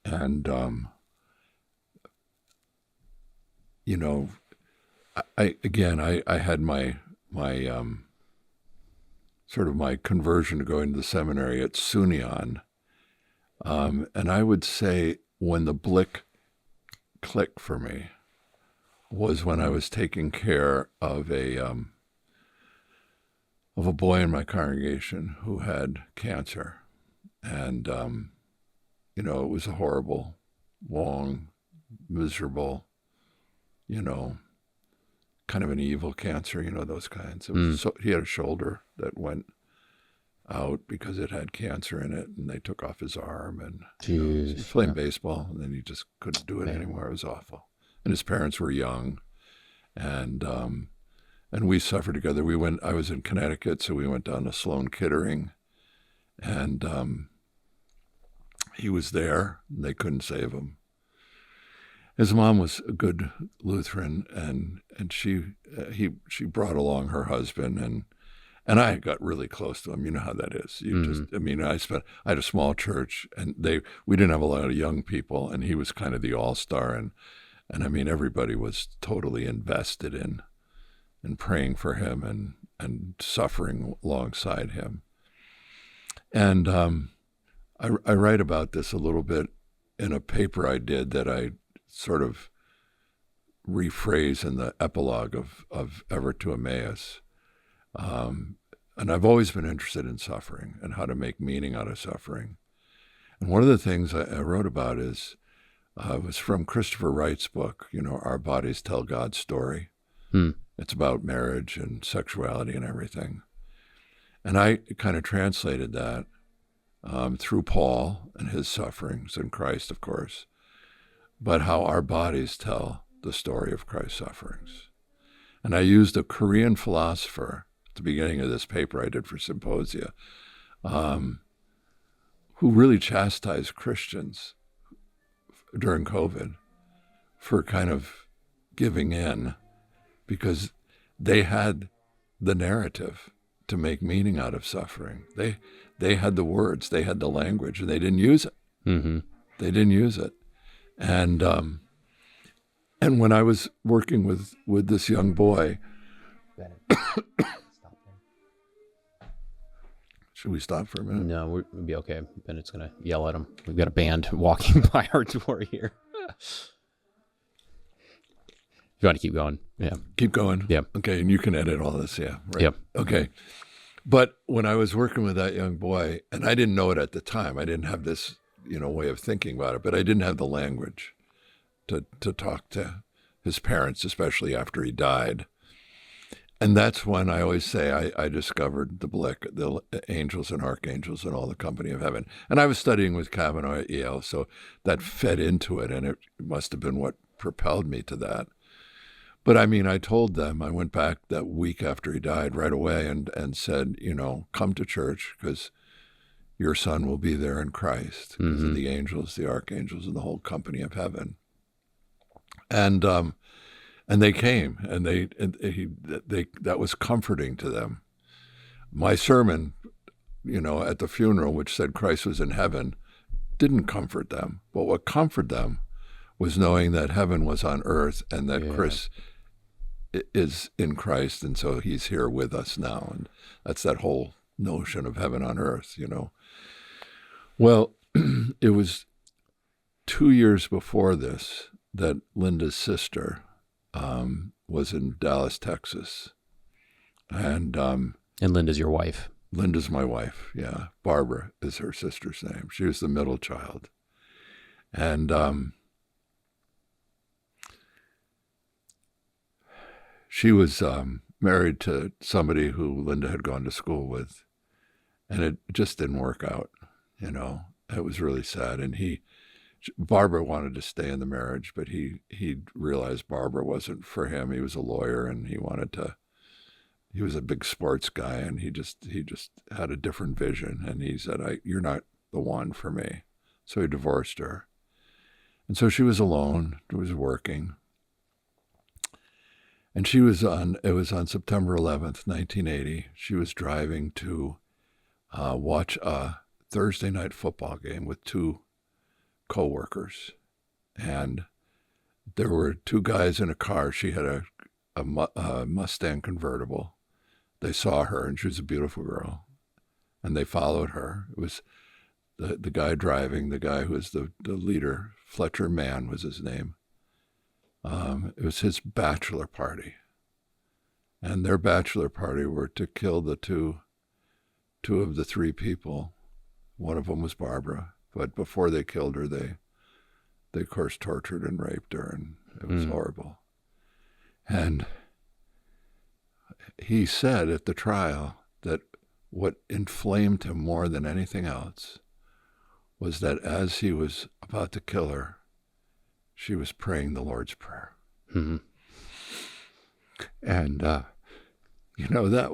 And, I had my sort of my conversion to going to the seminary at SUNY. And I would say when the Blick clicked for me was when I was taking care of a boy in my congregation who had cancer. And, you know, it was a horrible, long, miserable, you know, kind of an evil cancer, you know, those kinds. It was he had a shoulder that went out because it had cancer in it, and they took off his arm, and you know, he was playing baseball, and then he just couldn't do it anymore. It was awful. And his parents were young, and we suffered together. I was in Connecticut, so we went down to Sloan Kettering, and he was there, and they couldn't save him. His mom was a good Lutheran, and she brought along her husband, and I got really close to him. You know how that is. I had a small church, and we didn't have a lot of young people, and he was kind of the all-star, and I mean, everybody was totally invested in praying for him and suffering alongside him. And I write about this a little bit in a paper I did that I sort of rephrase in the epilogue of Ever to Emmaus. And I've always been interested in suffering and how to make meaning out of suffering. And one of the things I wrote about was from Christopher Wright's book, you know, Our Bodies Tell God's Story. It's about marriage and sexuality and everything. And I kind of translated that through Paul and his sufferings and Christ, of course, but how our bodies tell the story of Christ's sufferings. And I used a Korean philosopher at the beginning of this paper I did for Symposia, who really chastised Christians during COVID for kind of giving in, because they had the narrative to make meaning out of suffering. They had the words, they had the language, and they didn't use it. They didn't use it. And when I was working with this young boy, should we stop for a minute? No, we'll be okay. Bennett's going to yell at him. We've got a band walking by our door here. If you want to keep going. Yeah. Keep going? Yeah. Okay, and you can edit all this, yeah. Right? Yep. Okay. But when I was working with that young boy, and I didn't know it at the time, I didn't have this, you know, way of thinking about it, but I didn't have the language to talk to his parents, especially after he died. And that's when I always say I discovered the Blick, the angels and archangels and all the company of heaven. And I was studying with Kavanaugh at Yale, so that fed into it, and it must have been what propelled me to that. But I mean, I told them, I went back that week after he died right away and said, you know, come to church because your son will be there in Christ because of the angels, the archangels, and the whole company of heaven. And they came, and that was comforting to them. My sermon, you know, at the funeral, which said Christ was in heaven, didn't comfort them. But what comforted them was knowing that heaven was on earth and that Chris is in Christ, and so he's here with us now. And that's that whole notion of heaven on earth, you know. Well, it was 2 years before this that Linda's sister was in Dallas, Texas. And Linda's your wife. Linda's my wife, yeah. Barbara is her sister's name. She was the middle child. And she was married to somebody who Linda had gone to school with, and it just didn't work out, you know. It was really sad. And Barbara wanted to stay in the marriage, but he realized Barbara wasn't for him. He was a lawyer, and he was a big sports guy, and he just had a different vision. And he said, you're not the one for me. So he divorced her. And so she was alone, was working. And it was on September 11th, 1980. She was driving to watch a Thursday night football game with two co-workers. And there were two guys in a car. She had a Mustang convertible. They saw her, and she was a beautiful girl. And they followed her. It was the guy driving, the guy who was the leader, Fletcher Mann was his name. It was his bachelor party. And their bachelor party were to kill the two of the three people. One of them was Barbara. But before they killed her, they of course tortured and raped her, and it was horrible. And he said at the trial that what inflamed him more than anything else was that as he was about to kill her, she was praying the Lord's Prayer. Mm-hmm. And, that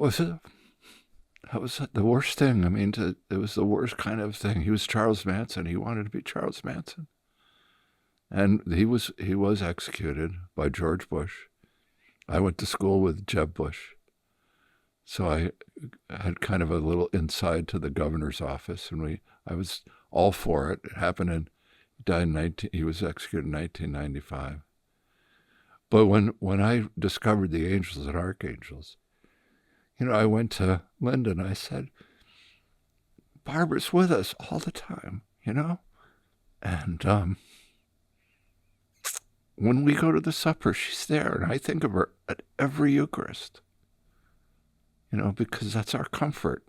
was the worst thing. I mean, it was the worst kind of thing. He was Charles Manson. He wanted to be Charles Manson. And he was executed by George Bush. I went to school with Jeb Bush. So I had kind of a little inside to the governor's office, and I was all for it. It happened he was executed in 1995. But when I discovered the angels and archangels, I went to Linda and I said, Barbara's with us all the time, And when we go to the supper, she's there, and I think of her at every Eucharist, because that's our comfort.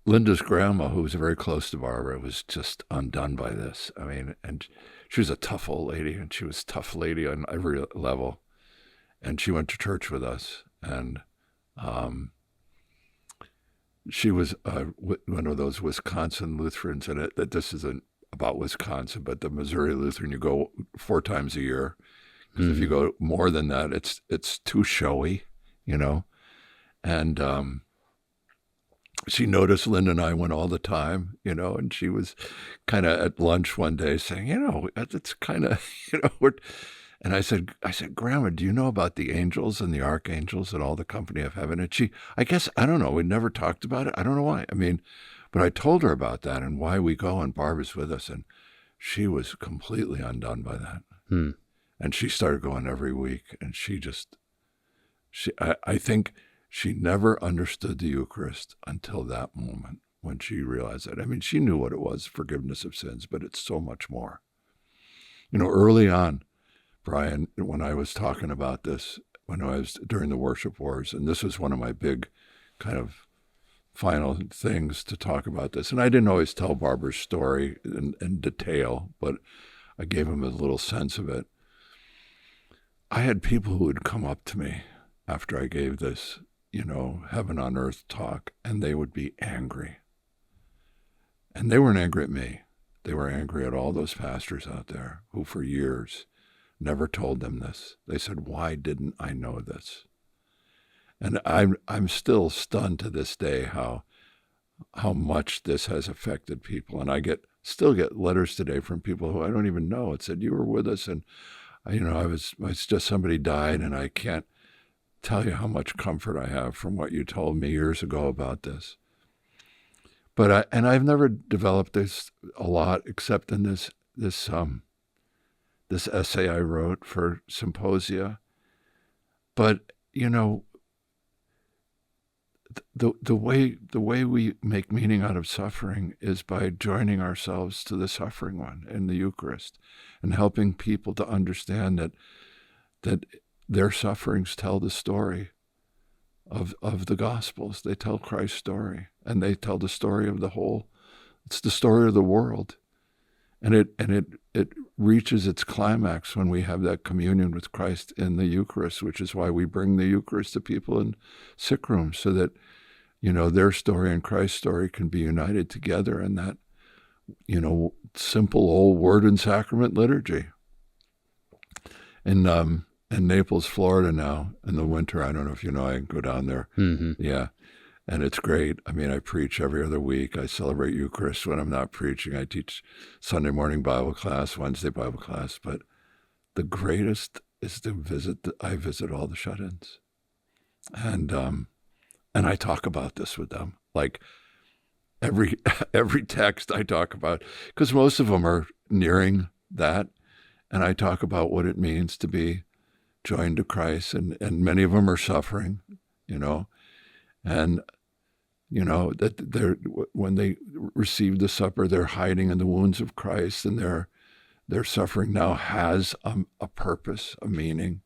Linda's grandma, who was very close to Barbara, was just undone by this. I mean, and she was a tough old lady, and she was a tough lady on every level. And she went to church with us, and she was one of those Wisconsin Lutherans, and that this isn't about Wisconsin, but the Missouri Lutheran, you go 4 times a year. Because if you go more than that, it's too showy, And she noticed Linda and I went all the time, and she was kind of at lunch one day saying, it's kind of, and I said, Grandma, do you know about the angels and the archangels and all the company of heaven? And she, I guess, I don't know, we never talked about it. I don't know why. I mean, but I told her about that and why we go, and Barbara's with us, and she was completely undone by that. And she started going every week, and I think she never understood the Eucharist until that moment when she realized that. I mean, she knew what it was, forgiveness of sins, but it's so much more. Early on, Brian, when I was talking about this, when I was during the worship wars, and this was one of my big kind of final things to talk about this, and I didn't always tell Barbara's story in detail, but I gave him a little sense of it. I had people who would come up to me after I gave this, heaven on earth talk, and they would be angry. And they weren't angry at me. They were angry at all those pastors out there who for years never told them this. They said, why didn't I know this? And I'm still stunned to this day how much this has affected people. And I still get letters today from people who I don't even know. It said, you were with us, and it's just somebody died, and I can't tell you how much comfort I have from what you told me years ago about this. But I've never developed this a lot except in this essay I wrote for Symposia. But the way we make meaning out of suffering is by joining ourselves to the suffering one in the Eucharist, and helping people to understand that their sufferings tell the story of the Gospels. They tell Christ's story, and they tell the story of the whole. It's the story of the world, and it reaches its climax when we have that communion with Christ in the Eucharist, which is why we bring the Eucharist to people in sick rooms, so that their story and Christ's story can be united together in that simple old word and sacrament liturgy. In Naples, Florida now, in the winter, I don't know if I go down there. Mm-hmm. Yeah. And it's great. I mean, I preach every other week. I celebrate Eucharist when I'm not preaching. I teach Sunday morning Bible class, Wednesday Bible class. But the greatest is to I visit all the shut-ins. And I talk about this with them. Like every text I talk about, because most of them are nearing that. And I talk about what it means to be joined to Christ. And many of them are suffering, and that when they receive the supper, they're hiding in the wounds of Christ, and they're their suffering now has a purpose, a meaning,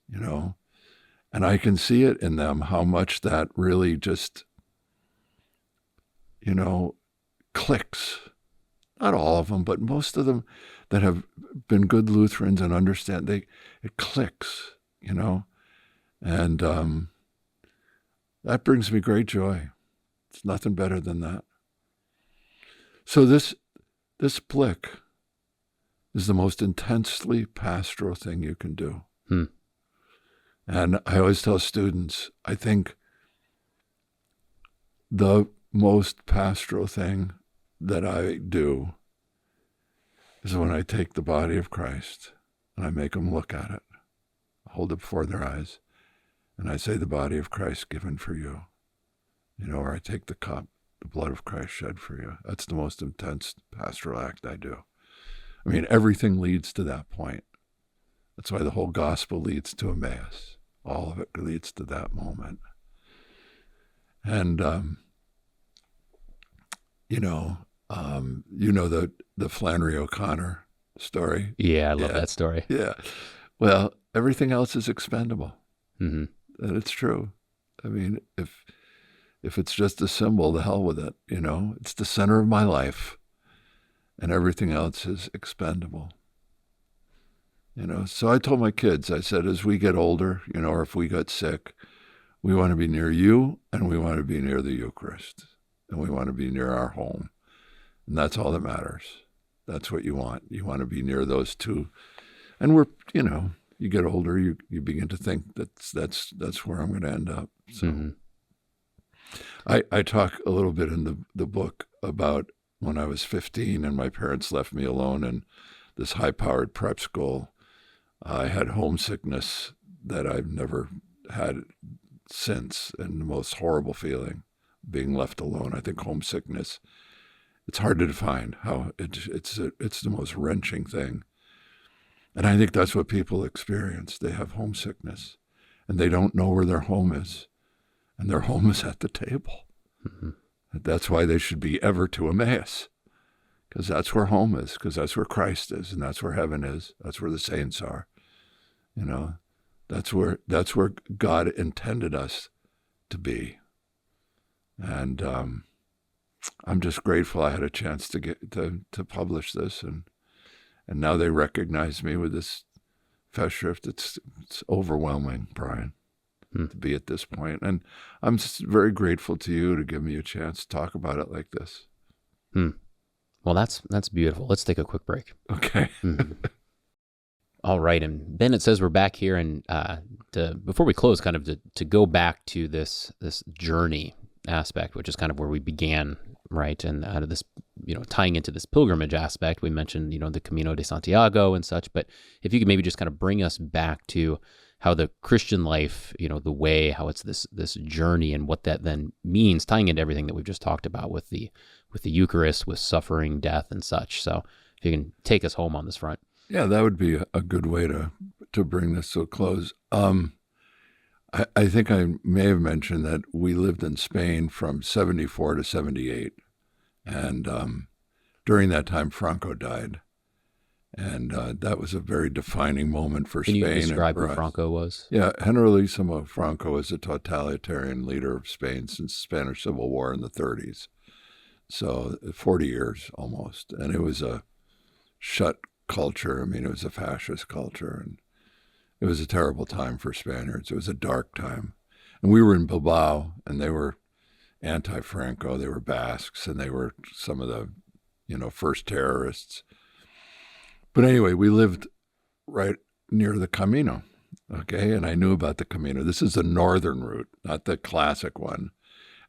you know. And I can see it in them, how much that really just, you know, clicks. Not all of them, but most of them that have been good Lutherans and understand, it clicks, you know. And that brings me great joy. It's nothing better than that. So this Blick is the most intensely pastoral thing you can do. And I always tell students, I think the most pastoral thing that I do is when I take the body of Christ and I make them look at it, hold it before their eyes, and I say, the body of Christ given for you. You know, or I take the cup, the blood of Christ shed for you. That's the most intense pastoral act I do. I mean, everything leads to that point. That's why the whole gospel leads to Emmaus. All of it leads to that moment. And, you know the Flannery O'Connor story? Yeah, I love that story. Yeah. Well, everything else is expendable. Mm-hmm. And it's true. I mean, if it's just a symbol, the hell with it, you know. It's the center of my life, and everything else is expendable. You know, so I told my kids, I said, as we get older, you know, or if we got sick, we want to be near you, and we want to be near the Eucharist, and we want to be near our home. And that's all that matters. That's what you want. You want to be near those two. And we're, you know, you get older, you begin to think that's where I'm going to end up. So I talk a little bit in the book about when I was 15 and my parents left me alone in this high-powered prep school. I had homesickness that I've never had since, and the most horrible feeling, being left alone. I think homesickness, it's hard to define how it's the most wrenching thing. And I think that's what people experience. They have homesickness, and they don't know where their home is, and their home is at the table. Mm-hmm. That's why they should be ever to Emmaus, because that's where home is, because that's where Christ is, and that's where heaven is. That's where the saints are. You know, that's where God intended us to be. And I'm just grateful I had a chance to get to publish this, and now they recognize me with this Festschrift. It's overwhelming, Brian, to be at this point. And I'm just very grateful to you to give me a chance to talk about it like this. Well, that's beautiful. Let's take a quick break. Okay. All right. And Ben, it says we're back here, and before we close, kind of to go back to this journey aspect, which is kind of where we began, right? And out of this, you know, tying into this pilgrimage aspect, we mentioned, you know, the Camino de Santiago and such, but if you could maybe just kind of bring us back to how the Christian life, you know, the way, how it's this journey and what that then means, tying into everything that we've just talked about with the Eucharist, with suffering, death, and such. So if you can take us home on this front. Yeah, that would be a good way to bring this to a close. I think I may have mentioned that we lived in Spain from 74 to 78. And during that time, Franco died. And that was a very defining moment for Spain. Can you describe who Franco was? Yeah, Generalissimo Franco is a totalitarian leader of Spain since the Spanish Civil War in the 30s. So 40 years almost. And it was a shut culture. I mean, it was a fascist culture. And it was a terrible time for Spaniards. It was a dark time. And we were in Bilbao, and they were anti-Franco. They were Basques, and they were some of the, you know, first terrorists. But anyway, we lived right near the Camino, okay? And I knew about the Camino. This is the northern route, not the classic one.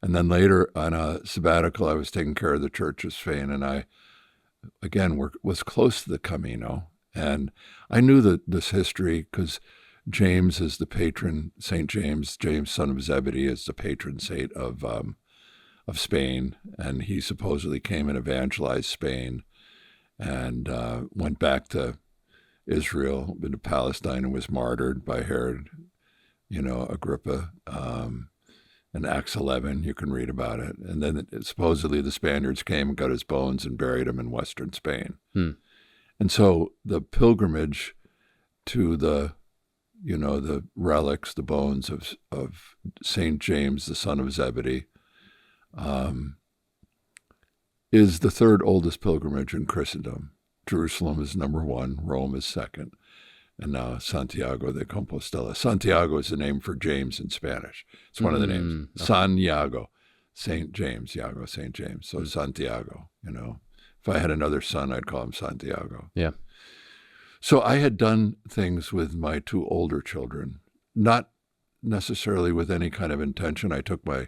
And then later on a sabbatical, I was taking care of the Church of Spain, and I, again, was close to the Camino. And I knew this history because James is the patron, St. James, son of Zebedee, is the patron saint of Spain. And he supposedly came and evangelized Spain and went back to Israel, been to Palestine, and was martyred by Herod, you know, Agrippa. In Acts 11, you can read about it. And then supposedly the Spaniards came and got his bones and buried him in western Spain. And And so the pilgrimage to the relics, the bones of St. James, the son of Zebedee, is the third oldest pilgrimage in Christendom. Jerusalem is number one, Rome is second, and now Santiago de Compostela. Santiago is the name for James in Spanish. It's one of the names. Okay. San Iago, St. James, Iago, St. James. So Santiago, If I had another son, I'd call him Santiago. Yeah. So I had done things with my two older children, not necessarily with any kind of intention. I took my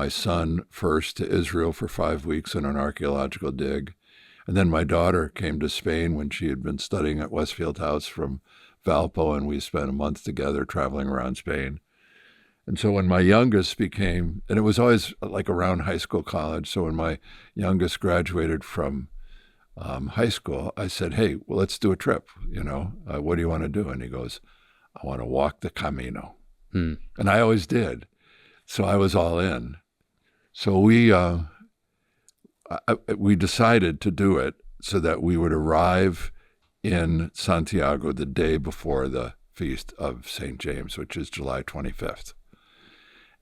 son first to Israel for 5 weeks in an archaeological dig. And then my daughter came to Spain when she had been studying at Westfield House from Valpo, and we spent a month together traveling around Spain. And so when my youngest became, and it was always like around high school, college, so when my youngest graduated from high school, I said, hey, well, let's do a trip, what do you want to do? And he goes, I want to walk the Camino. And I always did. So I was all in. So we decided to do it so that we would arrive in Santiago the day before the feast of St. James, which is July 25th.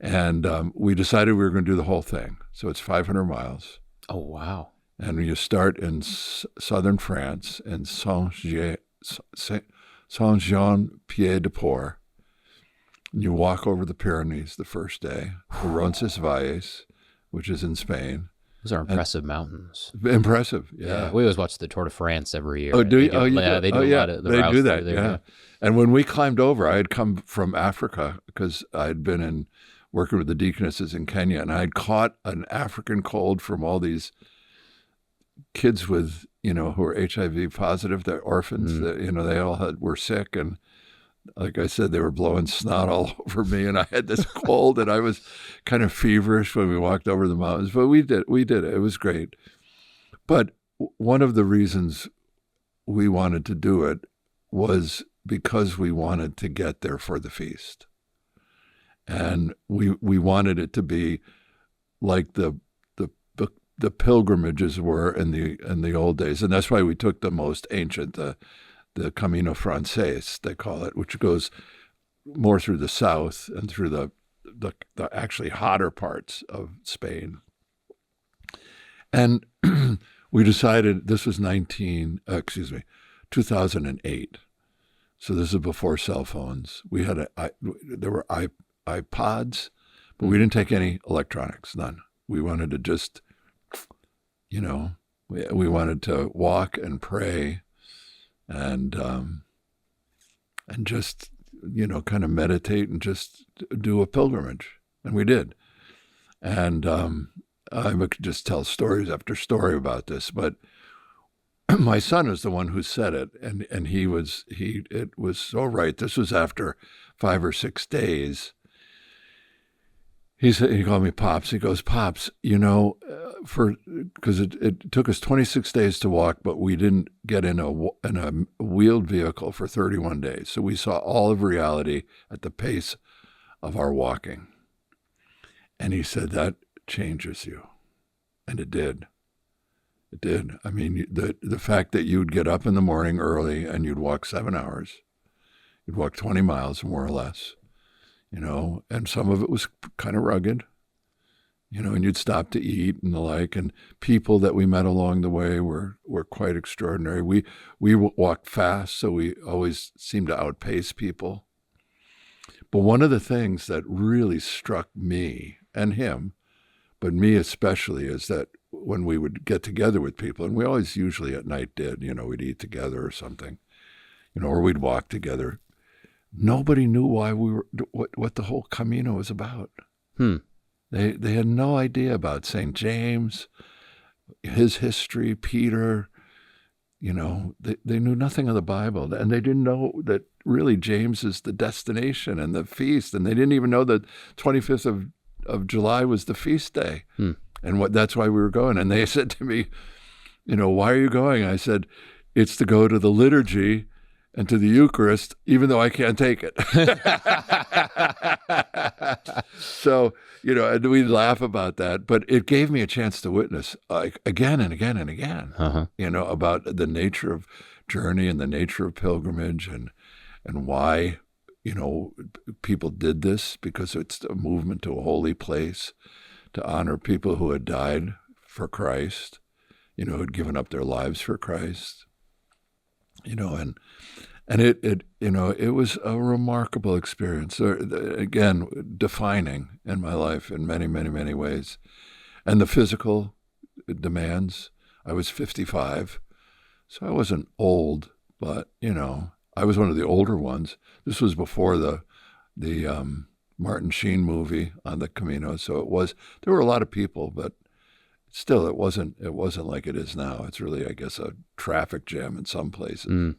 And we decided we were going to do the whole thing. So it's 500 miles. Oh, wow. And you start in southern France in Saint-Jean-Pied-de-Port. And you walk over the Pyrenees the first day, the Roncesvalles, which is in Spain. Those are impressive mountains. Impressive, yeah. We always watch the Tour de France every year. Oh, do you? They do a lot of the routes do that, there, yeah. And when we climbed over, I had come from Africa because I had been working with the deaconesses in Kenya, and I had caught an African cold from all these kids with, who were HIV positive, they're orphans, they all were sick, and like I said, they were blowing snot all over me, and I had this cold, and I was kind of feverish when we walked over the mountains. But we did it. It was great. But one of the reasons we wanted to do it was because we wanted to get there for the feast, and we wanted it to be like the pilgrimages were in the old days, and that's why we took the most ancient, the Camino Frances, they call it, which goes more through the south and through the actually hotter parts of Spain. And we decided, this was 2008. So this is before cell phones. We had there were iPods, but we didn't take any electronics, none. We wanted to just, we wanted to walk and pray and just, kind of meditate and just do a pilgrimage. And we did. And I could just tell stories after story about this, but my son is the one who said it, and it was so right. This was after 5 or 6 days. He called me Pops. He goes, Pops, because it took us 26 days to walk, but we didn't get in a wheeled vehicle for 31 days. So we saw all of reality at the pace of our walking. And he said, that changes you. And it did. It did. I mean, the fact that you'd get up in the morning early and you'd walk 7 hours, you'd walk 20 miles more or less, and some of it was kind of rugged, and you'd stop to eat and the like, and people that we met along the way were quite extraordinary. We walked fast, so we always seemed to outpace people. But one of the things that really struck me and him, but me especially, is that when we would get together with people, and we always usually at night did, we'd eat together or something, or we'd walk together. Nobody knew why we were, what the whole Camino was about. They had no idea about St. James, his history, Peter. They knew nothing of the Bible, and they didn't know that really James is the destination and the feast, and they didn't even know that 25th of July was the feast day. And that's why we were going. And they said to me, why are you going? I said, it's to go to the liturgy and to the Eucharist, even though I can't take it. So, and we'd laugh about that, but it gave me a chance to witness again and again and again, about the nature of journey and the nature of pilgrimage and why, people did this, because it's a movement to a holy place to honor people who had died for Christ, who had given up their lives for Christ, and it was a remarkable experience. Again, defining in my life in many, many, many ways. And the physical demands. I was 55, so I wasn't old, but I was one of the older ones. This was before the Martin Sheen movie on the Camino, so there were a lot of people, but still it wasn't like it is now. It's really, I guess, a traffic jam in some places.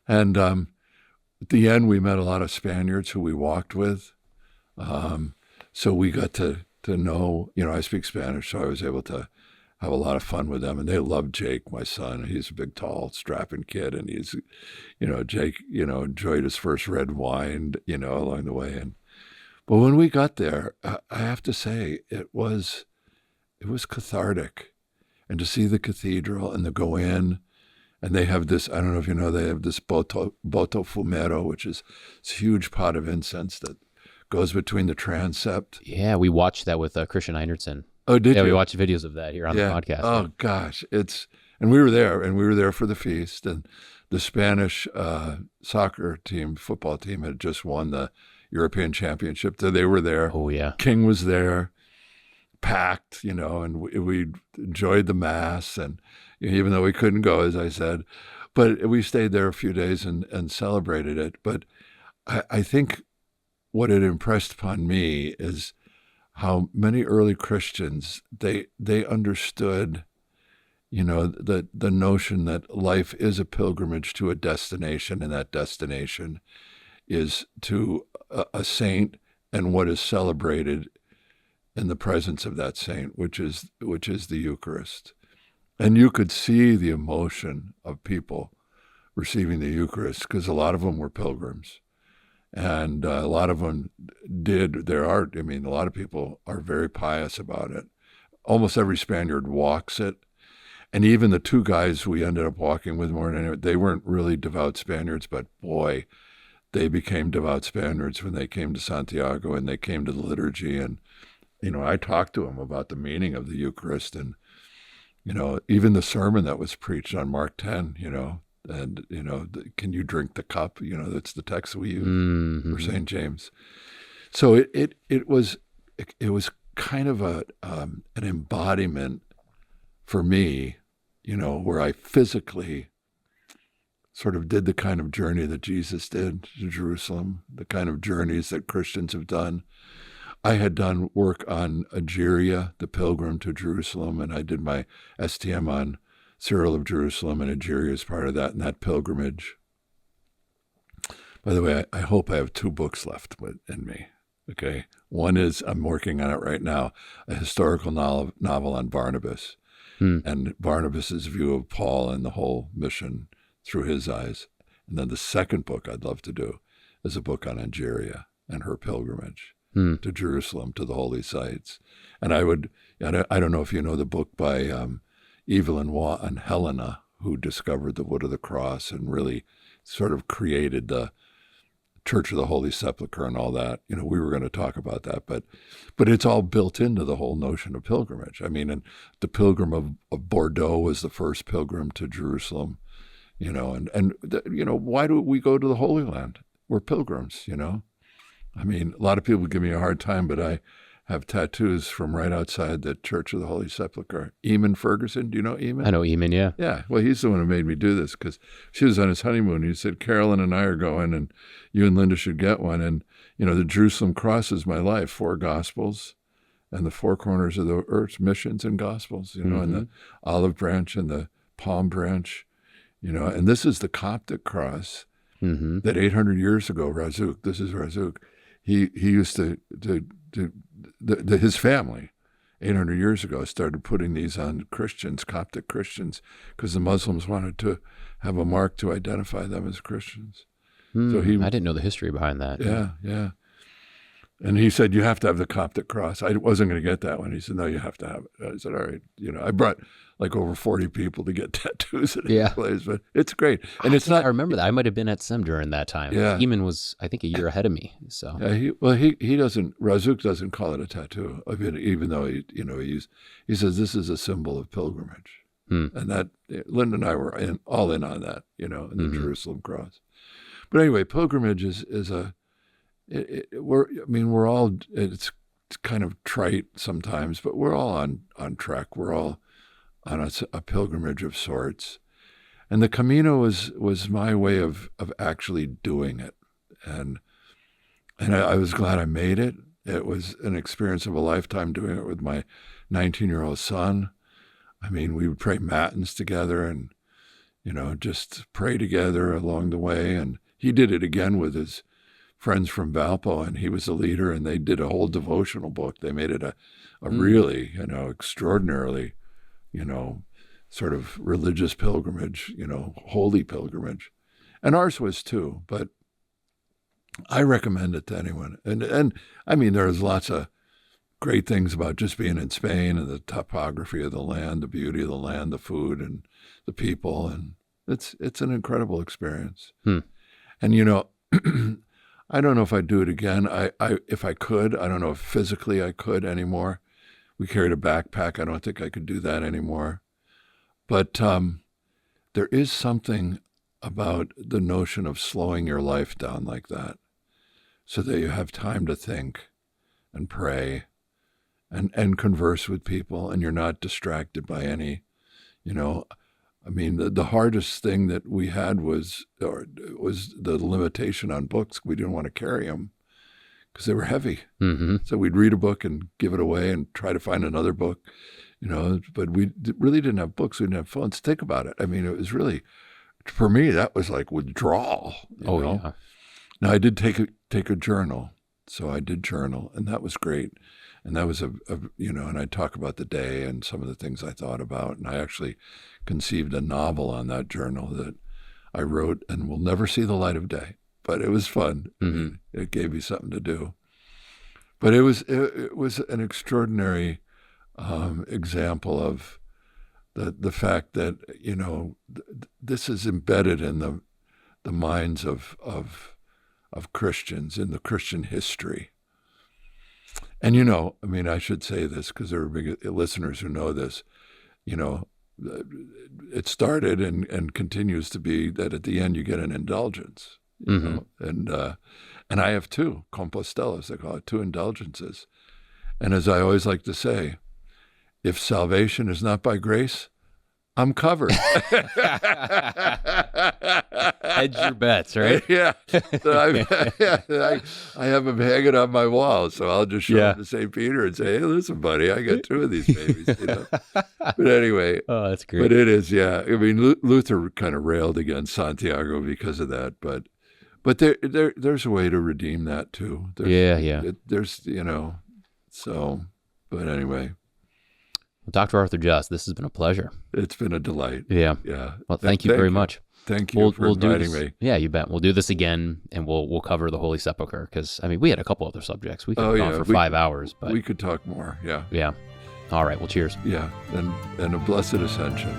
And at the end, we met a lot of Spaniards who we walked with. So we got to know, I speak Spanish, so I was able to have a lot of fun with them. And they loved Jake, my son. He's a big, tall, strapping kid. And he's, Jake, enjoyed his first red wine, along the way. But when we got there, I have to say, it was cathartic. And to see the cathedral and to go in, and they have this, I don't know if you know, they have this boto fumero, which is this huge pot of incense that goes between the transept. Yeah, we watched that with Christian Einertson. Oh, did you? Yeah, we watched videos of that here on the podcast. Oh, gosh. And we were there for the feast, and the Spanish soccer team, football team, had just won the European Championship. So they were there. Oh, yeah. King was there, packed, and we enjoyed the Mass, and even though we couldn't go, as I said, but we stayed there a few days and celebrated it. But I think what it impressed upon me is how many early Christians, they understood, the notion that life is a pilgrimage to a destination, and that destination is to a saint and what is celebrated in the presence of that saint, which is the Eucharist. And you could see the emotion of people receiving the Eucharist, because a lot of them were pilgrims. And a lot of them did. A lot of people are very pious about it. Almost every Spaniard walks it. And even the two guys we ended up walking with more than anyone, they weren't really devout Spaniards, but boy, they became devout Spaniards when they came to Santiago and they came to the liturgy. And, I talked to them about the meaning of the Eucharist, and, even the sermon that was preached on Mark 10, and, can you drink the cup? That's the text we use for St. James. So it was kind of an embodiment for me, where I physically sort of did the kind of journey that Jesus did to Jerusalem, the kind of journeys that Christians have done. I had done work on Egeria, the pilgrim to Jerusalem, and I did my STM on Cyril of Jerusalem, and Egeria is part of that, and that pilgrimage. By the way, I hope I have 2 books left in me, okay? One is, I'm working on it right now, a historical novel on Barnabas, and Barnabas's view of Paul and the whole mission through his eyes. And then the second book I'd love to do is a book on Egeria and her pilgrimage to Jerusalem, to the holy sites. And I don't know if you know the book by Evelyn Waugh and Helena, who discovered the wood of the cross and really sort of created the Church of the Holy Sepulchre and all that. We were going to talk about that, but it's all built into the whole notion of pilgrimage. And the pilgrim of Bordeaux was the first pilgrim to Jerusalem, why do we go to the Holy Land? We're pilgrims, a lot of people give me a hard time, but I have tattoos from right outside the Church of the Holy Sepulchre. Eamon Ferguson, do you know Eamon? I know Eamon, yeah. Yeah, well, he's the one who made me do this, because she was on his honeymoon. He said, Carolyn and I are going, and you and Linda should get one. And, the Jerusalem cross is my life, 4 Gospels, and the 4 corners of the earth, missions and Gospels, and the olive branch and the palm branch, and this is the Coptic cross that 800 years ago, Razouk, this is Razouk, he used to his family 800 years ago started putting these on Christians, Coptic Christians, because the Muslims wanted to have a mark to identify them as Christians. So I didn't know the history behind that. Yeah. And he said, you have to have the Coptic cross. I wasn't going to get that one. He said, no, you have to have it. I said, all right. I brought like over 40 people to get tattoos at his place, but it's great. And I remember that. I might have been at Sem during that time. Yeah. Eamon was, I think, a year ahead of me. So yeah, he doesn't, Razuk doesn't call it a tattoo. I mean, even though he says this is a symbol of pilgrimage. And that, Linda and I were all in on that, in the Jerusalem cross. But anyway, pilgrimage is we're all, it's kind of trite sometimes, but we're all on trek. We're all on a pilgrimage of sorts. And the Camino was my way of actually doing it. And I was glad I made it. It was an experience of a lifetime doing it with my 19-year-old son. I mean, we would pray matins together and, just pray together along the way. And he did it again with his friends from Valpo, and he was a leader, and they did a whole devotional book. They made it a really, extraordinarily, sort of religious pilgrimage, holy pilgrimage. And ours was too, but I recommend it to anyone. And I mean, there's lots of great things about just being in Spain and the topography of the land, the beauty of the land, the food and the people. And it's an incredible experience. And, I don't know if I'd do it again. If I could, I don't know if physically I could anymore. We carried a backpack. I don't think I could do that anymore. But there is something about the notion of slowing your life down like that so that you have time to think and pray and converse with people, and you're not distracted by any, I mean, the hardest thing that we had was the limitation on books. We didn't want to carry them because they were heavy. Mm-hmm. So we'd read a book and give it away and try to find another book, but we really didn't have books. We didn't have phones. Think about it. I mean, it was really, for me, that was like withdrawal. You know? Yeah. Now, I did take a journal. So I did journal, and that was great. And that was and I talk about the day and some of the things I thought about. And I actually conceived a novel on that journal that I wrote and will never see the light of day. But it was fun. Mm-hmm. It gave me something to do. But it was an extraordinary example of the fact that this is embedded in the minds of Christians in the Christian history. And, I mean, I should say this because there are big listeners who know this, it started and continues to be that at the end you get an indulgence, and I have two, compostelas, they call it, two indulgences. And as I always like to say, if salvation is not by grace, I'm covered. Hedge your bets, right? Yeah. So I have them hanging on my wall, so I'll just show them to St. Peter and say, hey, listen, buddy, I got two of these babies. But anyway. Oh, that's great. But it is, yeah. I mean, Luther kind of railed against Santiago because of that, but there's a way to redeem that too. There's so, but anyway. Dr. Arthur Just, this has been a pleasure. It's been a delight. Yeah. Yeah. Well, thank you very much. Thank you for inviting me. Yeah, you bet. We'll do this again, and we'll cover the Holy Sepulchre, because, I mean, we had a couple other subjects. We could have gone for 5 hours. But we could talk more, yeah. Yeah. All right, well, cheers. Yeah, and a blessed ascension.